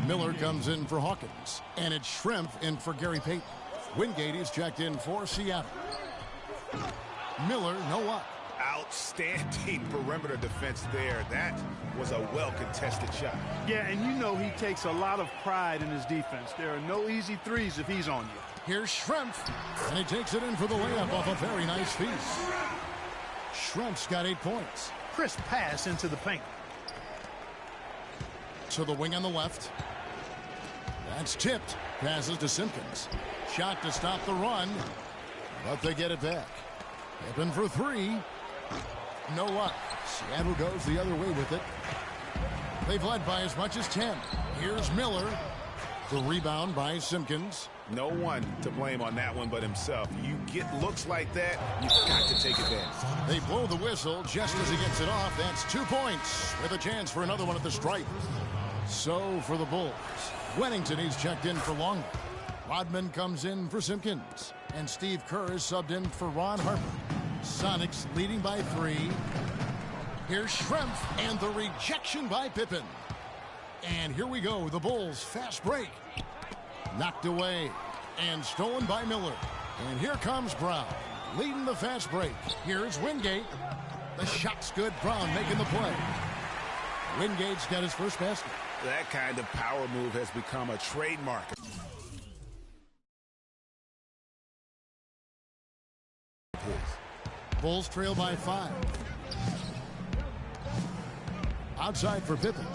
Miller comes in for Hawkins. And it's Shrimp in for Gary Payton. Wingate is checked in for Seattle. Miller, no up. Outstanding perimeter defense there. That was a well-contested shot. Yeah, and you know he takes a lot of pride in his defense. There are no easy threes if he's on you. Here's Shrimp. And he takes it in for the layup off a very nice feed. Shrimp's got 8 points. Crisp pass into the paint. To the wing on the left. That's tipped. Passes to Simpkins. Shot to stop the run. But they get it back. Pippen for 3. No up. Seattle goes the other way with it. They've led by as much as 10. Here's Miller. The rebound by Simpkins. No one to blame on that one but himself. You get looks like that, you've got to take advantage. They blow the whistle just as he gets it off. That's 2 points with a chance for another one at the stripe. So for the Bulls, Wennington is checked in for Longley. Rodman comes in for Simpkins. And Steve Kerr is subbed in for Ron Harper. Sonics leading by 3. Here's Shrimp and the rejection by Pippen. And here we go, the Bulls fast break. Knocked away and stolen by Miller. And here comes Brown leading the fast break. Here's Wingate. The shot's good. Brown making the play. Wingate's got his first basket. That kind of power move has become a trademark. Bulls trail by 5. Outside for Pippen.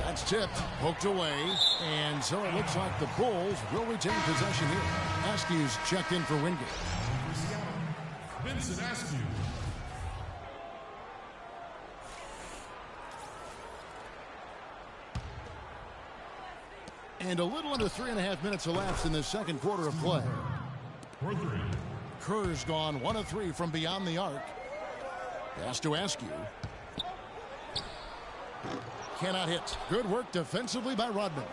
That's tipped, poked away, and so it looks like the Bulls will retain possession here. Askew's checked in for Wingate. Vincent Askew. And a little under 3.5 minutes elapsed in the second quarter of play. Kerr's gone 1 of 3 from beyond the arc. Pass to Askew. Cannot hit. Good work defensively by Rodman.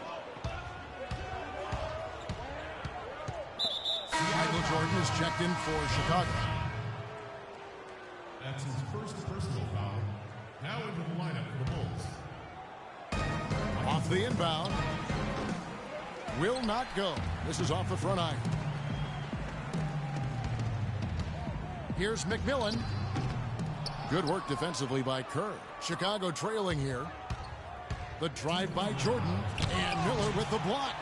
Michael Jordan is checked in for Chicago. That's his first personal foul. Now into the lineup for the Bulls. Off the inbound. Will not go. This is off the front iron. Here's McMillan. Good work defensively by Kerr. Chicago trailing here. The drive by Jordan. And Miller with the block.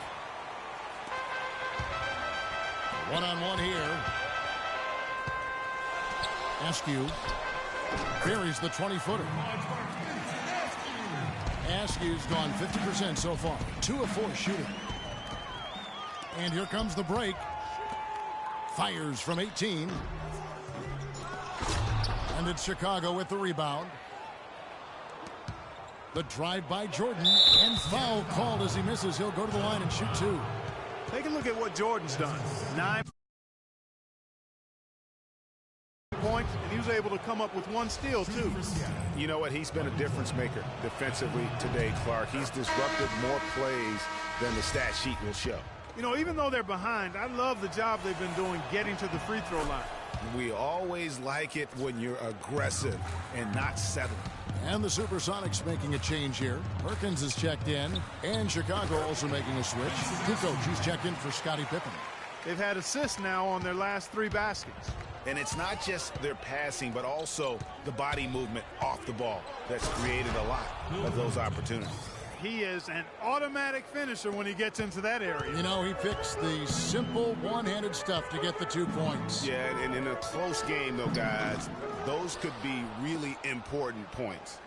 One-on-one here. Askew buries the 20-footer. Askew's gone 50% so far. 2 of 4 shooting. And here comes the break. Fires from 18. And it's Chicago with the rebound. The drive by Jordan. And foul called as he misses. He'll go to the line and shoot 2. Take a look at what Jordan's done. 9 was able to come up with one steal, too. You know what? He's been a difference maker defensively today, Clark. He's disrupted more plays than the stat sheet will show. You know, even though they're behind, I love the job they've been doing getting to the free throw line. We always like it when you're aggressive and not settling. And the Supersonics making a change here. Perkins is checked in, and Chicago also making a switch. Kukoc, he's checked in for Scottie Pippen. They've had assists now on their last 3 baskets. And it's not just their passing, but also the body movement off the ball that's created a lot of those opportunities. He is an automatic finisher when he gets into that area. You know, he picks the simple one-handed stuff to get the 2 points. Yeah, and in a close game, though, guys, those could be really important points.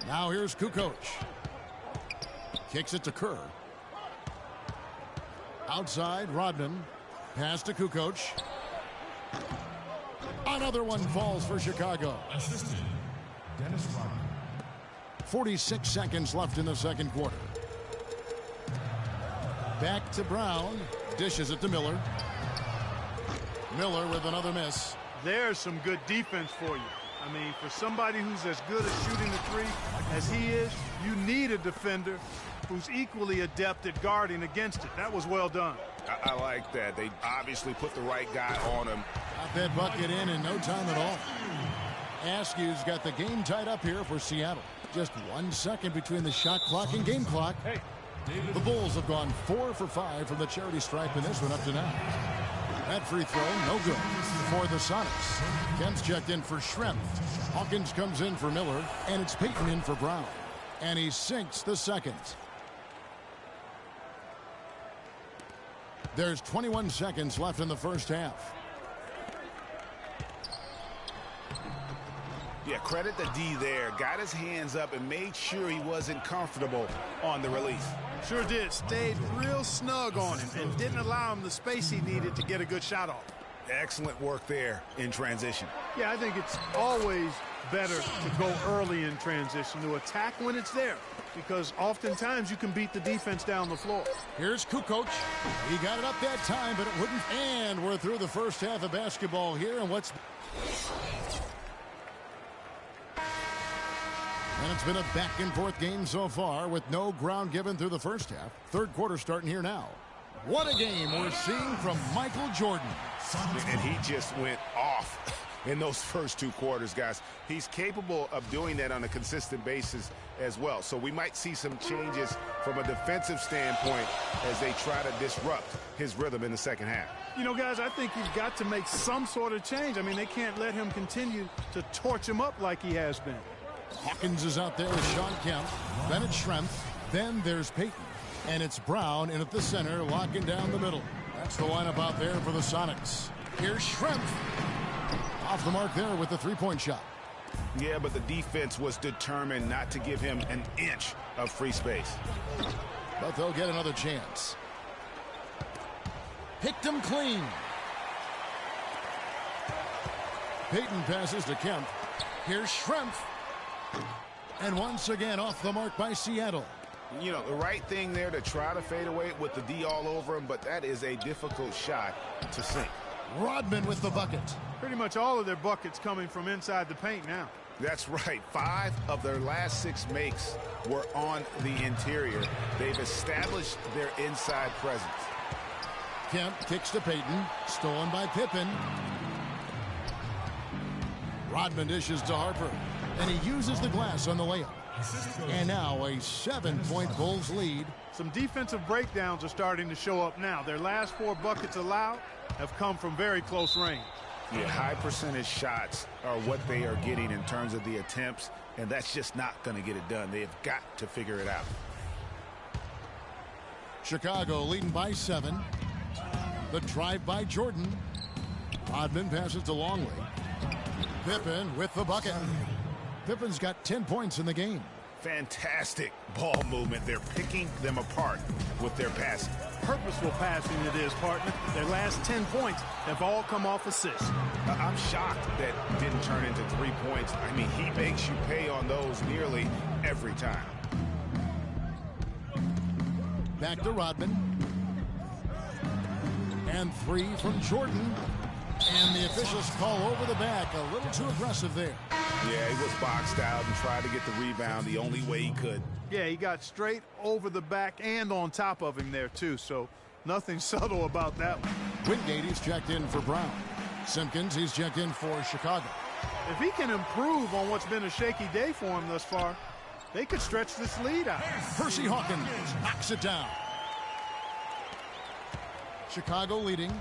Now here's Kukoc. Kicks it to Kerr. Outside, Rodman. Pass to Kukoc. Another one falls for Chicago. Assistant, Dennis Rodman. 46 seconds left in the second quarter. Back to Brown. Dishes it to Miller. Miller with another miss. There's some good defense for you. I mean, for somebody who's as good at shooting the 3 as he is, you need a defender who's equally adept at guarding against it. That was well done. I like that. They obviously put the right guy on him. Got that bucket in no time at all. Askew's got the game tied up here for Seattle. Just 1 second between the shot clock and game clock. Hey, the Bulls have gone 4 for 5 from the charity stripe in this one up to now. That free throw, no good for the Sonics. Kemp's checked in for Schrempf. Hawkins comes in for Miller, and it's Payton in for Brown. And he sinks the second. There's 21 seconds left in the first half. Yeah, credit the D there. Got his hands up and made sure he wasn't comfortable on the release. Sure did. Stayed real snug on him and didn't allow him the space he needed to get a good shot off. Excellent work there in transition. Yeah, I think it's always better to go early in transition, to attack when it's there, because oftentimes you can beat the defense down the floor. Here's Kukoc. He got it up that time, but it wouldn't. And we're through the first half of basketball here, and what's... And it's been a back-and-forth game so far with no ground given through the first half. Third quarter starting here now. What a game we're seeing from Michael Jordan. And he just went off in those first 2 quarters, guys. He's capable of doing that on a consistent basis as well. So we might see some changes from a defensive standpoint as they try to disrupt his rhythm in the second half. You know, guys, I think you've got to make some sort of change. I mean, they can't let him continue to torch him up like he has been. Hawkins is out there with Sean Kemp. Then it's Schrempf. Then there's Payton. And it's Brown in at the center, locking down the middle. That's the lineup out there for the Sonics. Here's Schrempf. Off the mark there with the three-point shot. Yeah, but the defense was determined not to give him an inch of free space. But they'll get another chance. Picked him clean. Payton passes to Kemp. Here's Schrempf. And once again off the mark by Seattle. You know, the right thing there to try to fade away with the D all over him, but that is a difficult shot to sink. Rodman with the bucket. Pretty much all of their buckets coming from inside the paint now. That's right. 5 of their last 6 makes were on the interior. They've established their inside presence. Kemp kicks to Payton. Stolen by Pippen. Rodman dishes to Harper. And he uses the glass on the layup. And now a 7-point Bulls lead. Some defensive breakdowns are starting to show up now. Their last 4 buckets allowed have come from very close range. Yeah, high percentage shots are what they are getting in terms of the attempts, and that's just not going to get it done. They have got to figure it out. Chicago leading by 7. The drive by Jordan. Rodman passes to Longley. Pippen with the bucket. Pippen's got 10 points in the game. Fantastic ball movement. They're picking them apart with their passing. Purposeful passing it is, partner. Their last 10 points have all come off assists. I'm shocked that didn't turn into 3 points. I mean, he makes you pay on those nearly every time. Back to Rodman. And 3 from Jordan. And the officials call over the back. A little too aggressive there. Yeah, he was boxed out and tried to get the rebound the only way he could. Yeah, he got straight over the back and on top of him there, too. So nothing subtle about that one. Wingate, he's checked in for Brown. Simpkins, he's checked in for Chicago. If he can improve on what's been a shaky day for him thus far, they could stretch this lead out. Percy Hawkins knocks it down. Chicago leading.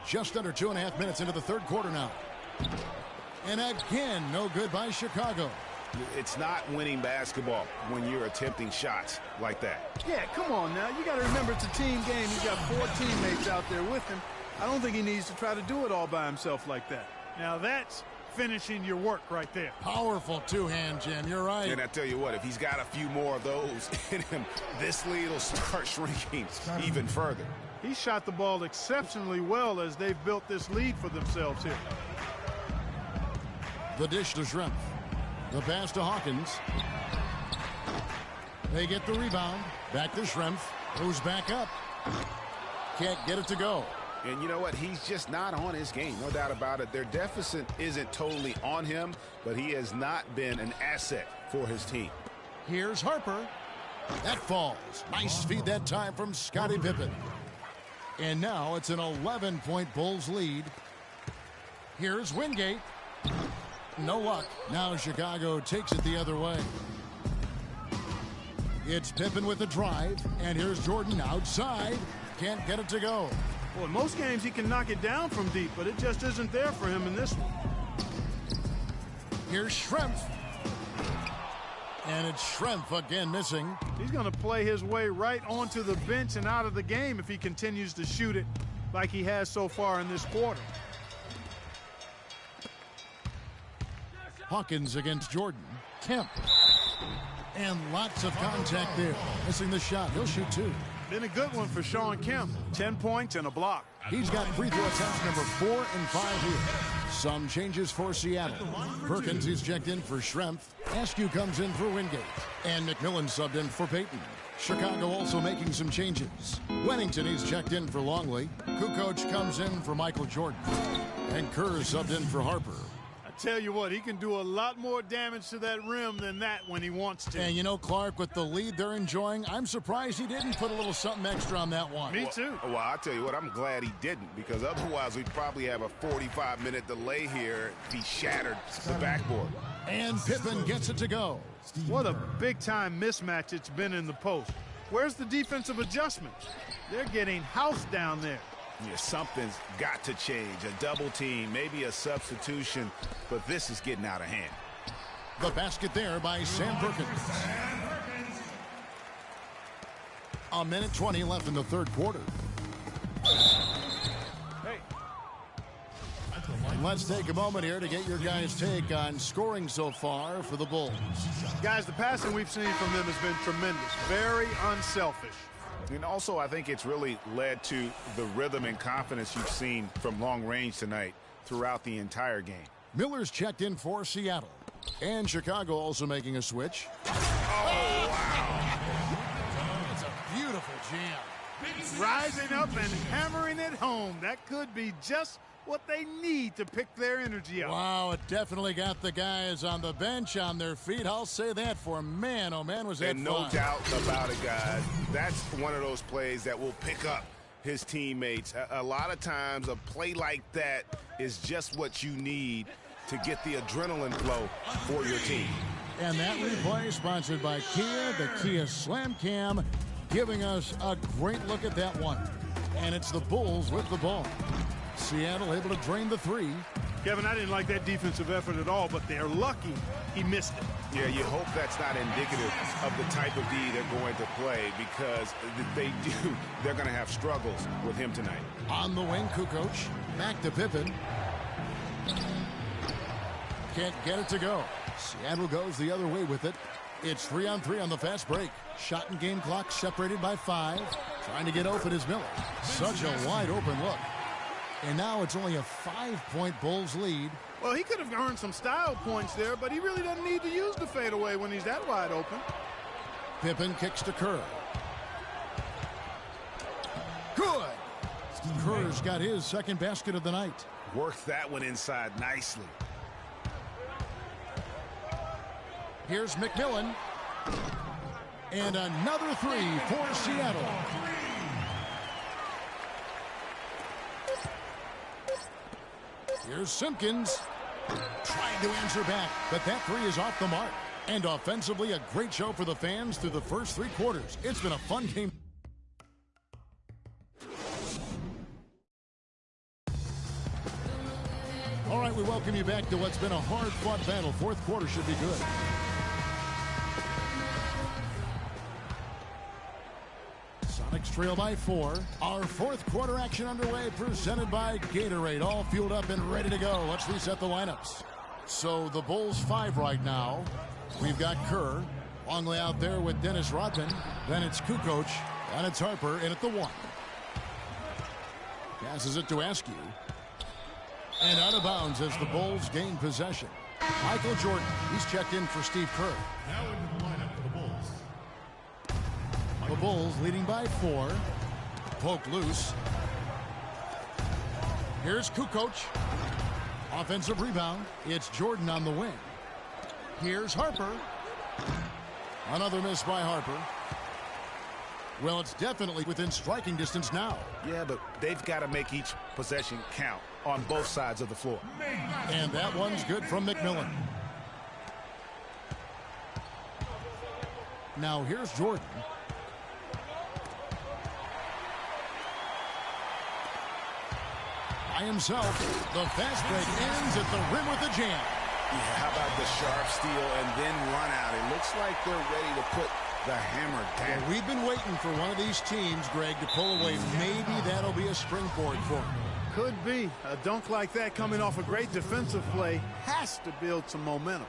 Just under 2.5 minutes into the third quarter now. And again, no good by Chicago. It's not winning basketball when you're attempting shots like that. Yeah, come on now. You got to remember it's a team game. He's got 4 teammates out there with him. I don't think he needs to try to do it all by himself like that. Now that's finishing your work right there. Powerful two-hand jam. You're right. And I tell you what, if he's got a few more of those in him, this lead will start shrinking even further. He shot the ball exceptionally well as they've built this lead for themselves here. The dish to Shrimp. The pass to Hawkins. They get the rebound. Back to Shrimp. Who's back up. Can't get it to go. And you know what? He's just not on his game. No doubt about it. Their deficit isn't totally on him, but he has not been an asset for his team. Here's Harper. That falls. Nice feed that time from Scottie Pippen. And now it's an 11-point Bulls lead. Here's Wingate. No luck. Now Chicago takes it the other way. It's Pippen with the drive. And here's Jordan outside. Can't get it to go. Well, in most games he can knock it down from deep, but it just isn't there for him in this one. Here's Schrempf. And it's Schrempf again missing. He's going to play his way right onto the bench and out of the game if he continues to shoot it like he has so far in this quarter. Hawkins against Jordan. Kemp. And lots of contact there. Missing the shot. He'll shoot 2. Been a good one for Shawn Kemp. 10 points and a block. He's got free throw attempts number 4 and 5 here. Some changes for Seattle. Perkins, he's checked in for Schrempf. Askew comes in for Wingate. And McMillan subbed in for Payton. Chicago also making some changes. Wennington, he's checked in for Longley. Kukoc comes in for Michael Jordan. And Kerr subbed in for Harper. Tell you what, he can do a lot more damage to that rim than that when he wants to. And you know, Clark, with the lead they're enjoying, I'm surprised he didn't put a little something extra on that one. Me too. Well, I'll tell you what, I'm glad he didn't, because otherwise we'd probably have a 45-minute delay here if he shattered the backboard. And Pippen gets it to go. What a big-time mismatch it's been in the post. Where's the defensive adjustment? They're getting housed down there. Yeah, something's got to change. A double team, maybe a substitution, but this is getting out of hand. The basket there by Sam Perkins. A minute 20 left in the third quarter. Hey. Let's take a moment here to get your guys' take on scoring so far for the Bulls. Guys, the passing we've seen from them has been tremendous. Very unselfish. And also, I think it's really led to the rhythm and confidence you've seen from long range tonight throughout the entire game. Miller's checked in for Seattle. And Chicago also making a switch. Oh, wow. It's a beautiful jam. Rising up and hammering it home. That could be just what they need to pick their energy up. Wow, it definitely got the guys on the bench on their feet. I'll say that for man, oh man, was that and no doubt about it, guys. That's one of those plays that will pick up his teammates. A lot of times a play like that is just what you need to get the adrenaline flow for your team. And that replay sponsored by Kia, the Kia Slam Cam, giving us a great look at that one. And it's the Bulls with the ball. Seattle able to drain the 3. Kevin, I didn't like that defensive effort at all, but they're lucky he missed it. Yeah, you hope that's not indicative of the type of D they're going to play, because if they do, they're going to have struggles with him tonight. On the wing, Kukoc. Back to Pippen. Can't get it to go. Seattle goes the other way with it. It's 3-on-3 on the fast break. Shot and game clock separated by 5. Trying to get open is Miller. Such a wide open look. And now it's only a 5-point Bulls lead. Well, he could have earned some style points there, but he really doesn't need to use the fadeaway when he's that wide open. Pippen kicks to Kerr. Good. Kerr's got his second basket of the night. Worked that one inside nicely. Here's McMillan. And another three for Seattle. Here's Simpkins trying to answer back, but that three is off the mark. And offensively, a great show for the fans through the first three quarters. It's been a fun game. All right, we welcome you back to what's been a hard-fought battle. Fourth quarter should be good. Sonics trail by 4. Our fourth quarter action underway, presented by Gatorade. All fueled up and ready to go. Let's reset the lineups. So the Bulls 5 right now. We've got Kerr. Long way out there with Dennis Rodman. Then it's Kukoc. And it's Harper in at the 1. Passes it to Askew. And out of bounds as the Bulls gain possession. Michael Jordan. He's checked in for Steve Kerr. Now into the lineup for the Bulls. The Bulls leading by 4. Poke loose. Here's Kukoc. Offensive rebound. It's Jordan on the wing. Here's Harper. Another miss by Harper. Well, it's definitely within striking distance now. Yeah, but they've got to make each possession count on both sides of the floor. And that one's good from McMillan. Now here's Jordan. By himself, the fast break ends at the rim with a jam. Yeah, how about the sharp steal and then run out? It looks like they're ready to put the hammer down. Well, we've been waiting for one of these teams, Greg, to pull away. Maybe that'll be a springboard for them. Could be. A dunk like that coming off a great defensive play has to build some momentum.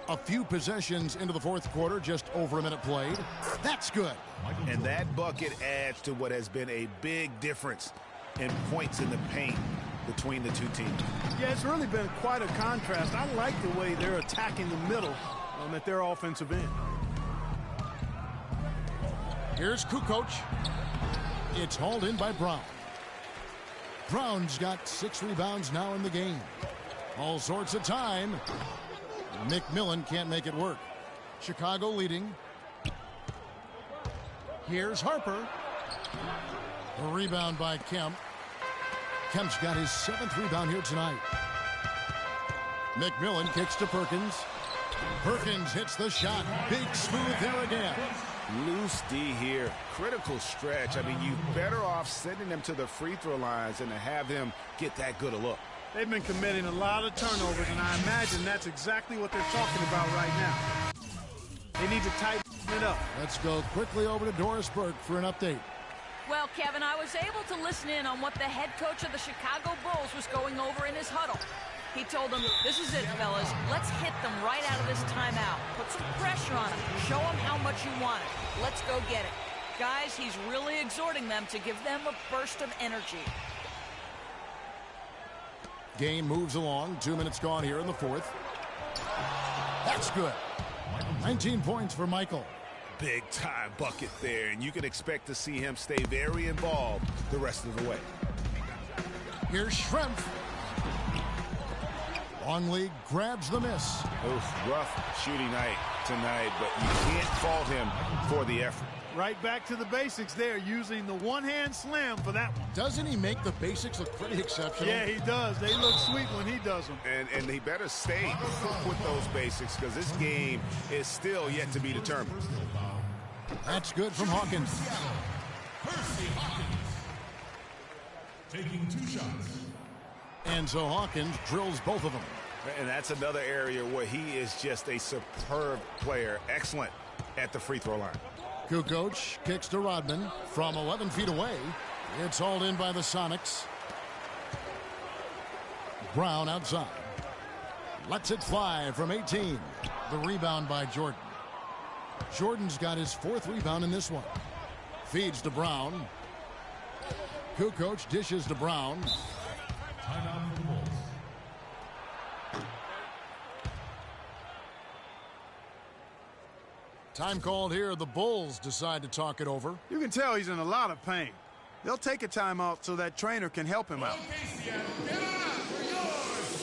A few possessions into the fourth quarter, just over a minute played. That's good. And that bucket adds to what has been a big difference in points in the paint between the two teams. Yeah, it's really been quite a contrast. I like the way they're attacking the middle at their offensive end. Here's Kukoc. It's hauled in by Brown. Brown's got 6 rebounds now in the game. All sorts of time. McMillan can't make it work. Chicago leading. Here's Harper. A rebound by Kemp. Kemp's got his 7th rebound here tonight. McMillan kicks to Perkins. Perkins hits the shot. Big smooth there again. Loose D here. Critical stretch. I mean, you're better off sending them to the free throw lines than to have them get that good a look. They've been committing a lot of turnovers, and I imagine that's exactly what they're talking about right now. They need to tighten it up. Let's go quickly over to Doris Burke for an update. Well, Kevin, I was able to listen in on what the head coach of the Chicago Bulls was going over in his huddle. He told them, this is it, fellas. Let's hit them right out of this timeout. Put some pressure on them. Show them how much you want it. Let's go get it. Guys, he's really exhorting them to give them a burst of energy. Game moves along. 2 minutes gone here in the fourth. That's good. 19 points for Michael. Big time bucket there, and you can expect to see him stay very involved the rest of the way. Here's Schrempf. Longley grabs the miss. Oof, rough shooting night tonight, but you can't fault him for the effort. Right back to the basics there, using the one-hand slam for that one. Doesn't he make the basics look pretty exceptional? Yeah, he does. They look sweet when he does them. And he better stay with those basics, because this game is still yet to be determined. That's good from Hawkins. Percy Hawkins taking 2 shots. And so Hawkins drills both of them. And that's another area where he is just a superb player. Excellent at the free throw line. Kukoc kicks to Rodman from 11 feet away. It's hauled in by the Sonics. Brown outside. Lets it fly from 18. The rebound by Jordan. Jordan's got his 4th rebound in this one. Feeds to Brown. Kukoc dishes to Brown. Timeout for the Bulls. Time called here. The Bulls decide to talk it over. You can tell he's in a lot of pain. They'll take a timeout so that trainer can help him out. Okay, Seattle, get on up for your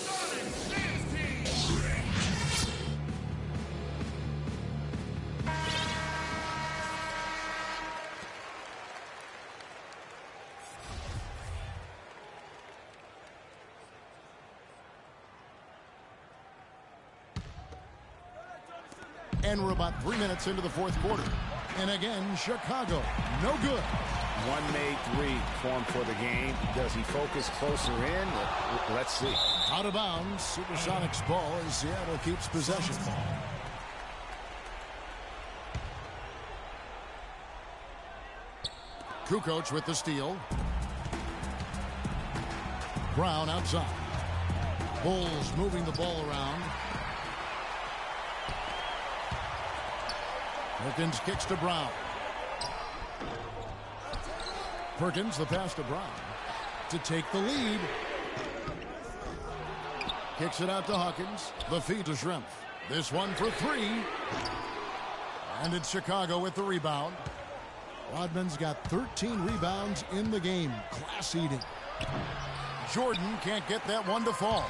Sonic dance team. And we're about 3 minutes into the fourth quarter. And again, Chicago, no good. One made three formed for the game. Does he focus closer in? Let's see. Out of bounds, Supersonics ball as Seattle keeps possession. Kukoc with the steal. Brown outside. Bulls moving the ball around. Perkins kicks to Brown. Perkins, the pass to Brown to take the lead. Kicks it out to Hawkins. The feed to Shrimp. This one for three. And it's Chicago with the rebound. Rodman's got 13 rebounds in the game. Class eating. Jordan can't get that one to fall.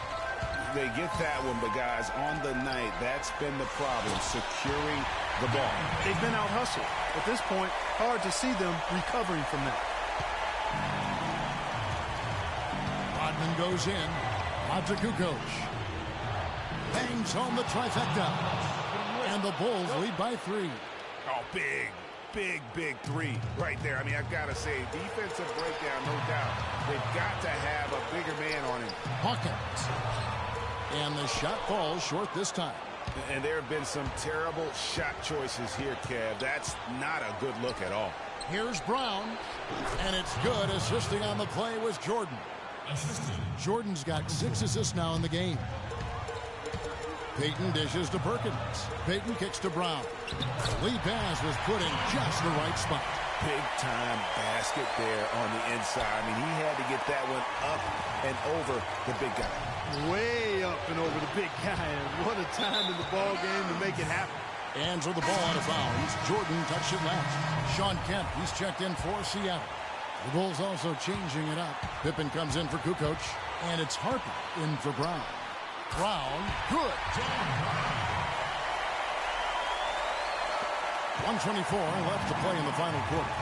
They get that one, but guys, on the night, that's been the problem, securing the ball. They've been out-hustled. At this point, hard to see them recovering from that. Rodman goes in. Out to Kukoc. Bangs home the trifecta. And the Bulls lead by 3. Oh, big three right there. I mean, I've got to say, defensive breakdown, no doubt. They've got to have a bigger man on him. Hawkins. And the shot falls short this time. And there have been some terrible shot choices here, Kev. That's not a good look at all. Here's Brown. And it's good. Assisting on the play was Jordan. Jordan's got 6 assists now in the game. Payton dishes to Perkins. Payton kicks to Brown. Lee pass was put in just the right spot. Big-time basket there on the inside. I mean, he had to get that one up and over the big guy. Way up and over the big guy. And what a time in the ball game to make it happen. And so the ball out of bounds. Jordan touched it last. Sean Kemp, he's checked in for Seattle. The Bulls also changing it up. Pippen comes in for Kukoc. And it's Harper in for Brown. Brown, good. 1:24 left to play in the final quarter.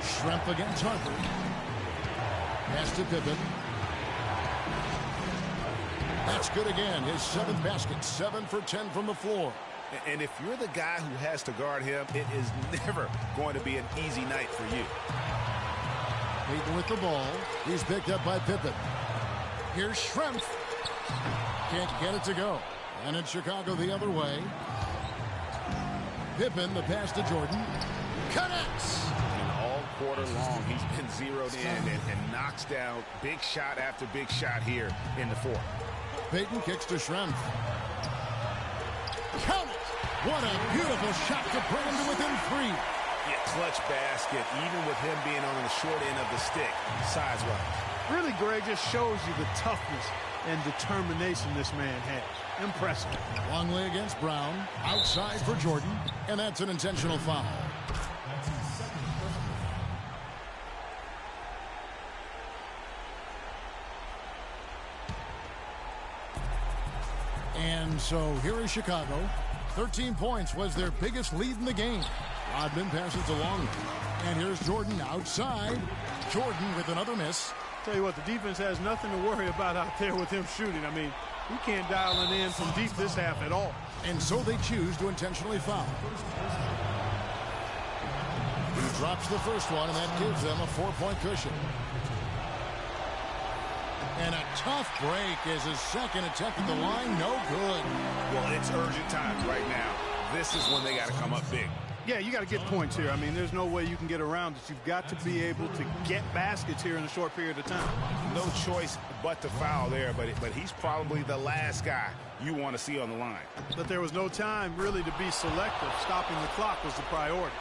Shrimp against Harper. Pass to Pippen. That's good again. His 7th basket. 7 for 10 from the floor. And if you're the guy who has to guard him, it is never going to be an easy night for you. Payton with the ball. He's picked up by Pippen. Here's Shrimp. Can't get it to go. And it's Chicago the other way. Pippen, the pass to Jordan. Connects. And all quarter long, he's been zeroed in and knocks down big shot after big shot here in the fourth. Payton kicks to Shrimp. Count it. What a beautiful shot to bring him to within 3. Yeah, clutch basket, even with him being on the short end of the stick, size-wise. Really, Greg, just shows you the toughness and determination this man has. Impressive. Longley against Brown. Outside for Jordan. And that's an intentional foul. And so here is Chicago. 13 points was their biggest lead in the game. Rodman passes to Longley. And here's Jordan outside. Jordan with another miss. Tell you what, the defense has nothing to worry about out there with him shooting. I mean, he can't dial it in from deep this half at all. And so they choose to intentionally foul. He drops the first one, and that gives them a 4-point cushion. And a tough break is his second attempt at the line. No good. Well, it's urgent time right now. This is when they got to come up big. Yeah, you got to get points here. I mean, there's no way you can get around it. You've got to be able to get baskets here in a short period of time. No choice but to foul there, but he's probably the last guy you want to see on the line. But there was no time really to be selective. Stopping the clock was the priority.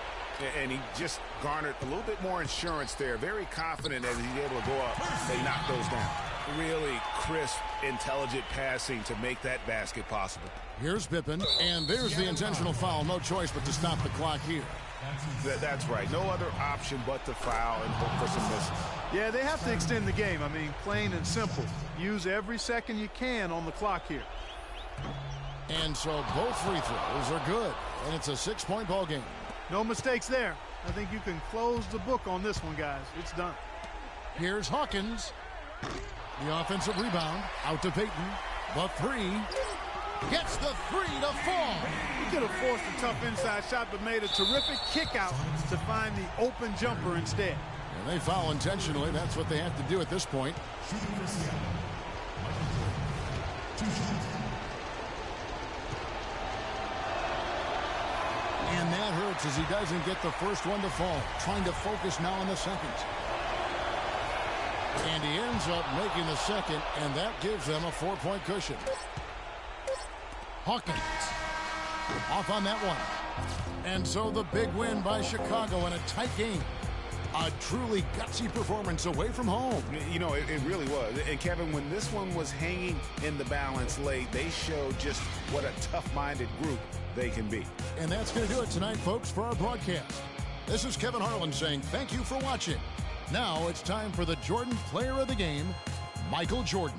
And he just garnered a little bit more insurance there. Very confident that he's able to go up and knock those down. Really crisp, intelligent passing to make that basket possible. Here's Pippen, and there's the intentional foul. No choice but to stop the clock here. That's right. No other option but to foul and hope for some misses. Yeah, they have to extend the game. I mean, plain and simple. Use every second you can on the clock here. And so both free throws are good, and it's a 6-point ball game. No mistakes there. I think you can close the book on this one, guys. It's done. Here's Hawkins. The offensive rebound out to Payton. The three. Gets the three to fall. He could have forced a tough inside shot, but made a terrific kick out to find the open jumper instead. And they foul intentionally. That's what they have to do at this point. And that hurts as he doesn't get the first one to fall. Trying to focus now on the second. And he ends up making the second, and that gives them a 4-point cushion. Hawkins off on that one. And so the big win by Chicago in a tight game. A truly gutsy performance away from home. You know, it really was. And Kevin, when this one was hanging in the balance late, they showed just what a tough-minded group they can be. And that's going to do it tonight, folks, for our broadcast. This is Kevin Harlan saying thank you for watching. Now it's time for the Jordan Player of the Game, Michael Jordan.